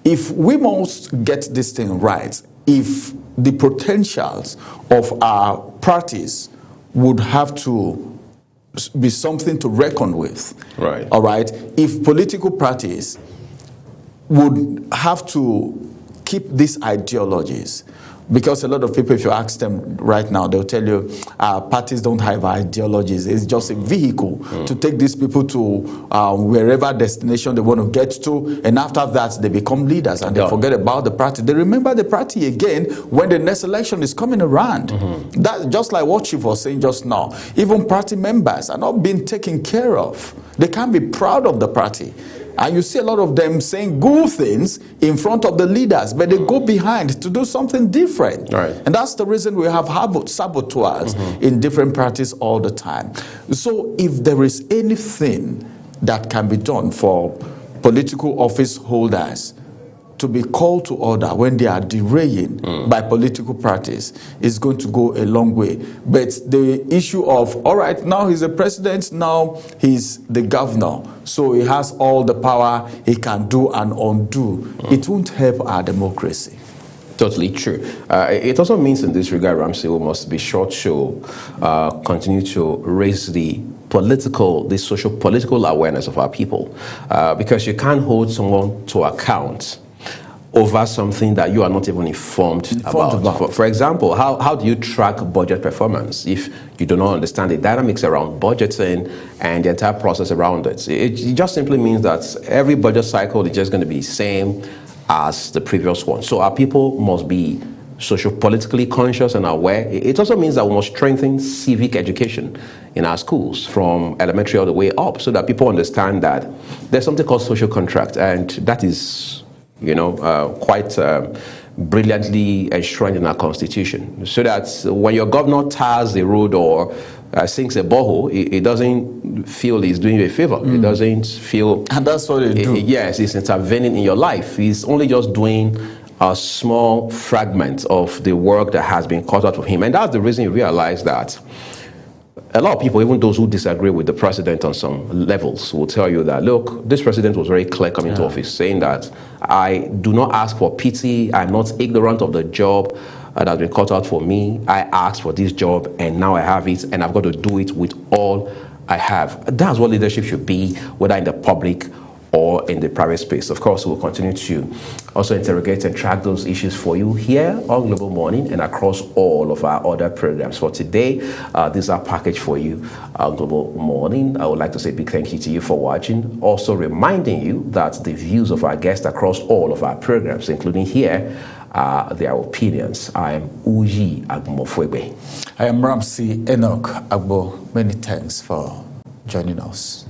if we must get this thing right, if the potentials of our parties would have to be something to reckon with. Right. All right. If political parties would have to keep these ideologies, because a lot of people, if you ask them right now, they'll tell you parties don't have ideologies. It's just a vehicle to take these people to wherever destination they want to get to, and after that they become leaders and they forget about the party. They remember the party again when the next election is coming around. That's just like what Chief was saying just now. Even party members are not being taken care of. They can't be proud of the party. And you see a lot of them saying good things in front of the leaders, but they go behind to do something different. Right. And that's the reason we have saboteurs in different parties all the time. So if there is anything that can be done for political office holders to be called to order when they are derailing by political parties, is going to go a long way. But the issue of, all right, now he's the president, now he's the governor, so he has all the power he can do and undo, it won't help our democracy. Totally true. It also means in this regard, Ramsey, we must be sure to continue to raise the social political awareness of our people, because you can't hold someone to account over something that you are not even informed about. For example, how do you track budget performance if you do not understand the dynamics around budgeting and the entire process around it? It just simply means that every budget cycle is just going to be the same as the previous one. So our people must be socio-politically conscious and aware. It also means that we must strengthen civic education in our schools from elementary all the way up, so that people understand that there's something called social contract, and that is quite brilliantly enshrined in our constitution, so that when your governor tars a road or sinks a borehole, it doesn't feel he's doing you a favor. It doesn't feel... And that's what they do. Yes, he's intervening in your life. He's only just doing a small fragment of the work that has been cut out of him. And that's the reason you realize that a lot of people, even those who disagree with the president on some levels, will tell you that, look, this president was very clear coming to office, saying that I do not ask for pity, I'm not ignorant of the job that has been cut out for me. I asked for this job and now I have it, and I've got to do it with all I have. That's what leadership should be, whether in the public or in the private space. Of course, we'll continue to also interrogate and track those issues for you here on Global Morning and across all of our other programs. For today, this is our package for you on Global Morning. I would like to say a big thank you to you for watching. Also reminding you that the views of our guests across all of our programs, including here, their opinions. I am Uji Agumofwebe. I am Ramsey Enoch Agbo. Many thanks for joining us.